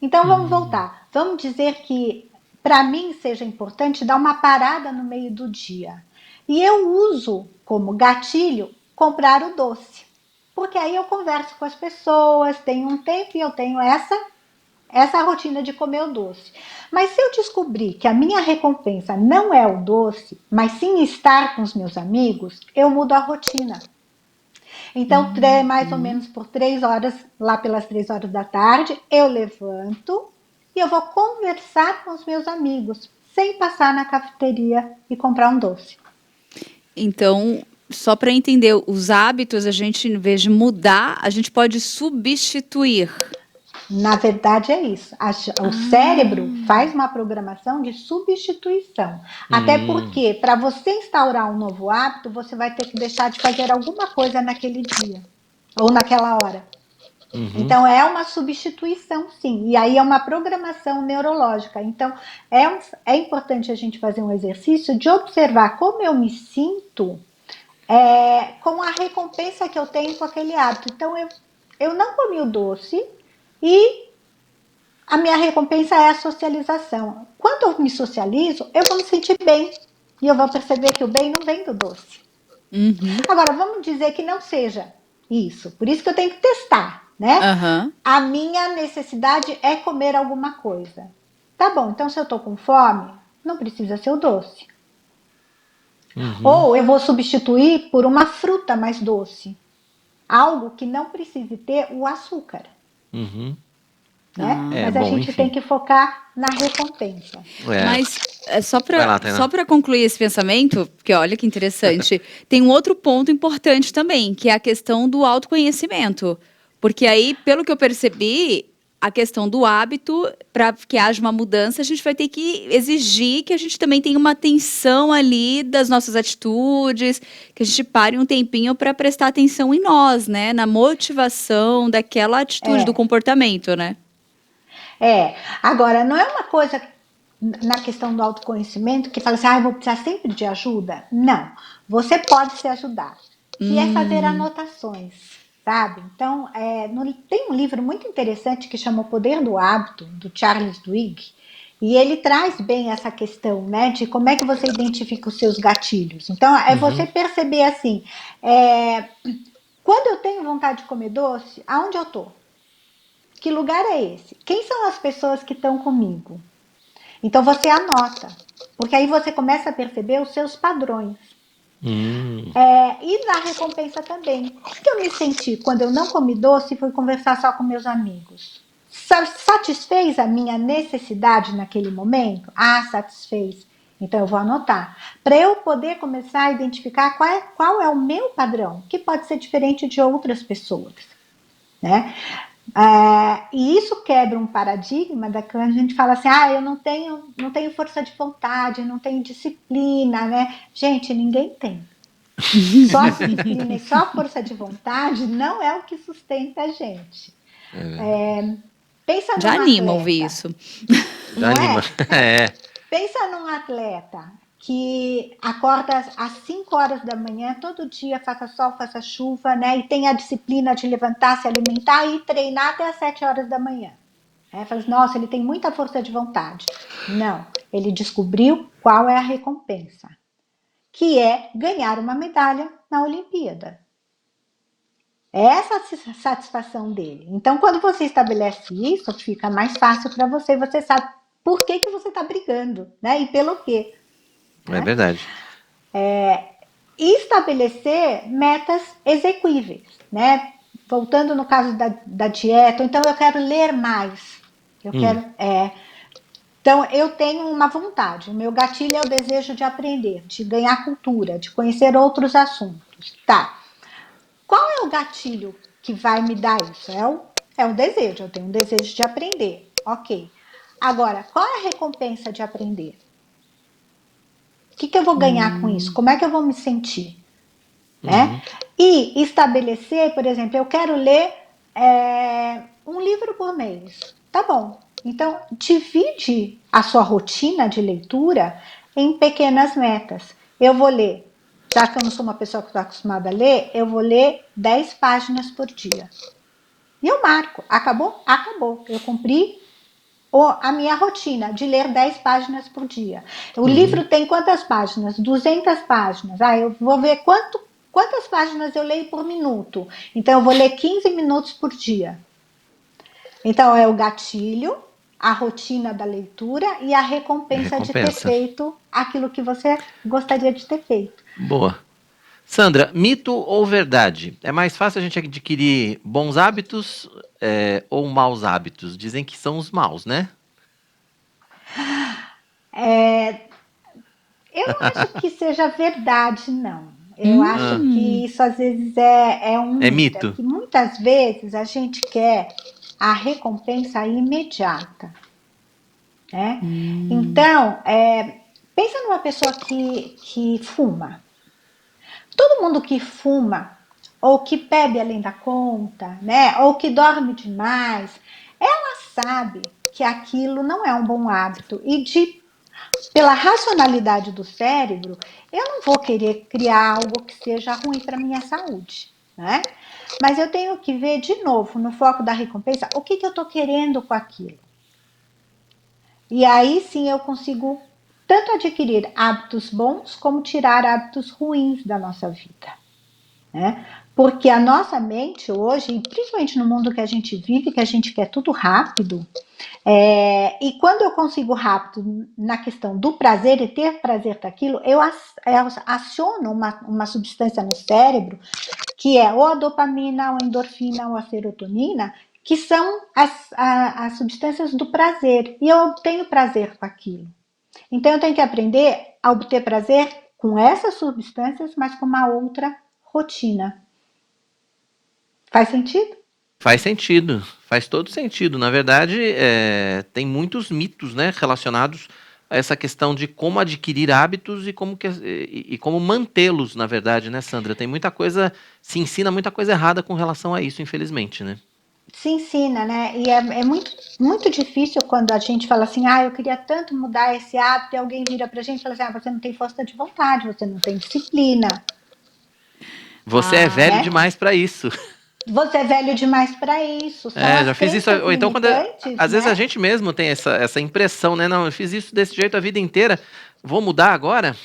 Então, vamos voltar. Vamos dizer que, para mim, seja importante dar uma parada no meio do dia. E eu uso como gatilho comprar o doce. Porque aí eu converso com as pessoas, tenho um tempo e eu tenho essa rotina de comer o doce. Mas se eu descobrir que a minha recompensa não é o doce, mas sim estar com os meus amigos, eu mudo a rotina. Então, mais ou menos por 3 horas, lá pelas 3 horas da tarde, eu levanto e eu vou conversar com os meus amigos, sem passar na cafeteria e comprar um doce. Então, só para entender, os hábitos, a gente, em vez de mudar, a gente pode substituir. Na verdade é isso. O cérebro faz uma programação de substituição. Até porque, para você instaurar um novo hábito, você vai ter que deixar de fazer alguma coisa naquele dia. Ou naquela hora. Então, é uma substituição, sim. E aí é uma programação neurológica. Então, é importante a gente fazer um exercício de observar como eu me sinto com a recompensa que eu tenho com aquele hábito. Então, eu não comi o doce e a minha recompensa é a socialização. Quando eu me socializo, eu vou me sentir bem. E eu vou perceber que o bem não vem do doce. Agora, vamos dizer que não seja isso. Por isso que eu tenho que testar, né? A minha necessidade é comer alguma coisa. Tá bom, então se eu tô com fome, não precisa ser o doce. Ou eu vou substituir por uma fruta mais doce. Algo que não precise ter o açúcar. Né? Mas a gente tem que focar na recompensa. Mas só para concluir esse pensamento, porque olha que interessante, tem um outro ponto importante também, que é a questão do autoconhecimento. Porque aí, pelo que eu percebi, a questão do hábito, para que haja uma mudança, a gente vai ter que exigir que a gente também tenha uma atenção ali das nossas atitudes, que a gente pare um tempinho para prestar atenção em nós, né? Na motivação daquela atitude, do comportamento, né? Agora, não é uma coisa na questão do autoconhecimento que fala assim, eu vou precisar sempre de ajuda. Não, você pode se ajudar, que é fazer anotações, sabe? Então, tem um livro muito interessante que chama O Poder do Hábito, do Charles Duhigg, e ele traz bem essa questão, né, de como é que você identifica os seus gatilhos. Então, você perceber assim, quando eu tenho vontade de comer doce, aonde eu tô? Que lugar é esse? Quem são as pessoas que estão comigo? Então você anota, porque aí você começa a perceber os seus padrões. E na recompensa também. O que eu me senti quando eu não comi doce e fui conversar só com meus amigos? Satisfez a minha necessidade naquele momento? Satisfez. Então eu vou anotar. Para eu poder começar a identificar qual é o meu padrão, que pode ser diferente de outras pessoas. Né? E isso quebra um paradigma da que a gente fala assim, eu não tenho força de vontade, não tenho disciplina, né? Gente, ninguém tem. Só disciplina e só força de vontade não é o que sustenta a gente. Pensa num Já anima atleta, ouvir isso. Já anima. Pensa num atleta que acorda às 5 horas da manhã, todo dia, faça sol, faça chuva, né? E tem a disciplina de levantar, se alimentar e treinar até às 7 horas da manhã. Fala assim, nossa, ele tem muita força de vontade. Não, ele descobriu qual é a recompensa, que é ganhar uma medalha na Olimpíada. É essa a satisfação dele. Então, quando você estabelece isso, fica mais fácil para você. Você sabe por que você está brigando, né? E pelo quê. É verdade. E estabelecer metas exequíveis, né? Voltando no caso da dieta, então eu quero ler mais. Então eu tenho uma vontade, o meu gatilho é o desejo de aprender, de ganhar cultura, de conhecer outros assuntos. Tá. Qual é o gatilho que vai me dar isso? É o desejo, eu tenho um desejo de aprender. Ok. Agora, qual é a recompensa de aprender? O que eu vou ganhar com isso? Como é que eu vou me sentir? Né? E estabelecer, por exemplo, eu quero ler um livro por mês. Tá bom. Então, divide a sua rotina de leitura em pequenas metas. Eu vou ler, já que eu não sou uma pessoa que está acostumada a ler, eu vou ler 10 páginas por dia. E eu marco. Acabou? Acabou. Eu cumpri a minha rotina de ler 10 páginas por dia. O livro tem quantas páginas? 200 páginas. Eu vou ver quantas páginas eu leio por minuto. Então, eu vou ler 15 minutos por dia. Então, é o gatilho, a rotina da leitura e a recompensa de ter feito aquilo que você gostaria de ter feito. Boa. Sandra, mito ou verdade? É mais fácil a gente adquirir bons hábitos ou maus hábitos? Dizem que são os maus, né? Eu não acho que seja verdade, não. Eu acho que isso às vezes é um mito. Que muitas vezes a gente quer a recompensa imediata. Né? Então, pensa numa pessoa que fuma. Todo mundo que fuma, ou que bebe além da conta, né? Ou que dorme demais, ela sabe que aquilo não é um bom hábito. E pela racionalidade do cérebro, eu não vou querer criar algo que seja ruim para a minha saúde. Né? Mas eu tenho que ver de novo, no foco da recompensa, o que eu estou querendo com aquilo. E aí sim eu consigo tanto adquirir hábitos bons como tirar hábitos ruins da nossa vida, né? Porque a nossa mente hoje, principalmente no mundo que a gente vive, que a gente quer tudo rápido, e quando eu consigo rápido na questão do prazer e ter prazer daquilo, eu aciono uma substância no cérebro que é ou a dopamina, ou a endorfina, ou a serotonina, que são as substâncias do prazer. E eu obtenho prazer com aquilo. Então eu tenho que aprender a obter prazer com essas substâncias, mas com uma outra rotina. Faz sentido? Faz sentido, faz todo sentido. Na verdade, tem muitos mitos, né, relacionados a essa questão de como adquirir hábitos e como mantê-los, na verdade, né, Sandra? Tem muita coisa, se ensina muita coisa errada com relação a isso, infelizmente, né? Se ensina, né? E é muito, muito difícil quando a gente fala assim, eu queria tanto mudar esse hábito, e alguém vira pra gente e fala assim, você não tem força de vontade, você não tem disciplina. Você é velho né? demais para isso. Você é velho demais para isso. Já fiz isso. Ou então, às vezes né? a gente mesmo tem essa impressão, né? Não, eu fiz isso desse jeito a vida inteira, vou mudar agora?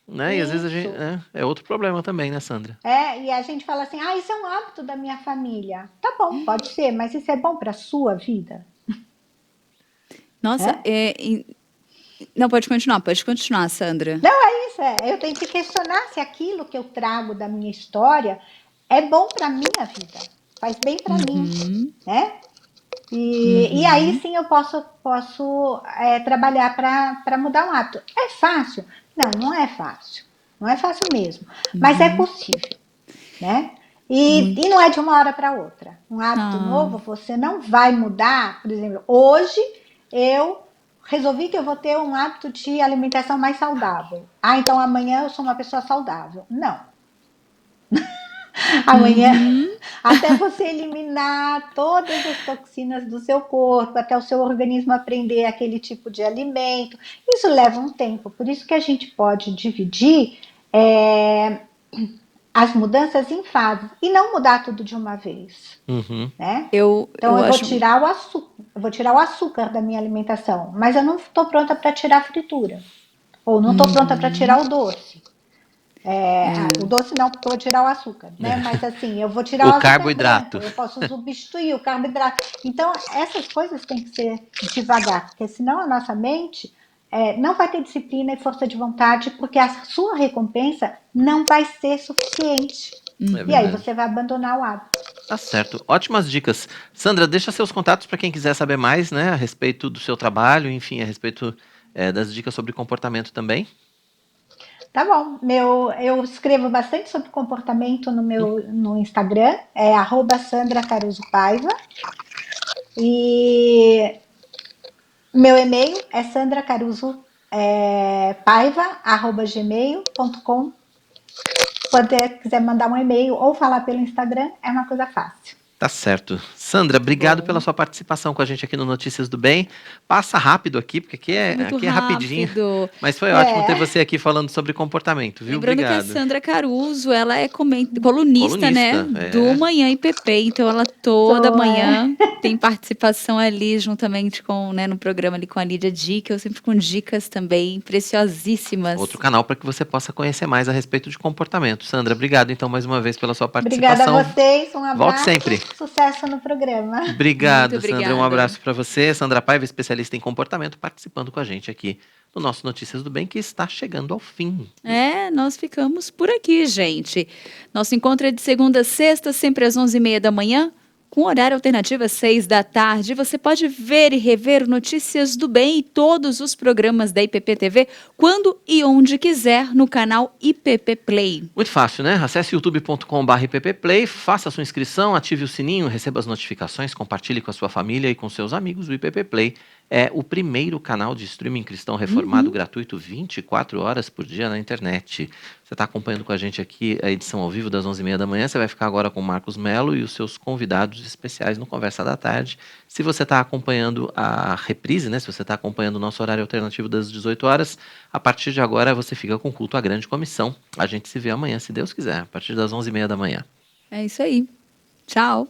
Né? E às vezes a gente. É outro problema também, né, Sandra? E a gente fala assim, isso é um hábito da minha família. Tá bom, pode ser, mas isso é bom para a sua vida? Nossa, não, pode continuar, Sandra. Não, é isso. Eu tenho que questionar se aquilo que eu trago da minha história é bom para minha vida, faz bem para mim, né? E aí sim eu posso trabalhar para mudar um hábito. É fácil? Não é fácil. Não é fácil mesmo. Mas é possível, né? E não é de uma hora para outra. Um hábito novo você não vai mudar. Por exemplo, hoje eu resolvi que eu vou ter um hábito de alimentação mais saudável. Então amanhã eu sou uma pessoa saudável. Não. Amanhã, até você eliminar todas as toxinas do seu corpo, até o seu organismo aprender aquele tipo de alimento, isso leva um tempo. Por isso que a gente pode dividir as mudanças em fases e não mudar tudo de uma vez. Né? Então eu vou tirar o açúcar. Eu vou tirar o açúcar da minha alimentação, mas eu não estou pronta para tirar a fritura. Ou não estou pronta para tirar o doce. O doce não, porque eu vou tirar o açúcar, né? Mas assim, eu vou tirar o carboidrato. Eu posso substituir o carboidrato. Então, essas coisas têm que ser devagar, porque senão a nossa mente não vai ter disciplina e força de vontade, porque a sua recompensa não vai ser suficiente. E aí você vai abandonar o hábito. Tá certo. Ótimas dicas. Sandra, deixa seus contatos para quem quiser saber mais, né, a respeito do seu trabalho, enfim, a respeito das dicas sobre comportamento também. Tá bom. Eu escrevo bastante sobre comportamento no Instagram, @SandraCarusoPaiva. E meu e-mail é sandracarusopaiva@gmail.com. Se você quiser mandar um e-mail ou falar pelo Instagram, é uma coisa fácil. Tá certo. Sandra, obrigado pela sua participação com a gente aqui no Notícias do Bem. Passa rápido aqui, porque aqui é rapidinho. Mas foi ótimo ter você aqui falando sobre comportamento, viu? Lembrando Obrigado. que a Sandra Caruso, ela é colunista, né? Do Manhã IPP. Então, ela toda manhã tem participação ali, juntamente com, né, no programa ali com a Lídia Dica. Eu sempre com dicas também preciosíssimas. Outro canal para que você possa conhecer mais a respeito de comportamento. Sandra, obrigado então mais uma vez pela sua participação. Obrigada a vocês, um abraço. Volte sempre. Sucesso no programa. Obrigado, Sandra. Um abraço para você. Sandra Paiva, especialista em comportamento, participando com a gente aqui no nosso Notícias do Bem, que está chegando ao fim. Nós ficamos por aqui, gente. Nosso encontro é de segunda a sexta, sempre às 11h30 da manhã, com horário alternativo às 6 da tarde. Você pode ver e rever Notícias do Bem e todos os programas da IPP TV quando e onde quiser no canal IPP Play. Muito fácil, né? Acesse youtube.com/IPPplay, faça a sua inscrição, ative o sininho, receba as notificações, compartilhe com a sua família e com seus amigos. O IPP Play é o primeiro canal de streaming cristão reformado gratuito 24 horas por dia na internet. Você está acompanhando com a gente aqui a edição ao vivo das 11h30 da manhã. Você vai ficar agora com o Marcos Melo e os seus convidados especiais no Conversa da Tarde. Se você está acompanhando a reprise, né? Se você está acompanhando o nosso horário alternativo das 18 horas, a partir de agora você fica com o culto à grande comissão. A gente se vê amanhã, se Deus quiser, a partir das 11h30 da manhã. É isso aí. Tchau.